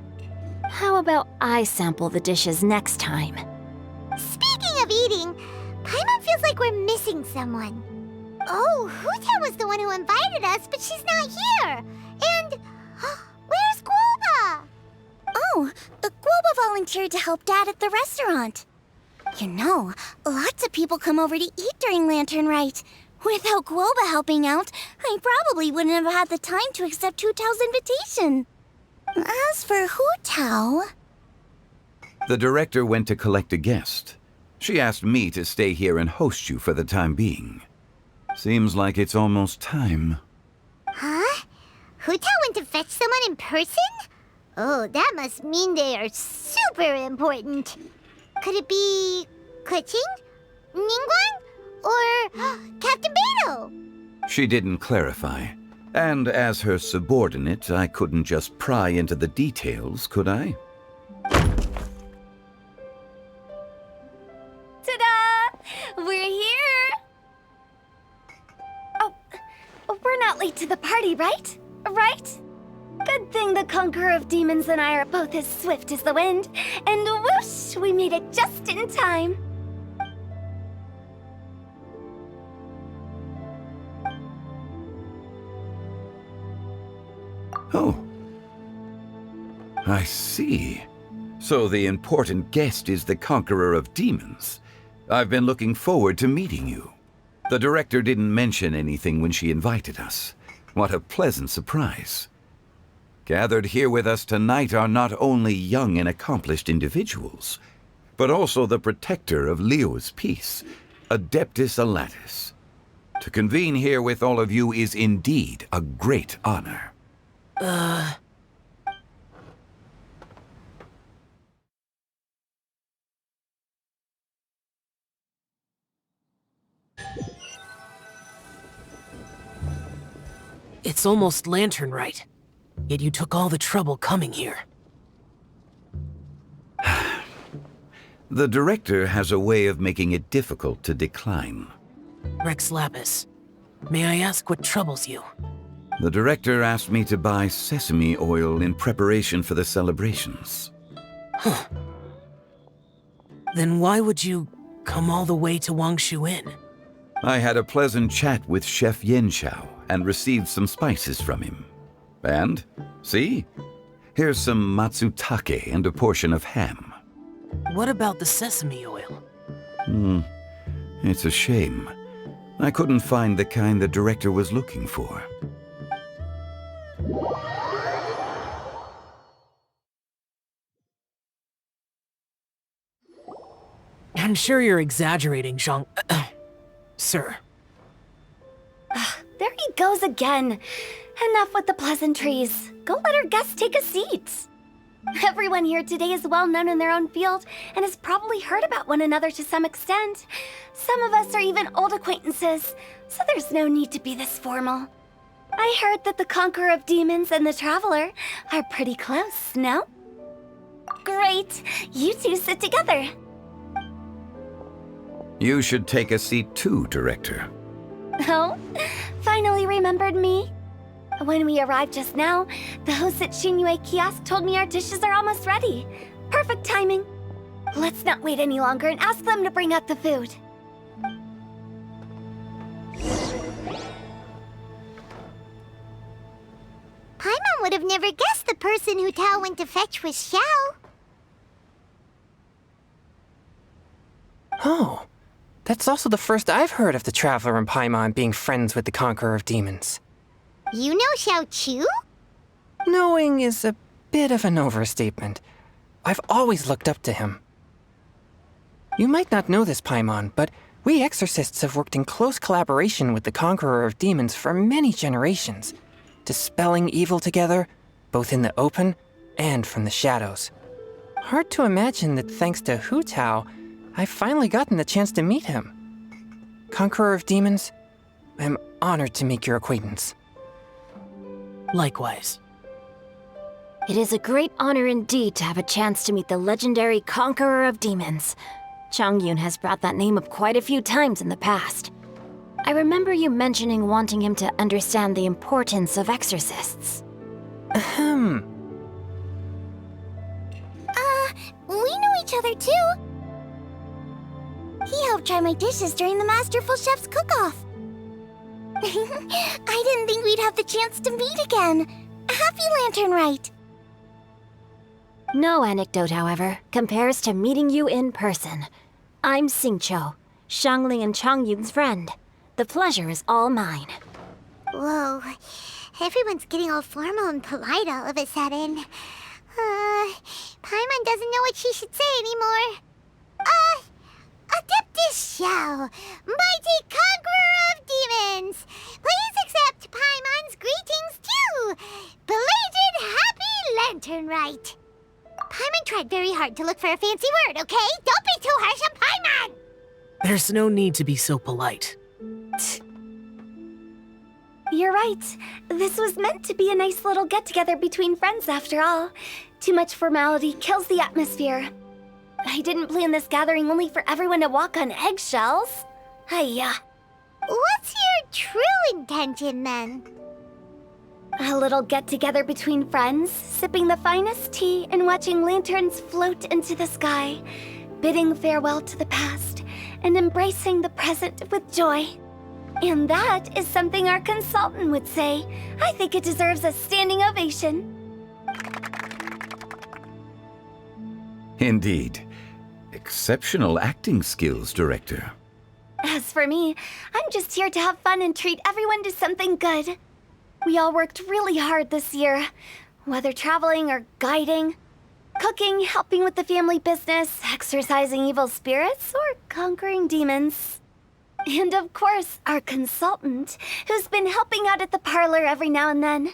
How about I sample the dishes next time? Speaking of eating, Paimon feels like we're missing someone. Oh, Hu Tao was the one who invited us, but she's not here. And where's Guoba? Oh, Guoba volunteered to help Dad at the restaurant. You know, lots of people come over to eat during Lantern Rite. Without Guoba helping out, I probably wouldn't have had the time to accept Hu Tao's invitation. As for Hu Tao... The director went to collect a guest. She asked me to stay here and host you for the time being. Seems like it's almost time. Huh? Hu Tao went to fetch someone in person? Oh, that must mean they are super important. Could it be Kuching? Ningguang? Or Captain Beto? She didn't clarify. And as her subordinate, I couldn't just pry into the details, could I? Ta-da! We're here! Oh, we're not late to the party, right? Right? Good thing the Conqueror of Demons and I are both as swift as the wind. And whoosh, we made it just in time. Oh. I see. So the important guest is the Conqueror of Demons. I've been looking forward to meeting you. The director didn't mention anything when she invited us. What a pleasant surprise. Gathered here with us tonight are not only young and accomplished individuals, but also the protector of Liyue's peace, Adeptus Alatus. To convene here with all of you is indeed a great honor. It's almost lantern right. Yet you took all the trouble coming here. The director has a way of making it difficult to decline. Rex Lapis, may I ask what troubles you? The director asked me to buy sesame oil in preparation for the celebrations. Huh. Then why would you come all the way to Wangshu Inn? I had a pleasant chat with Chef Yanxiao and received some spices from him. And, see? Here's some matsutake and a portion of ham. What about the sesame oil? It's a shame. I couldn't find the kind the director was looking for. I'm sure you're exaggerating, Zhang... Sir. There he goes again. Enough with the pleasantries. Go let our guests take a seat. Everyone here today is well known in their own field and has probably heard about one another to some extent. Some of us are even old acquaintances, so there's no need to be this formal. I heard that the Conqueror of Demons and the Traveler are pretty close, no? Great! You two sit together. You should take a seat too, Director. Oh? Finally remembered me? When we arrived just now, the host at Xinyue Kiosk told me our dishes are almost ready. Perfect timing. Let's not wait any longer and ask them to bring out the food. Paimon would have never guessed the person Hu Tao went to fetch was Xiao. Oh, that's also the first I've heard of the Traveler and Paimon being friends with the Conqueror of Demons. You know Xiao Chu? Knowing is a bit of an overstatement. I've always looked up to him. You might not know this, Paimon, but we exorcists have worked in close collaboration with the Conqueror of Demons for many generations, dispelling evil together, both in the open and from the shadows. Hard to imagine that thanks to Hu Tao, I've finally gotten the chance to meet him. Conqueror of Demons, I'm honored to make your acquaintance. Likewise. It is a great honor indeed to have a chance to meet the legendary Conqueror of Demons. Changyun has brought that name up quite a few times in the past. I remember you mentioning wanting him to understand the importance of exorcists. Ahem. We know each other too. He helped try my dishes during the Masterful Chef's cook-off. I didn't think we'd have the chance to meet again. Happy Lantern Rite! No anecdote, however, compares to meeting you in person. I'm Xingqiu, Shangling and Changyun's friend. The pleasure is all mine. Whoa, everyone's getting all formal and polite all of a sudden. Paimon doesn't know what she should say anymore. Adeptus Xiao, mighty Conqueror of Demons! Please accept Paimon's greetings too! lantern, right? Paimon tried very hard to look for a fancy word, okay? Don't be too harsh on Paimon! There's no need to be so polite. You're right. This was meant to be a nice little get-together between friends after all. Too much formality kills the atmosphere. I didn't plan this gathering only for everyone to walk on eggshells. Hiya. What's your true intention, then? A little get-together between friends, sipping the finest tea and watching lanterns float into the sky, bidding farewell to the past and embracing the present with joy. And that is something our consultant would say. I think it deserves a standing ovation. Indeed. Exceptional acting skills, Director. As for me, I'm just here to have fun and treat everyone to something good. We all worked really hard this year, whether traveling or guiding, cooking, helping with the family business, exorcising evil spirits, or conquering demons. And of course, our consultant, who's been helping out at the parlor every now and then.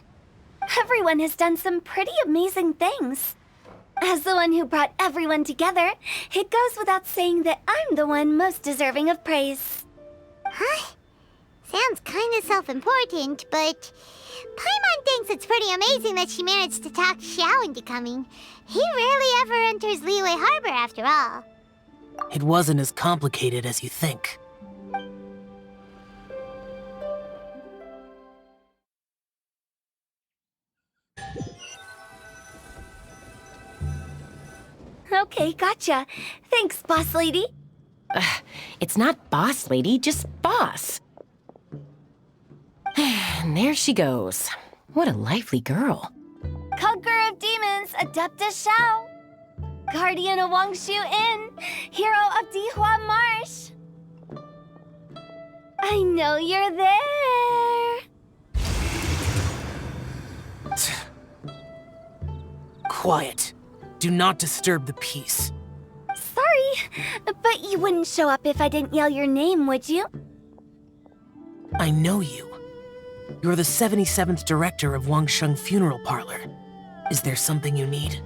Everyone has done some pretty amazing things. As the one who brought everyone together, it goes without saying that I'm the one most deserving of praise. Huh? Sounds kinda self-important, but Paimon thinks it's pretty amazing that she managed to talk Xiao into coming. He rarely ever enters Liyue Harbor after all. It wasn't as complicated as you think. Okay, gotcha. Thanks, boss lady. It's not boss lady, just boss. And there she goes. What a lively girl. Conqueror of demons, Adepta Xiao. Guardian of Wangshu Inn, hero of Dihua Marsh. I know you're there. Quiet. Do not disturb the peace. Sorry, but you wouldn't show up if I didn't yell your name, would you? I know you. You're the 77th director of Wangsheng Funeral Parlor. Is there something you need?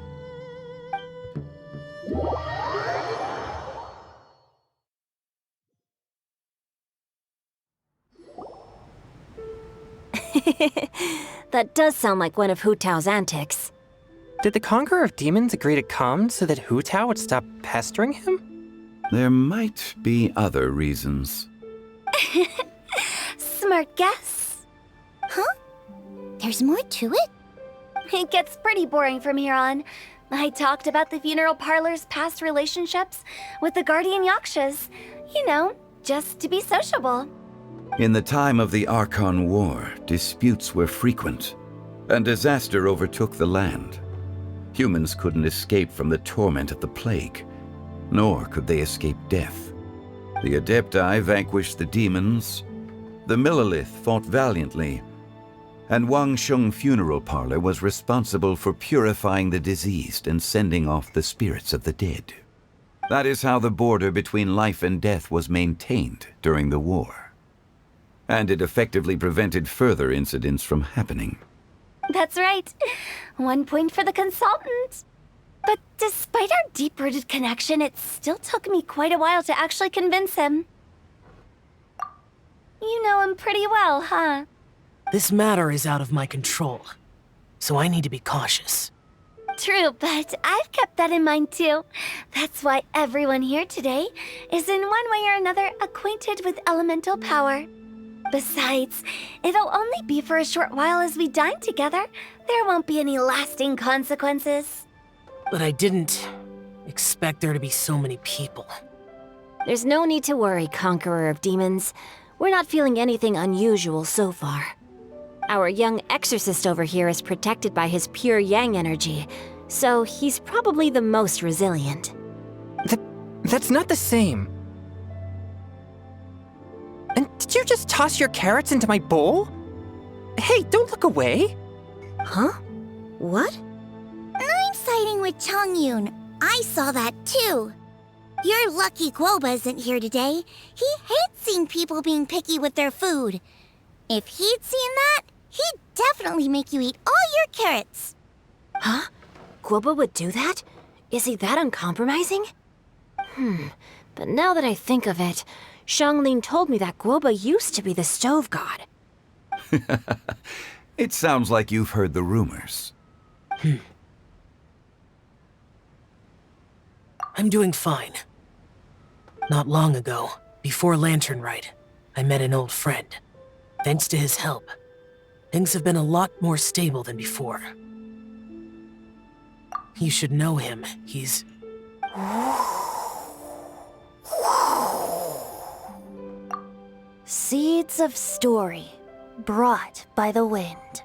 That does sound like one of Hu Tao's antics. Did the Conqueror of Demons agree to come so that Hu Tao would stop pestering him? There might be other reasons. Smart guess. Huh? There's more to it? It gets pretty boring from here on. I talked about the funeral parlor's past relationships with the guardian yakshas. You know, just to be sociable. In the time of the Archon War, disputes were frequent, and disaster overtook the land. Humans couldn't escape from the torment of the plague, nor could they escape death. The Adepti vanquished the demons, the Millelith fought valiantly, and Wangsheng Funeral Parlor was responsible for purifying the diseased and sending off the spirits of the dead. That is how the border between life and death was maintained during the war. And it effectively prevented further incidents from happening. That's right. 1 point for the consultant. But despite our deep-rooted connection, it still took me quite a while to actually convince him. You know him pretty well, huh? This matter is out of my control, so I need to be cautious. True, but I've kept that in mind too. That's why everyone here today is in one way or another acquainted with elemental power. Besides, it'll only be for a short while as we dine together. There won't be any lasting consequences. But I didn't expect there to be so many people. There's no need to worry, Conqueror of Demons. We're not feeling anything unusual so far. Our young exorcist over here is protected by his pure yang energy, so he's probably the most resilient. That's not the same. And did you just toss your carrots into my bowl? Hey, don't look away. Huh? What? I'm siding with Chongyun. I saw that too. You're lucky Guoba isn't here today. He hates seeing people being picky with their food. If he'd seen that, he'd definitely make you eat all your carrots. Huh? Guoba would do that? Is he that uncompromising? But now that I think of it, Xianglin told me that Guoba used to be the stove god. It sounds like you've heard the rumors. I'm doing fine. Not long ago, before Lantern Rite, I met an old friend. Thanks to his help, things have been a lot more stable than before. You should know him. He's... Seeds of story, brought by the wind.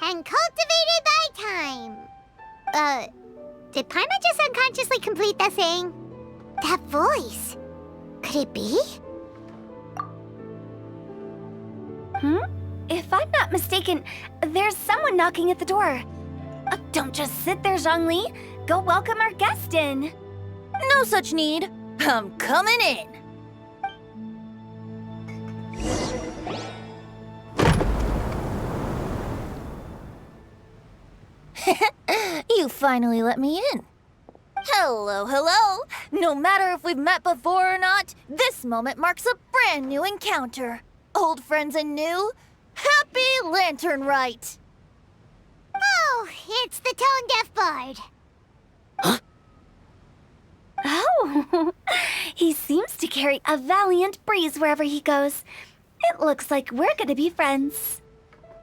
And cultivated by time. Did Paimon just unconsciously complete that saying? That voice. Could it be? If I'm not mistaken, there's someone knocking at the door. Don't just sit there, Zhongli. Go welcome our guest in. No such need. I'm coming in. You finally let me in. Hello, hello. No matter if we've met before or not, this moment marks a brand new encounter. Old friends and new. Happy Lantern Rite. Oh, it's the tone-deaf bard. Oh, he seems to carry a valiant breeze wherever he goes. It looks like we're gonna be friends.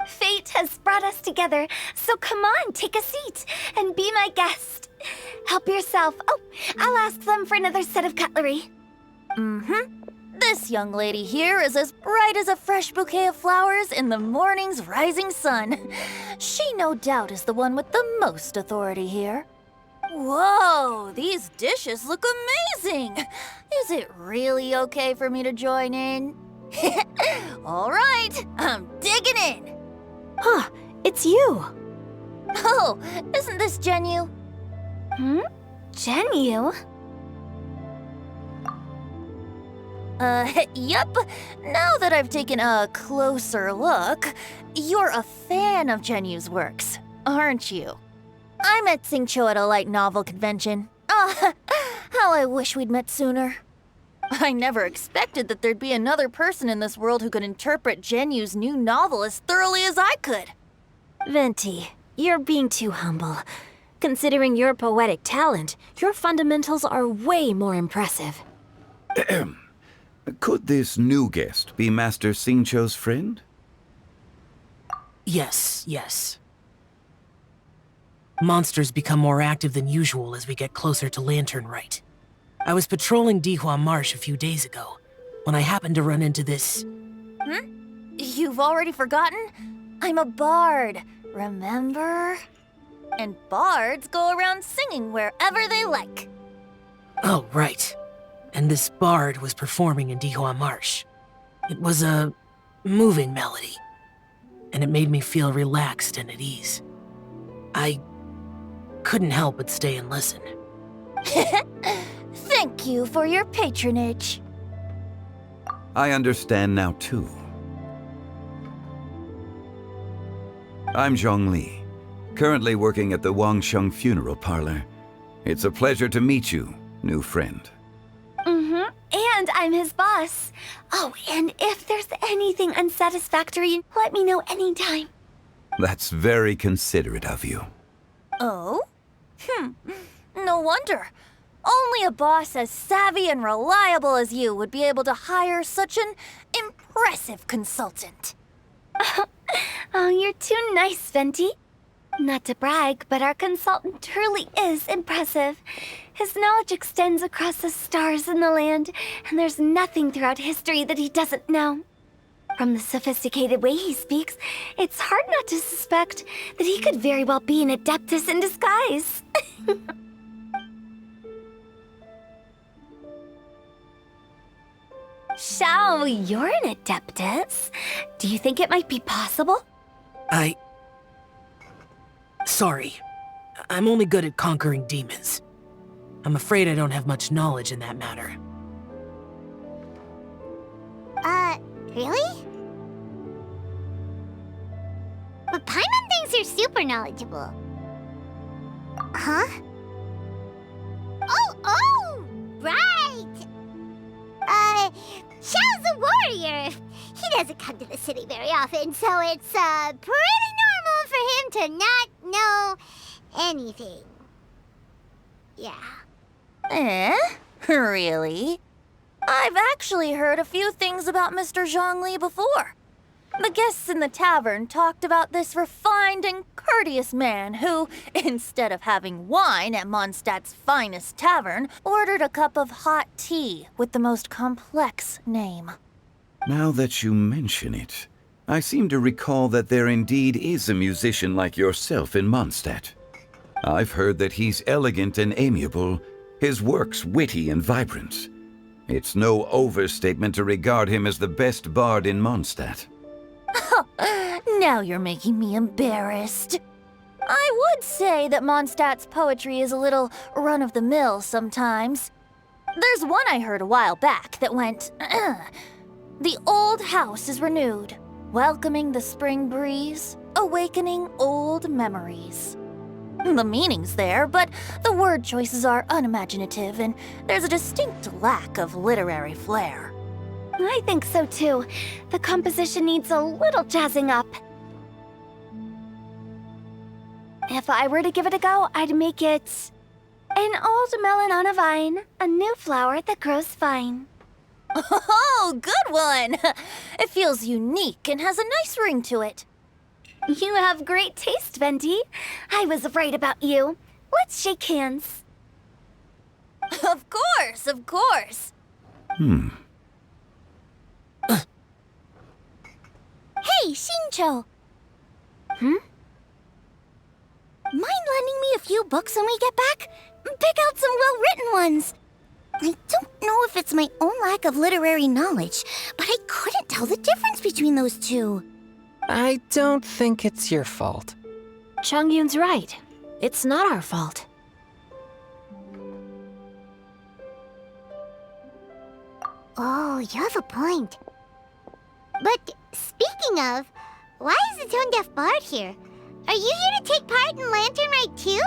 Fate has brought us together, so come on, take a seat and be my guest. Help yourself. Oh, I'll ask them for another set of cutlery. This young lady here is as bright as a fresh bouquet of flowers in the morning's rising sun. She no doubt is the one with the most authority here. Whoa, these dishes look amazing! Is it really okay for me to join in? All right, I'm digging in. Huh, it's you. Oh, isn't this Genyu? Genyu? Yep. Now that I've taken a closer look, you're a fan of Genyu's works, aren't you? I met Xingqiu at a light novel convention. Ah, how I wish we'd met sooner. I never expected that there'd be another person in this world who could interpret Genyu's new novel as thoroughly as I could. Venti, you're being too humble. Considering your poetic talent, your fundamentals are way more impressive. Could this new guest be Master Xingqiu's friend? Yes. Monsters become more active than usual as we get closer to Lantern Rite. I was patrolling Dihua Marsh a few days ago, when I happened to run into this... You've already forgotten? I'm a bard, remember? And bards go around singing wherever they like. Oh, right. And this bard was performing in Dihua Marsh. It was a moving melody, and it made me feel relaxed and at ease. I couldn't help but stay and listen. Thank you for your patronage. I understand now, too. I'm Zhongli, currently working at the Wangsheng Funeral Parlor. It's a pleasure to meet you, new friend. And I'm his boss. Oh, and if there's anything unsatisfactory, let me know anytime. That's very considerate of you. Oh? No wonder. Only a boss as savvy and reliable as you would be able to hire such an impressive consultant. Oh, you're too nice, Venti. Not to brag, but our consultant truly is impressive. His knowledge extends across the stars and the land, and there's nothing throughout history that he doesn't know. From the sophisticated way he speaks, it's hard not to suspect that he could very well be an adeptus in disguise. Shao, you're an adeptus. Do you think it might be possible? Sorry. I'm only good at conquering demons. I'm afraid I don't have much knowledge in that matter. Really? But Paimon thinks you're super knowledgeable. Huh? Oh, right! Xiao's a warrior. He doesn't come to the city very often, so it's, pretty normal for him to not know anything. Yeah. Really? I've actually heard a few things about Mr. Zhongli before. The guests in the tavern talked about this refined and courteous man who, instead of having wine at Mondstadt's finest tavern, ordered a cup of hot tea with the most complex name. Now that you mention it, I seem to recall that there indeed is a musician like yourself in Mondstadt. I've heard that he's elegant and amiable, his works witty and vibrant. It's no overstatement to regard him as the best bard in Mondstadt. Now you're making me embarrassed. I would say that Mondstadt's poetry is a little run-of-the-mill sometimes. There's one I heard a while back that went, "The old house is renewed, welcoming the spring breeze, awakening old memories." The meaning's there, but the word choices are unimaginative, and there's a distinct lack of literary flair. I think so too. The composition needs a little jazzing up. If I were to give it a go, I'd make it an old melon on a vine, a new flower that grows fine. Oh, good one! It feels unique and has a nice ring to it. You have great taste, Venti. I was right about you. Let's shake hands. Of course, of course. Hey, Xingqiu! Mind lending me a few books when we get back? Pick out some well-written ones. I don't know if it's my own lack of literary knowledge, but I couldn't tell the difference between those two. I don't think it's your fault. Chongyun's right. It's not our fault. Oh, you have a point. But speaking of, why is the tone-deaf bard here? Are you here to take part in Lantern Rite too?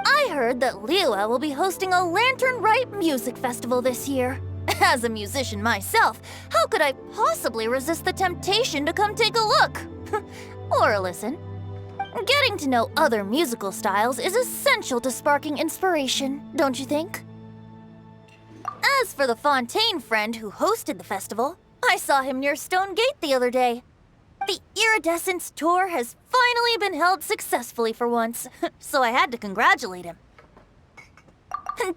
I heard that Liyue will be hosting a Lantern Rite music festival this year. As a musician myself, how could I possibly resist the temptation to come take a look? Or listen. Getting to know other musical styles is essential to sparking inspiration, don't you think? As for the Fontaine friend who hosted the festival, I saw him near Stone Gate the other day. The Iridescence tour has finally been held successfully for once, so I had to congratulate him.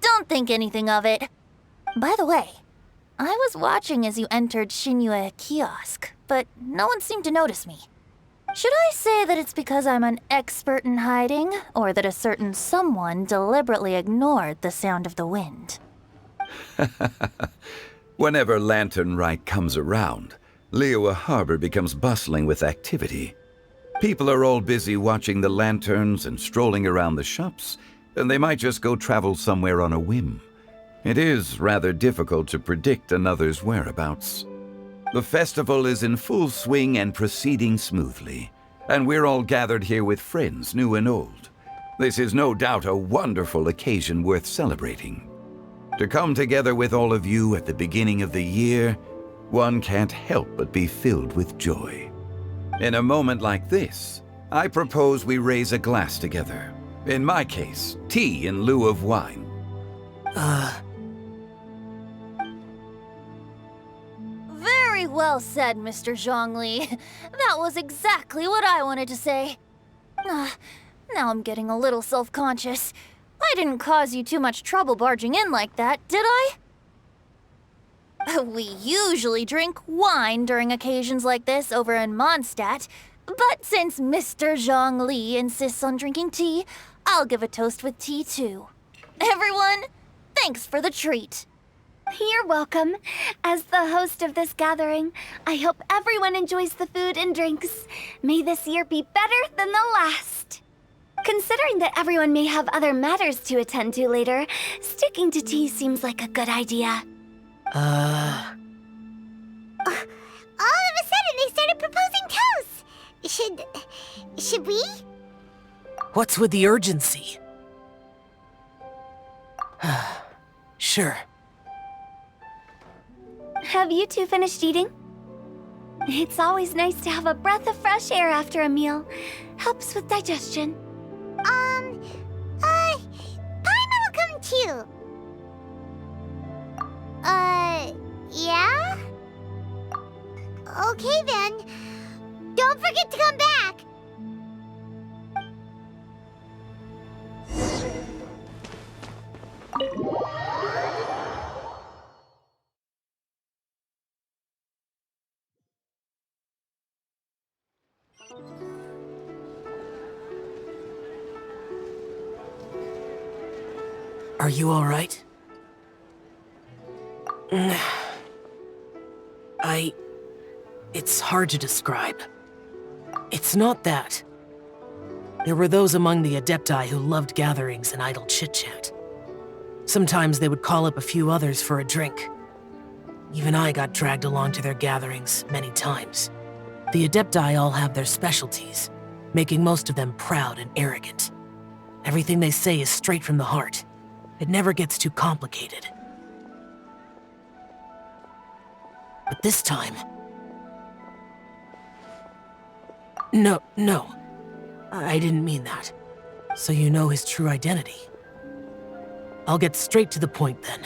Don't think anything of it. By the way, I was watching as you entered Xinyue Kiosk, but no one seemed to notice me. Should I say that it's because I'm an expert in hiding, or that a certain someone deliberately ignored the sound of the wind? Whenever Lantern Rite comes around, Liyue Harbor becomes bustling with activity. People are all busy watching the lanterns and strolling around the shops, and they might just go travel somewhere on a whim. It is rather difficult to predict another's whereabouts. The festival is in full swing and proceeding smoothly, and we're all gathered here with friends, new and old. This is no doubt a wonderful occasion worth celebrating. To come together with all of you at the beginning of the year, one can't help but be filled with joy. In a moment like this, I propose we raise a glass together. In my case, tea in lieu of wine. Very well said, Mr. Zhongli. That was exactly what I wanted to say. Now I'm getting a little self-conscious. I didn't cause you too much trouble barging in like that, did I? We usually drink wine during occasions like this over in Mondstadt, but since Mr. Zhongli insists on drinking tea, I'll give a toast with tea too. Everyone, thanks for the treat. You're welcome. As the host of this gathering, I hope everyone enjoys the food and drinks. May this year be better than the last. Considering that everyone may have other matters to attend to later, sticking to tea seems like a good idea. All of a sudden, they started proposing toasts. Should we? What's with the urgency? Sure. Have you two finished eating? It's always nice to have a breath of fresh air after a meal. Helps with digestion. Paimon will come too. Yeah? Okay then. Don't forget to come back. Are you alright? It's hard to describe. It's not that. There were those among the Adepti who loved gatherings and idle chit-chat. Sometimes they would call up a few others for a drink. Even I got dragged along to their gatherings many times. The Adepti all have their specialties, making most of them proud and arrogant. Everything they say is straight from the heart. It never gets too complicated. But this time... No. I didn't mean that. So you know his true identity. I'll get straight to the point then.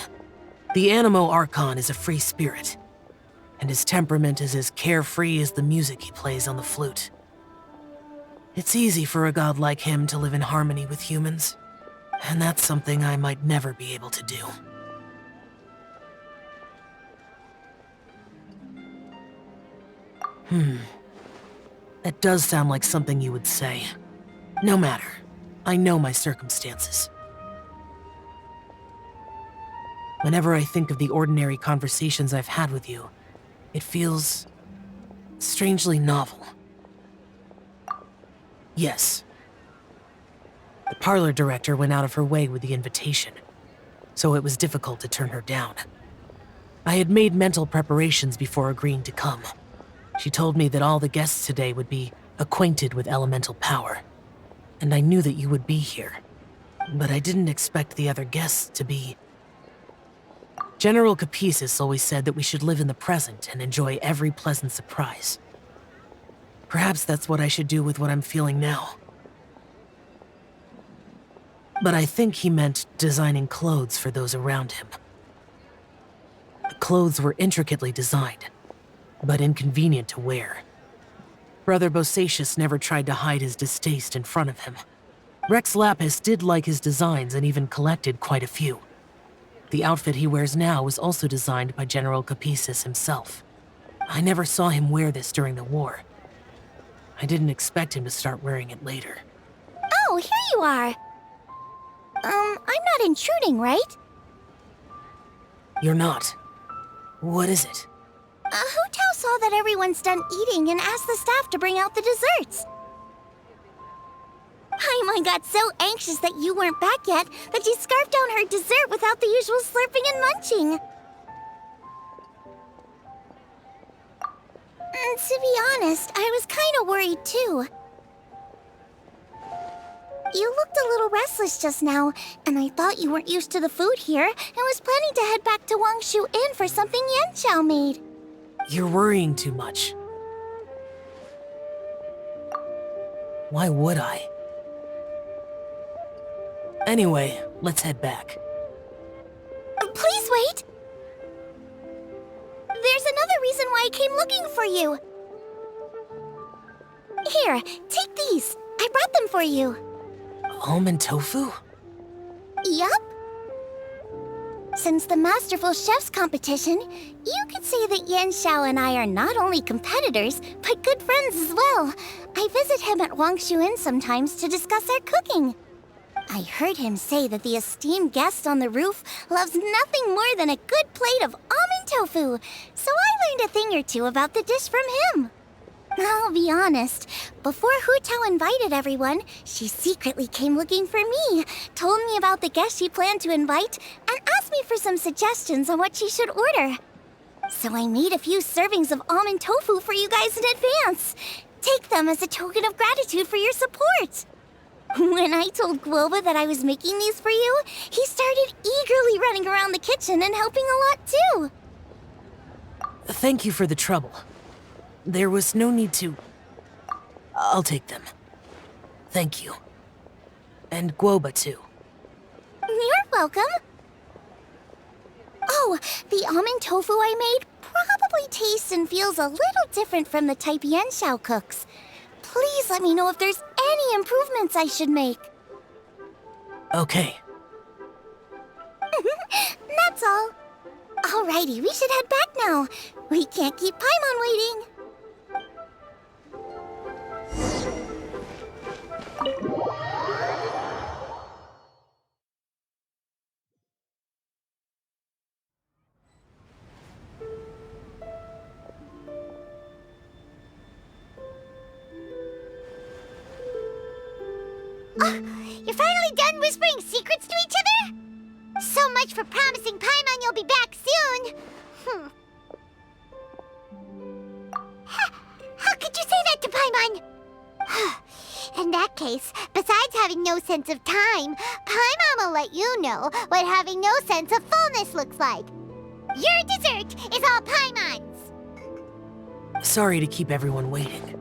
The Animo Archon is a free spirit, and his temperament is as carefree as the music he plays on the flute. It's easy for a god like him to live in harmony with humans, and that's something I might never be able to do. That does sound like something you would say. No matter. I know my circumstances. Whenever I think of the ordinary conversations I've had with you, it feels strangely novel. Yes. The parlor director went out of her way with the invitation, so it was difficult to turn her down. I had made mental preparations before agreeing to come. She told me that all the guests today would be acquainted with elemental power, and I knew that you would be here. But I didn't expect the other guests to be... General Capisis always said that we should live in the present and enjoy every pleasant surprise. Perhaps that's what I should do with what I'm feeling now. But I think he meant designing clothes for those around him. The clothes were intricately designed, but inconvenient to wear. Brother Bosacius never tried to hide his distaste in front of him. Rex Lapis did like his designs and even collected quite a few. The outfit he wears now was also designed by General Capisis himself. I never saw him wear this during the war. I didn't expect him to start wearing it later. Oh, here you are. I'm not intruding, right? You're not. What is it? Hu Tao saw that everyone's done eating and asked the staff to bring out the desserts. Paimon got so anxious that you weren't back yet that she scarfed down her dessert without the usual slurping and munching. To be honest, I was kind of worried too. You looked a little restless just now, and I thought you weren't used to the food here and was planning to head back to Wangshu Inn for something Yanqiao made. You're worrying too much. Why would I? Anyway, let's head back. Please wait! There's another reason why I came looking for you. Here, take these. I brought them for you. Almond tofu? Yup. Since the Masterful Chef's competition, you could say that Yanqiao and I are not only competitors, but good friends as well. I visit him at Wangshu Inn sometimes to discuss our cooking. I heard him say that the esteemed guest on the roof loves nothing more than a good plate of almond tofu, so I learned a thing or two about the dish from him. I'll be honest, before Hu Tao invited everyone, she secretly came looking for me, told me about the guests she planned to invite, and asked me for some suggestions on what she should order. So I made a few servings of almond tofu for you guys in advance. Take them as a token of gratitude for your support. When I told Guoba that I was making these for you, he started eagerly running around the kitchen and helping a lot too. Thank you for the trouble. There was no need to... I'll take them. Thank you. And Guoba, too. You're welcome. Oh, the almond tofu I made probably tastes and feels a little different from the type Yanxiao cooks. Please let me know if there's any improvements I should make. Okay. That's all. Alrighty, we should head back now. We can't keep Paimon waiting. You're finally done whispering secrets to each other? So much for promising Paimon you'll be back soon. How could you say that to Paimon? In that case, besides having no sense of time, Paimon will let you know what having no sense of fullness looks like. Your dessert is all Paimon's. Sorry to keep everyone waiting.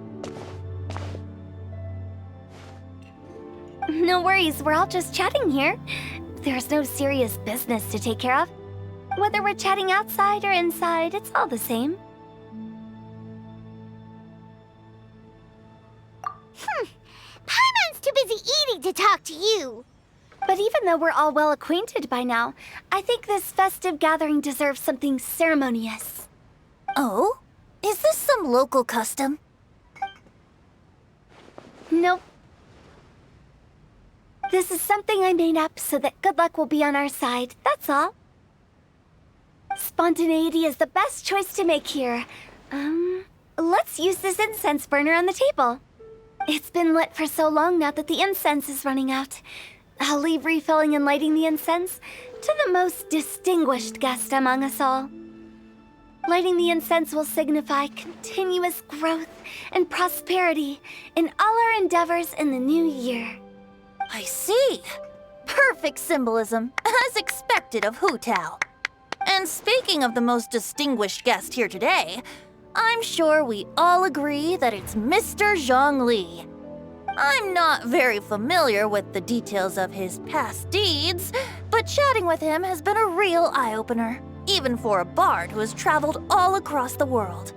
No worries, we're all just chatting here. There's no serious business to take care of. Whether we're chatting outside or inside, it's all the same. Paimon's too busy eating to talk to you. But even though we're all well acquainted by now, I think this festive gathering deserves something ceremonious. Oh? Is this some local custom? Nope. This is something I made up so that good luck will be on our side, that's all. Spontaneity is the best choice to make here. Let's use this incense burner on the table. It's been lit for so long now that the incense is running out. I'll leave refilling and lighting the incense to the most distinguished guest among us all. Lighting the incense will signify continuous growth and prosperity in all our endeavors in the new year. I see. Perfect symbolism, as expected of Hu Tao. And speaking of the most distinguished guest here today, I'm sure we all agree that it's Mr. Zhongli. I'm not very familiar with the details of his past deeds, but chatting with him has been a real eye-opener, even for a bard who has traveled all across the world.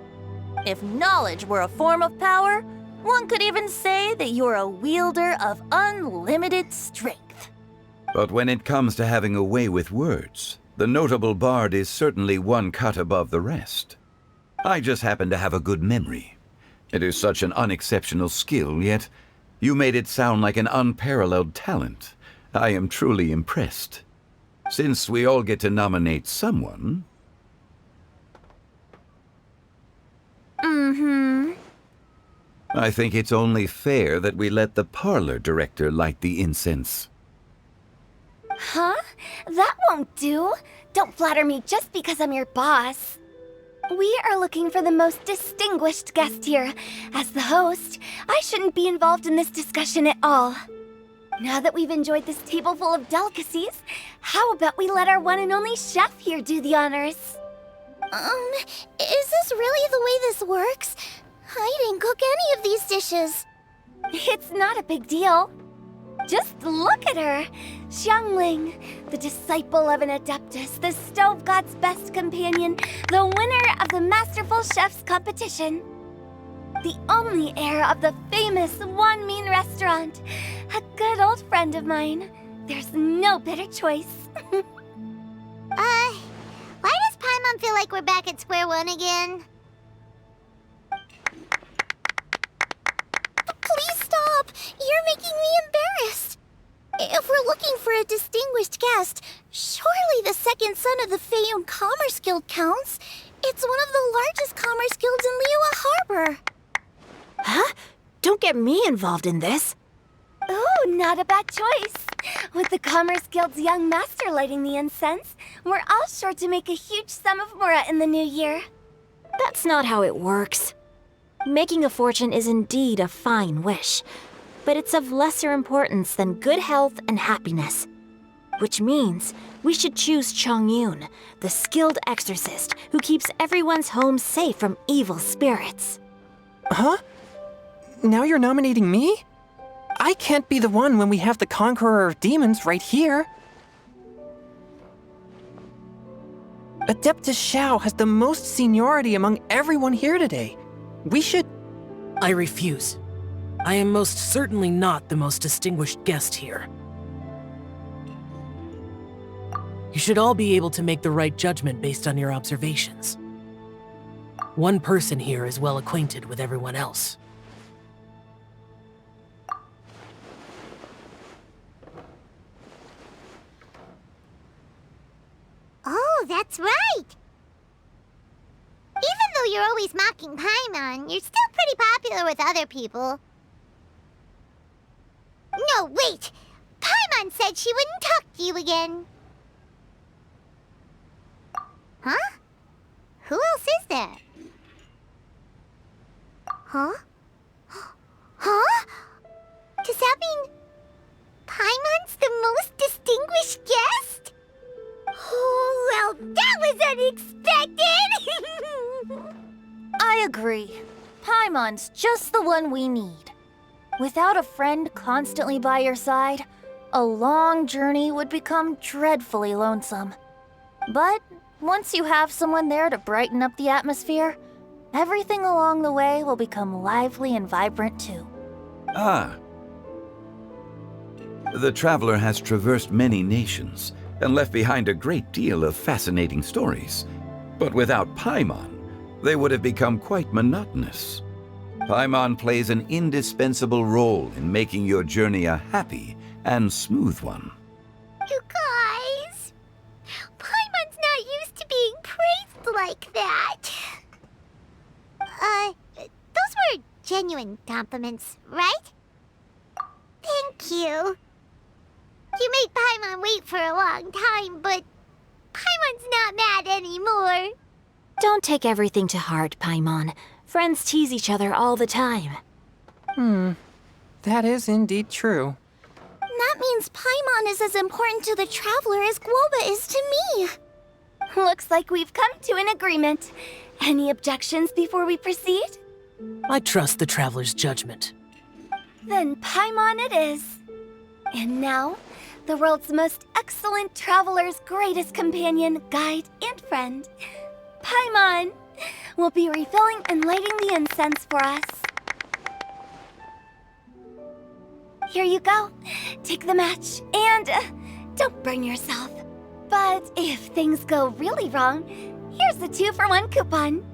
If knowledge were a form of power, one could even say that you're a wielder of unlimited strength. But when it comes to having a way with words, the notable bard is certainly one cut above the rest. I just happen to have a good memory. It is such an unexceptional skill, yet you made it sound like an unparalleled talent. I am truly impressed. Since we all get to nominate someone... I think it's only fair that we let the parlor director light the incense. Huh? That won't do. Don't flatter me just because I'm your boss. We are looking for the most distinguished guest here. As the host, I shouldn't be involved in this discussion at all. Now that we've enjoyed this table full of delicacies, how about we let our one and only chef here do the honors? Is this really the way this works? I didn't cook any of these dishes. It's not a big deal. Just look at her! Xiangling, the disciple of an adeptus, the stove god's best companion, the winner of the Masterful Chef's competition. The only heir of the famous One Mean restaurant. A good old friend of mine. There's no better choice. Why does Paimon feel like we're back at square one again? Please stop! You're making me embarrassed. If we're looking for a distinguished guest, surely the second son of the Feiyun Commerce Guild counts. It's one of the largest commerce guilds in Liyue Harbor. Huh? Don't get me involved in this. Oh, not a bad choice. With the Commerce Guild's young master lighting the incense, we're all sure to make a huge sum of mora in the new year. That's not how it works. Making a fortune is indeed a fine wish. but it's of lesser importance than good health and happiness. Which means we should choose Chongyun, the skilled exorcist who keeps everyone's home safe from evil spirits. Huh? Now you're nominating me? I can't be the one when we have the Conqueror of Demons right here. Adeptus Xiao has the most seniority among everyone here today. We should... I refuse. I am most certainly not the most distinguished guest here. You should all be able to make the right judgment based on your observations. One person here is well acquainted with everyone else. Oh, that's right! Even though you're always mocking Paimon, you're still pretty popular with other people. No, wait! Paimon said she wouldn't talk to you again. Huh? Who else is there? Huh? Huh? Does that mean Paimon's the most distinguished guest? Oh, well, that was unexpected! I agree. Paimon's just the one we need. Without a friend constantly by your side, a long journey would become dreadfully lonesome. But once you have someone there to brighten up the atmosphere, everything along the way will become lively and vibrant too. Ah. The traveler has traversed many nations and left behind a great deal of fascinating stories. But without Paimon, they would have become quite monotonous. Paimon plays an indispensable role in making your journey a happy and smooth one. You guys, Paimon's not used to being praised like that. Those were genuine compliments, right? Thank you. You made Paimon wait for a long time, but Paimon's not mad anymore. Don't take everything to heart, Paimon. Friends tease each other all the time. That is indeed true. That means Paimon is as important to the traveler as Guoba is to me. Looks like we've come to an agreement. Any objections before we proceed? I trust the traveler's judgment. Then Paimon it is. And now, the world's most excellent traveler's greatest companion, guide, and friend, Paimon, will be refilling and lighting the incense for us. Here you go. Take the match, and don't burn yourself. But if things go really wrong, here's the 2-for-1 coupon.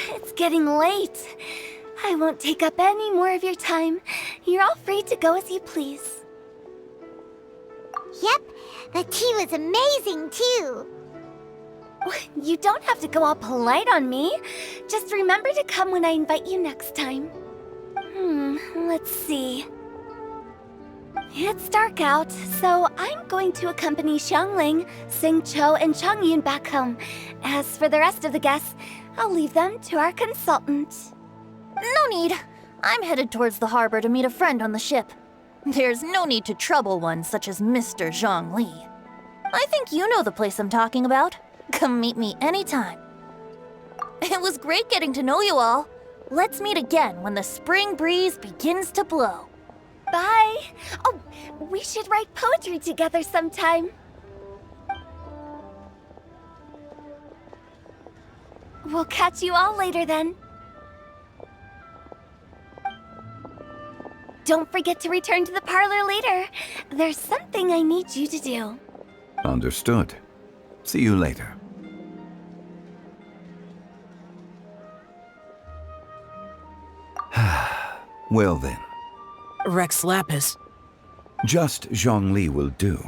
It's getting late. I won't take up any more of your time. You're all free to go as you please. Yep, the tea was amazing too. You don't have to go all polite on me. Just remember to come when I invite you next time. Let's see. It's dark out, so I'm going to accompany Xiangling, Xingqiu, and Chongyun back home. As for the rest of the guests, I'll leave them to our consultant. No need. I'm headed towards the harbor to meet a friend on the ship. There's no need to trouble one such as Mr. Zhongli. I think you know the place I'm talking about. Come meet me anytime. It was great getting to know you all. Let's meet again when the spring breeze begins to blow. Bye. Oh, we should write poetry together sometime. We'll catch you all later then. Don't forget to return to the parlor later. There's something I need you to do. Understood. See you later. Well then. Rex Lapis. Just Zhongli will do.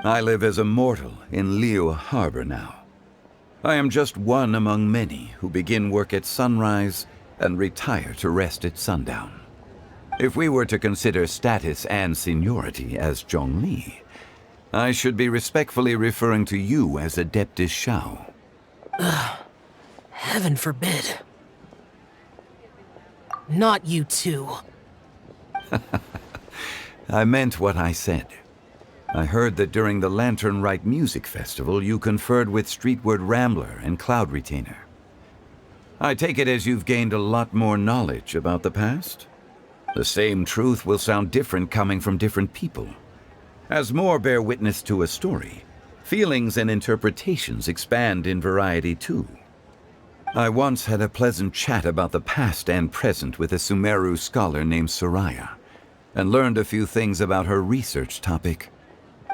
I live as a mortal in Liyue Harbor now. I am just one among many who begin work at sunrise and retire to rest at sundown. If we were to consider status and seniority as Zhongli, I should be respectfully referring to you as Adeptus Shao. Heaven forbid. Not you too. I meant what I said. I heard that during the Lantern Rite Music Festival, you conferred with Streetward Rambler and Cloud Retainer. I take it as you've gained a lot more knowledge about the past? The same truth will sound different coming from different people. As more bear witness to a story, feelings and interpretations expand in variety too. I once had a pleasant chat about the past and present with a Sumeru scholar named Soraya, and learned a few things about her research topic.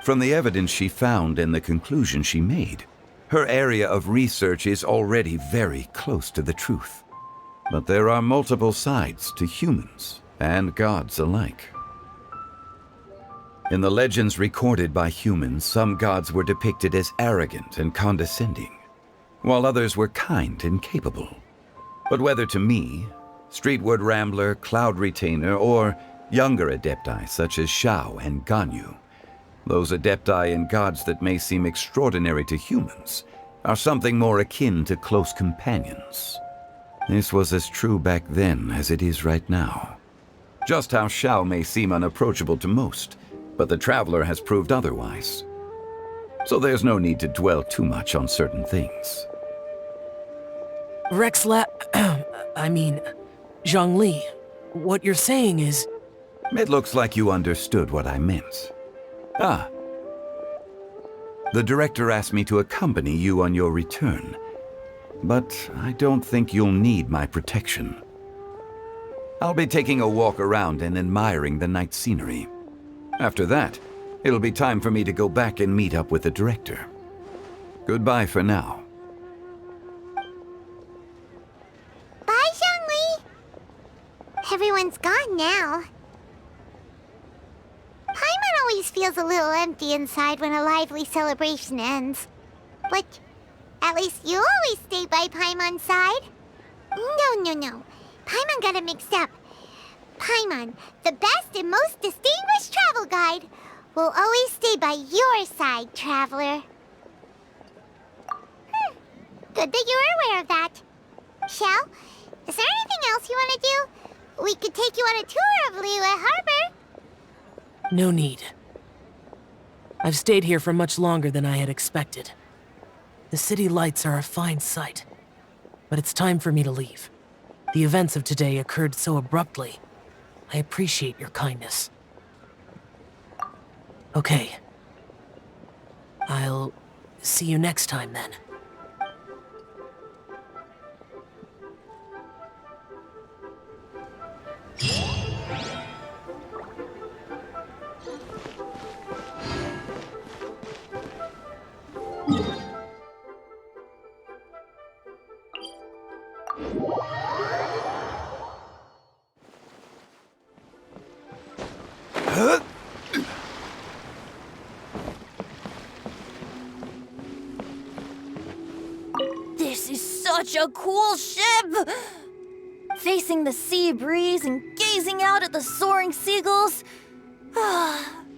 From the evidence she found and the conclusion she made, her area of research is already very close to the truth. But there are multiple sides to humans and gods alike. In the legends recorded by humans, some gods were depicted as arrogant and condescending, while others were kind and capable. But whether to me, Streetward Rambler, Cloud Retainer, or younger adepti such as Shao and Ganyu, those adepti and gods that may seem extraordinary to humans are something more akin to close companions. This was as true back then as it is right now. Just how Shao may seem unapproachable to most, but the Traveler has proved otherwise. So there's no need to dwell too much on certain things. Zhongli, what you're saying is... It looks like you understood what I meant. Ah. The director asked me to accompany you on your return, but I don't think you'll need my protection. I'll be taking a walk around and admiring the night scenery. After that, it'll be time for me to go back and meet up with the director. Goodbye for now. Bye, Zhongli! Everyone's gone now. Paimon always feels a little empty inside when a lively celebration ends. But at least you always stay by Paimon's side. No. Paimon got it mixed up. Paimon, the best and most distinguished travel guide, will always stay by your side, Traveler. Good that you're aware of that. Shell, is there anything else you want to do? We could take you on a tour of Liyue Harbor. No need. I've stayed here for much longer than I had expected. The city lights are a fine sight, but it's time for me to leave. The events of today occurred so abruptly. I appreciate your kindness. Okay. I'll see you next time then. This is such a cool ship! Facing the sea breeze and gazing out at the soaring seagulls,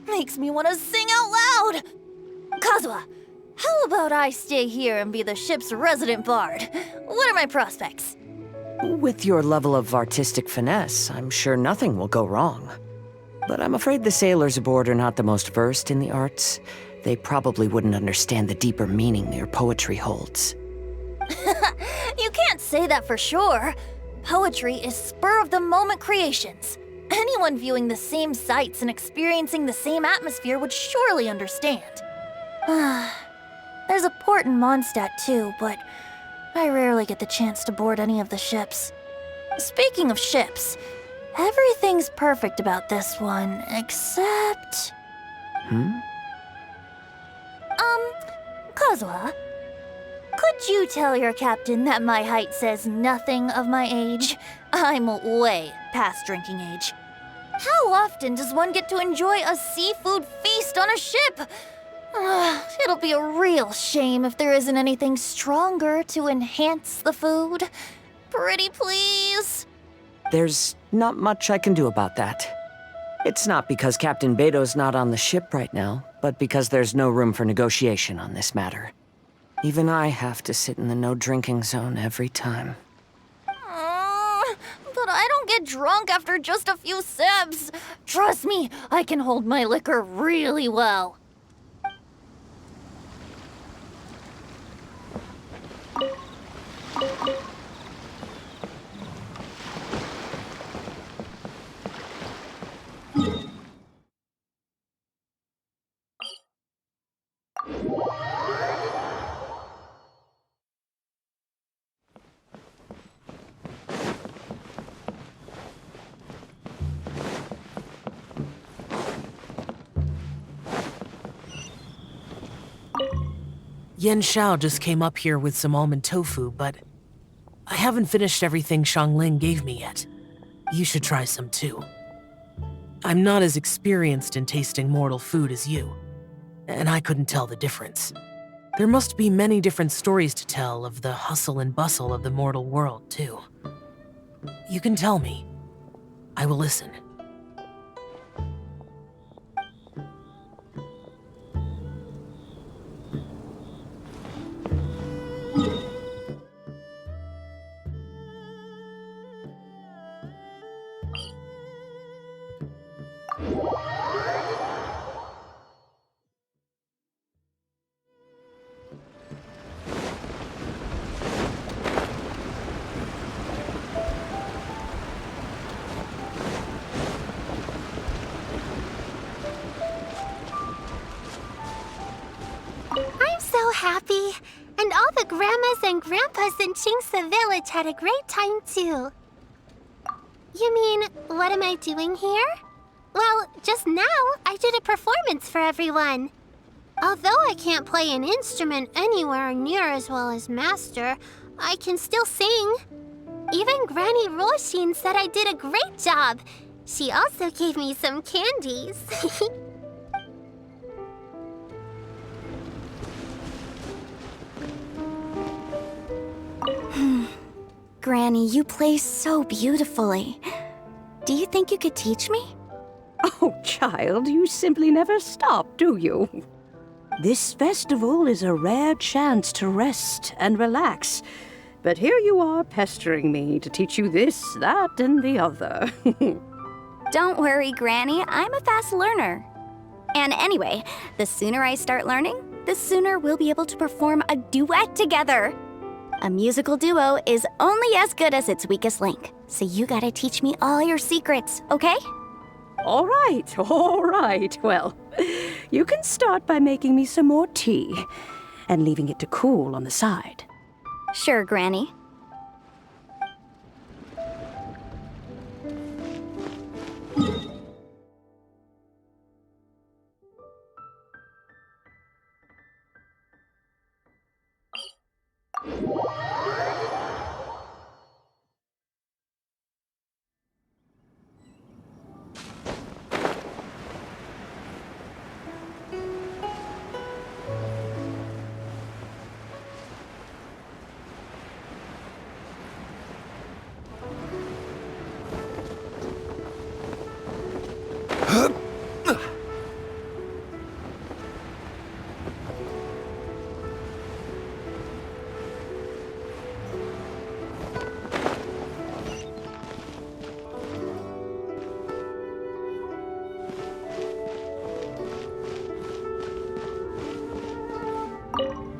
makes me want to sing out loud! Kazuha, how about I stay here and be the ship's resident bard? What are my prospects? With your level of artistic finesse, I'm sure nothing will go wrong. But I'm afraid the sailors aboard are not the most versed in the arts. They probably wouldn't understand the deeper meaning your poetry holds. You can't say that for sure. Poetry is spur-of-the-moment creations. Anyone viewing the same sights and experiencing the same atmosphere would surely understand. There's a port in Mondstadt too, but I rarely get the chance to board any of the ships. Speaking of ships, everything's perfect about this one, except... Kazuha, could Could you tell your captain that my height says nothing of my age? I'm way past drinking age. How often does one get to enjoy a seafood feast on a ship? It'll be a real shame if there isn't anything stronger to enhance the food. Pretty please? There's not much I can do about that. It's not because Captain Beto's not on the ship right now, but because there's no room for negotiation on this matter. Even I have to sit in the no-drinking zone every time. But I don't get drunk after just a few sips. Trust me, I can hold my liquor really well. Yen Xiao just came up here with some almond tofu, but I haven't finished everything Xiangling gave me yet. You should try some too. I'm not as experienced in tasting mortal food as you, and I couldn't tell the difference. There must be many different stories to tell of the hustle and bustle of the mortal world, too. You can tell me. I will listen. I'm so happy. And all the grandmas and grandpas in Chingsa Village had a great time too. You mean, what am I doing here? Well, just now, I did a performance for everyone. Although I can't play an instrument anywhere near as well as Master, I can still sing. Even Granny Roshin said I did a great job. She also gave me some candies. Granny, you play so beautifully. Do you think you could teach me? Oh, child, you simply never stop, do you? This festival is a rare chance to rest and relax. But here you are pestering me to teach you this, that, and the other. Don't worry, Granny. I'm a fast learner. And anyway, the sooner I start learning, the sooner we'll be able to perform a duet together. A musical duo is only as good as its weakest link. So you gotta teach me all your secrets, okay? All right. Well, you can start by making me some more tea and leaving it to cool on the side. Sure, Granny.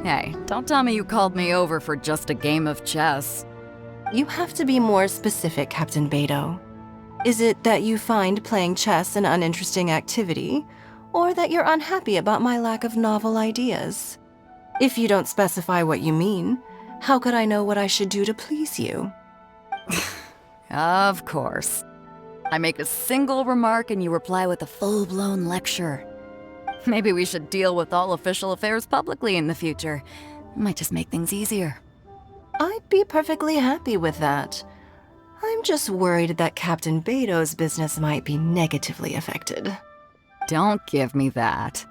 Hey, don't tell me you called me over for just a game of chess. You have to be more specific, Captain Beto. Is it that you find playing chess an uninteresting activity, or that you're unhappy about my lack of novel ideas? If you don't specify what you mean, how could I know what I should do to please you? Of course. I make a single remark and you reply with a full-blown lecture. Maybe we should deal with all official affairs publicly in the future. It might just make things easier. I'd be perfectly happy with that. I'm just worried that Captain Beto's business might be negatively affected. Don't give me that.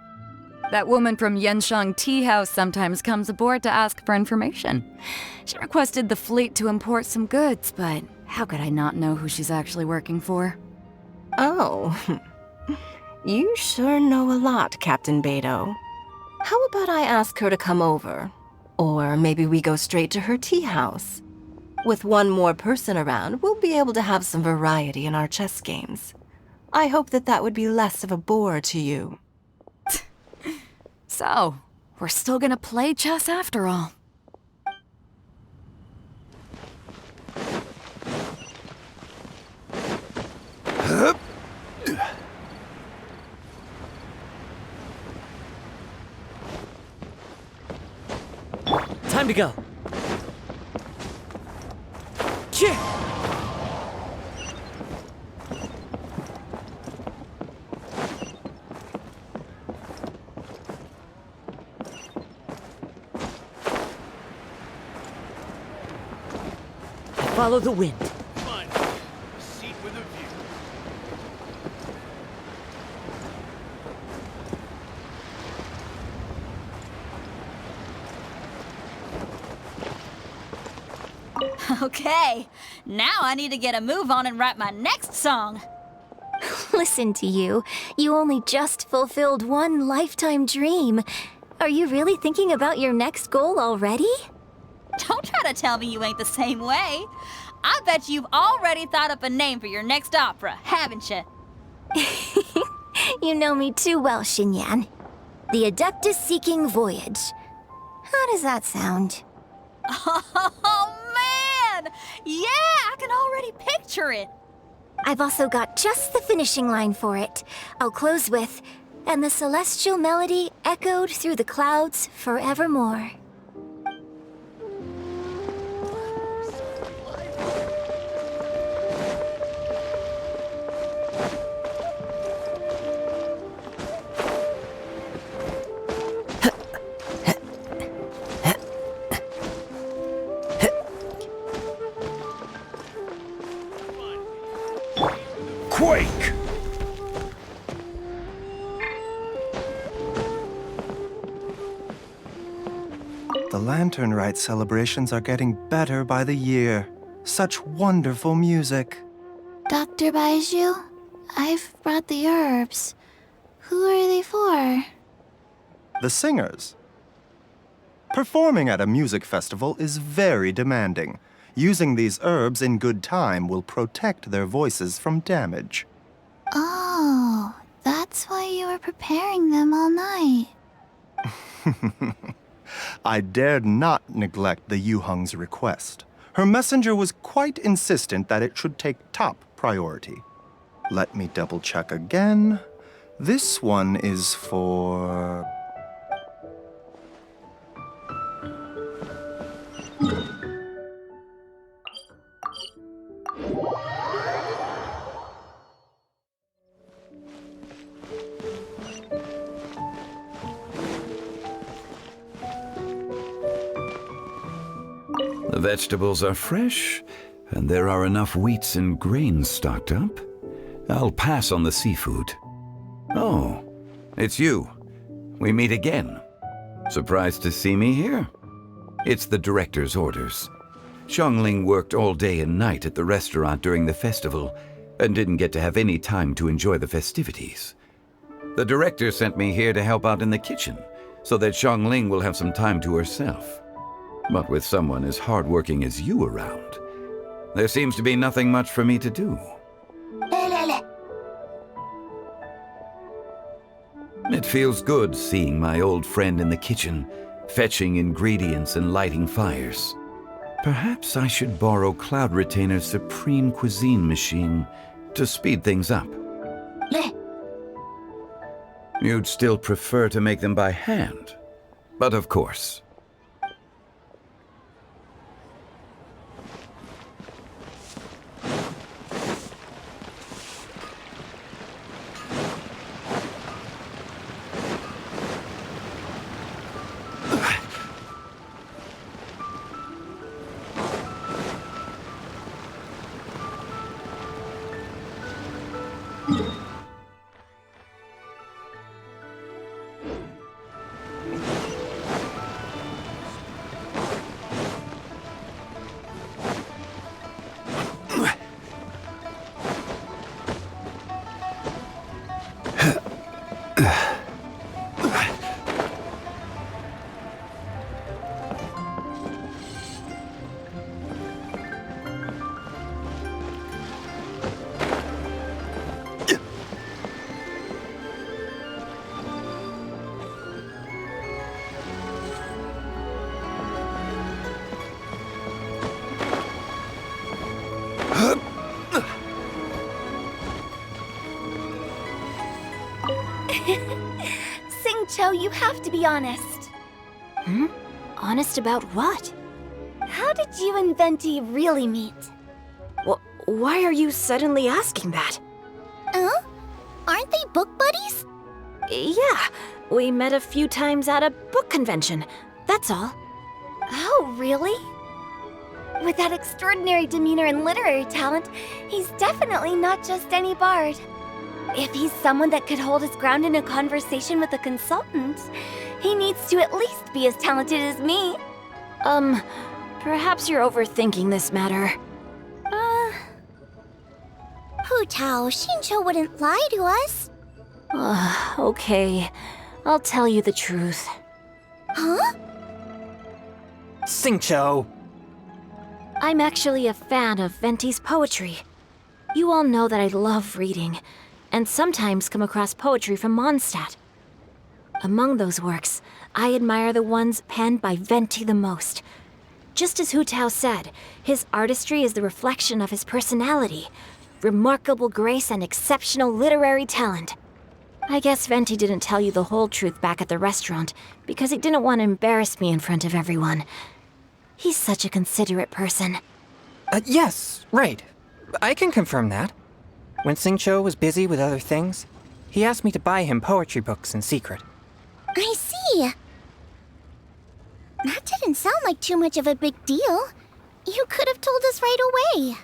That woman from Yenshang Tea House sometimes comes aboard to ask for information. She requested the fleet to import some goods, but how could I not know who she's actually working for? Oh, you sure know a lot, Captain Beto. How about I ask her to come over? Or maybe we go straight to her tea house. With one more person around, we'll be able to have some variety in our chess games. I hope that would be less of a bore to you. So, we're still gonna play chess after all. Time to go. Cheer! Follow the wind. Fine. A seat with a view. Okay, now I need to get a move on and write my next song. Listen to you. You only just fulfilled one lifetime dream. Are you really thinking about your next goal already? Don't try to tell me you ain't the same way. I bet you've already thought up a name for your next opera, haven't you? You know me too well, Xinyan. The Adeptus Seeking Voyage. How does that sound? Oh, man! Yeah, I can already picture it. I've also got just the finishing line for it. I'll close with, "And the celestial melody echoed through the clouds forevermore." Quake! The Lantern Rite celebrations are getting better by the year. Such wonderful music. Dr. Baiju, I've brought the herbs. Who are they for? The singers. Performing at a music festival is very demanding. Using these herbs in good time will protect their voices from damage. Oh, that's why you were preparing them all night. I dared not neglect the Yuheng's request. Her messenger was quite insistent that it should take top priority. Let me double check again. This one is for... The vegetables are fresh, and there are enough wheats and grains stocked up. I'll pass on the seafood. Oh, it's you. We meet again. Surprised to see me here? It's the director's orders. Xiangling worked all day and night at the restaurant during the festival and didn't get to have any time to enjoy the festivities. The director sent me here to help out in the kitchen so that Xiangling will have some time to herself. But with someone as hardworking as you around, there seems to be nothing much for me to do. It feels good seeing my old friend in the kitchen, fetching ingredients and lighting fires. Perhaps I should borrow Cloud Retainer's Supreme Cuisine machine to speed things up. You'd still prefer to make them by hand, but of course. Sing-Cho, you have to be honest. Hmm? Honest about what? How did you and Venti really meet? Why are you suddenly asking that? Huh? Aren't they book buddies? Yeah, we met a few times at a book convention. That's all. Oh, really? With that extraordinary demeanor and literary talent, he's definitely not just any bard. If he's someone that could hold his ground in a conversation with a consultant, he needs to at least be as talented as me. Perhaps you're overthinking this matter. Hu Tao, Shincho wouldn't lie to us. Okay. I'll tell you the truth. Huh? Sing-Cho! I'm actually a fan of Venti's poetry. You all know that I love reading, and sometimes come across poetry from Mondstadt. Among those works, I admire the ones penned by Venti the most. Just as Hu Tao said, his artistry is the reflection of his personality, remarkable grace and exceptional literary talent. I guess Venti didn't tell you the whole truth back at the restaurant because he didn't want to embarrass me in front of everyone. He's such a considerate person. Yes, right. I can confirm that. When Sing-Cho was busy with other things, he asked me to buy him poetry books in secret. I see. That didn't sound like too much of a big deal. You could have told us right away.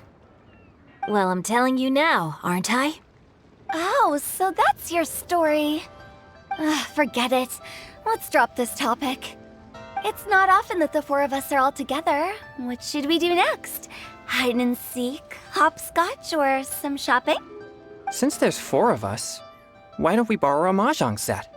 Well, I'm telling you now, aren't I? Oh, so that's your story. Forget it. Let's drop this topic. It's not often that the four of us are all together. What should we do next? Hide and seek, hopscotch, or some shopping? Since there's 4 of us, why don't we borrow a mahjong set?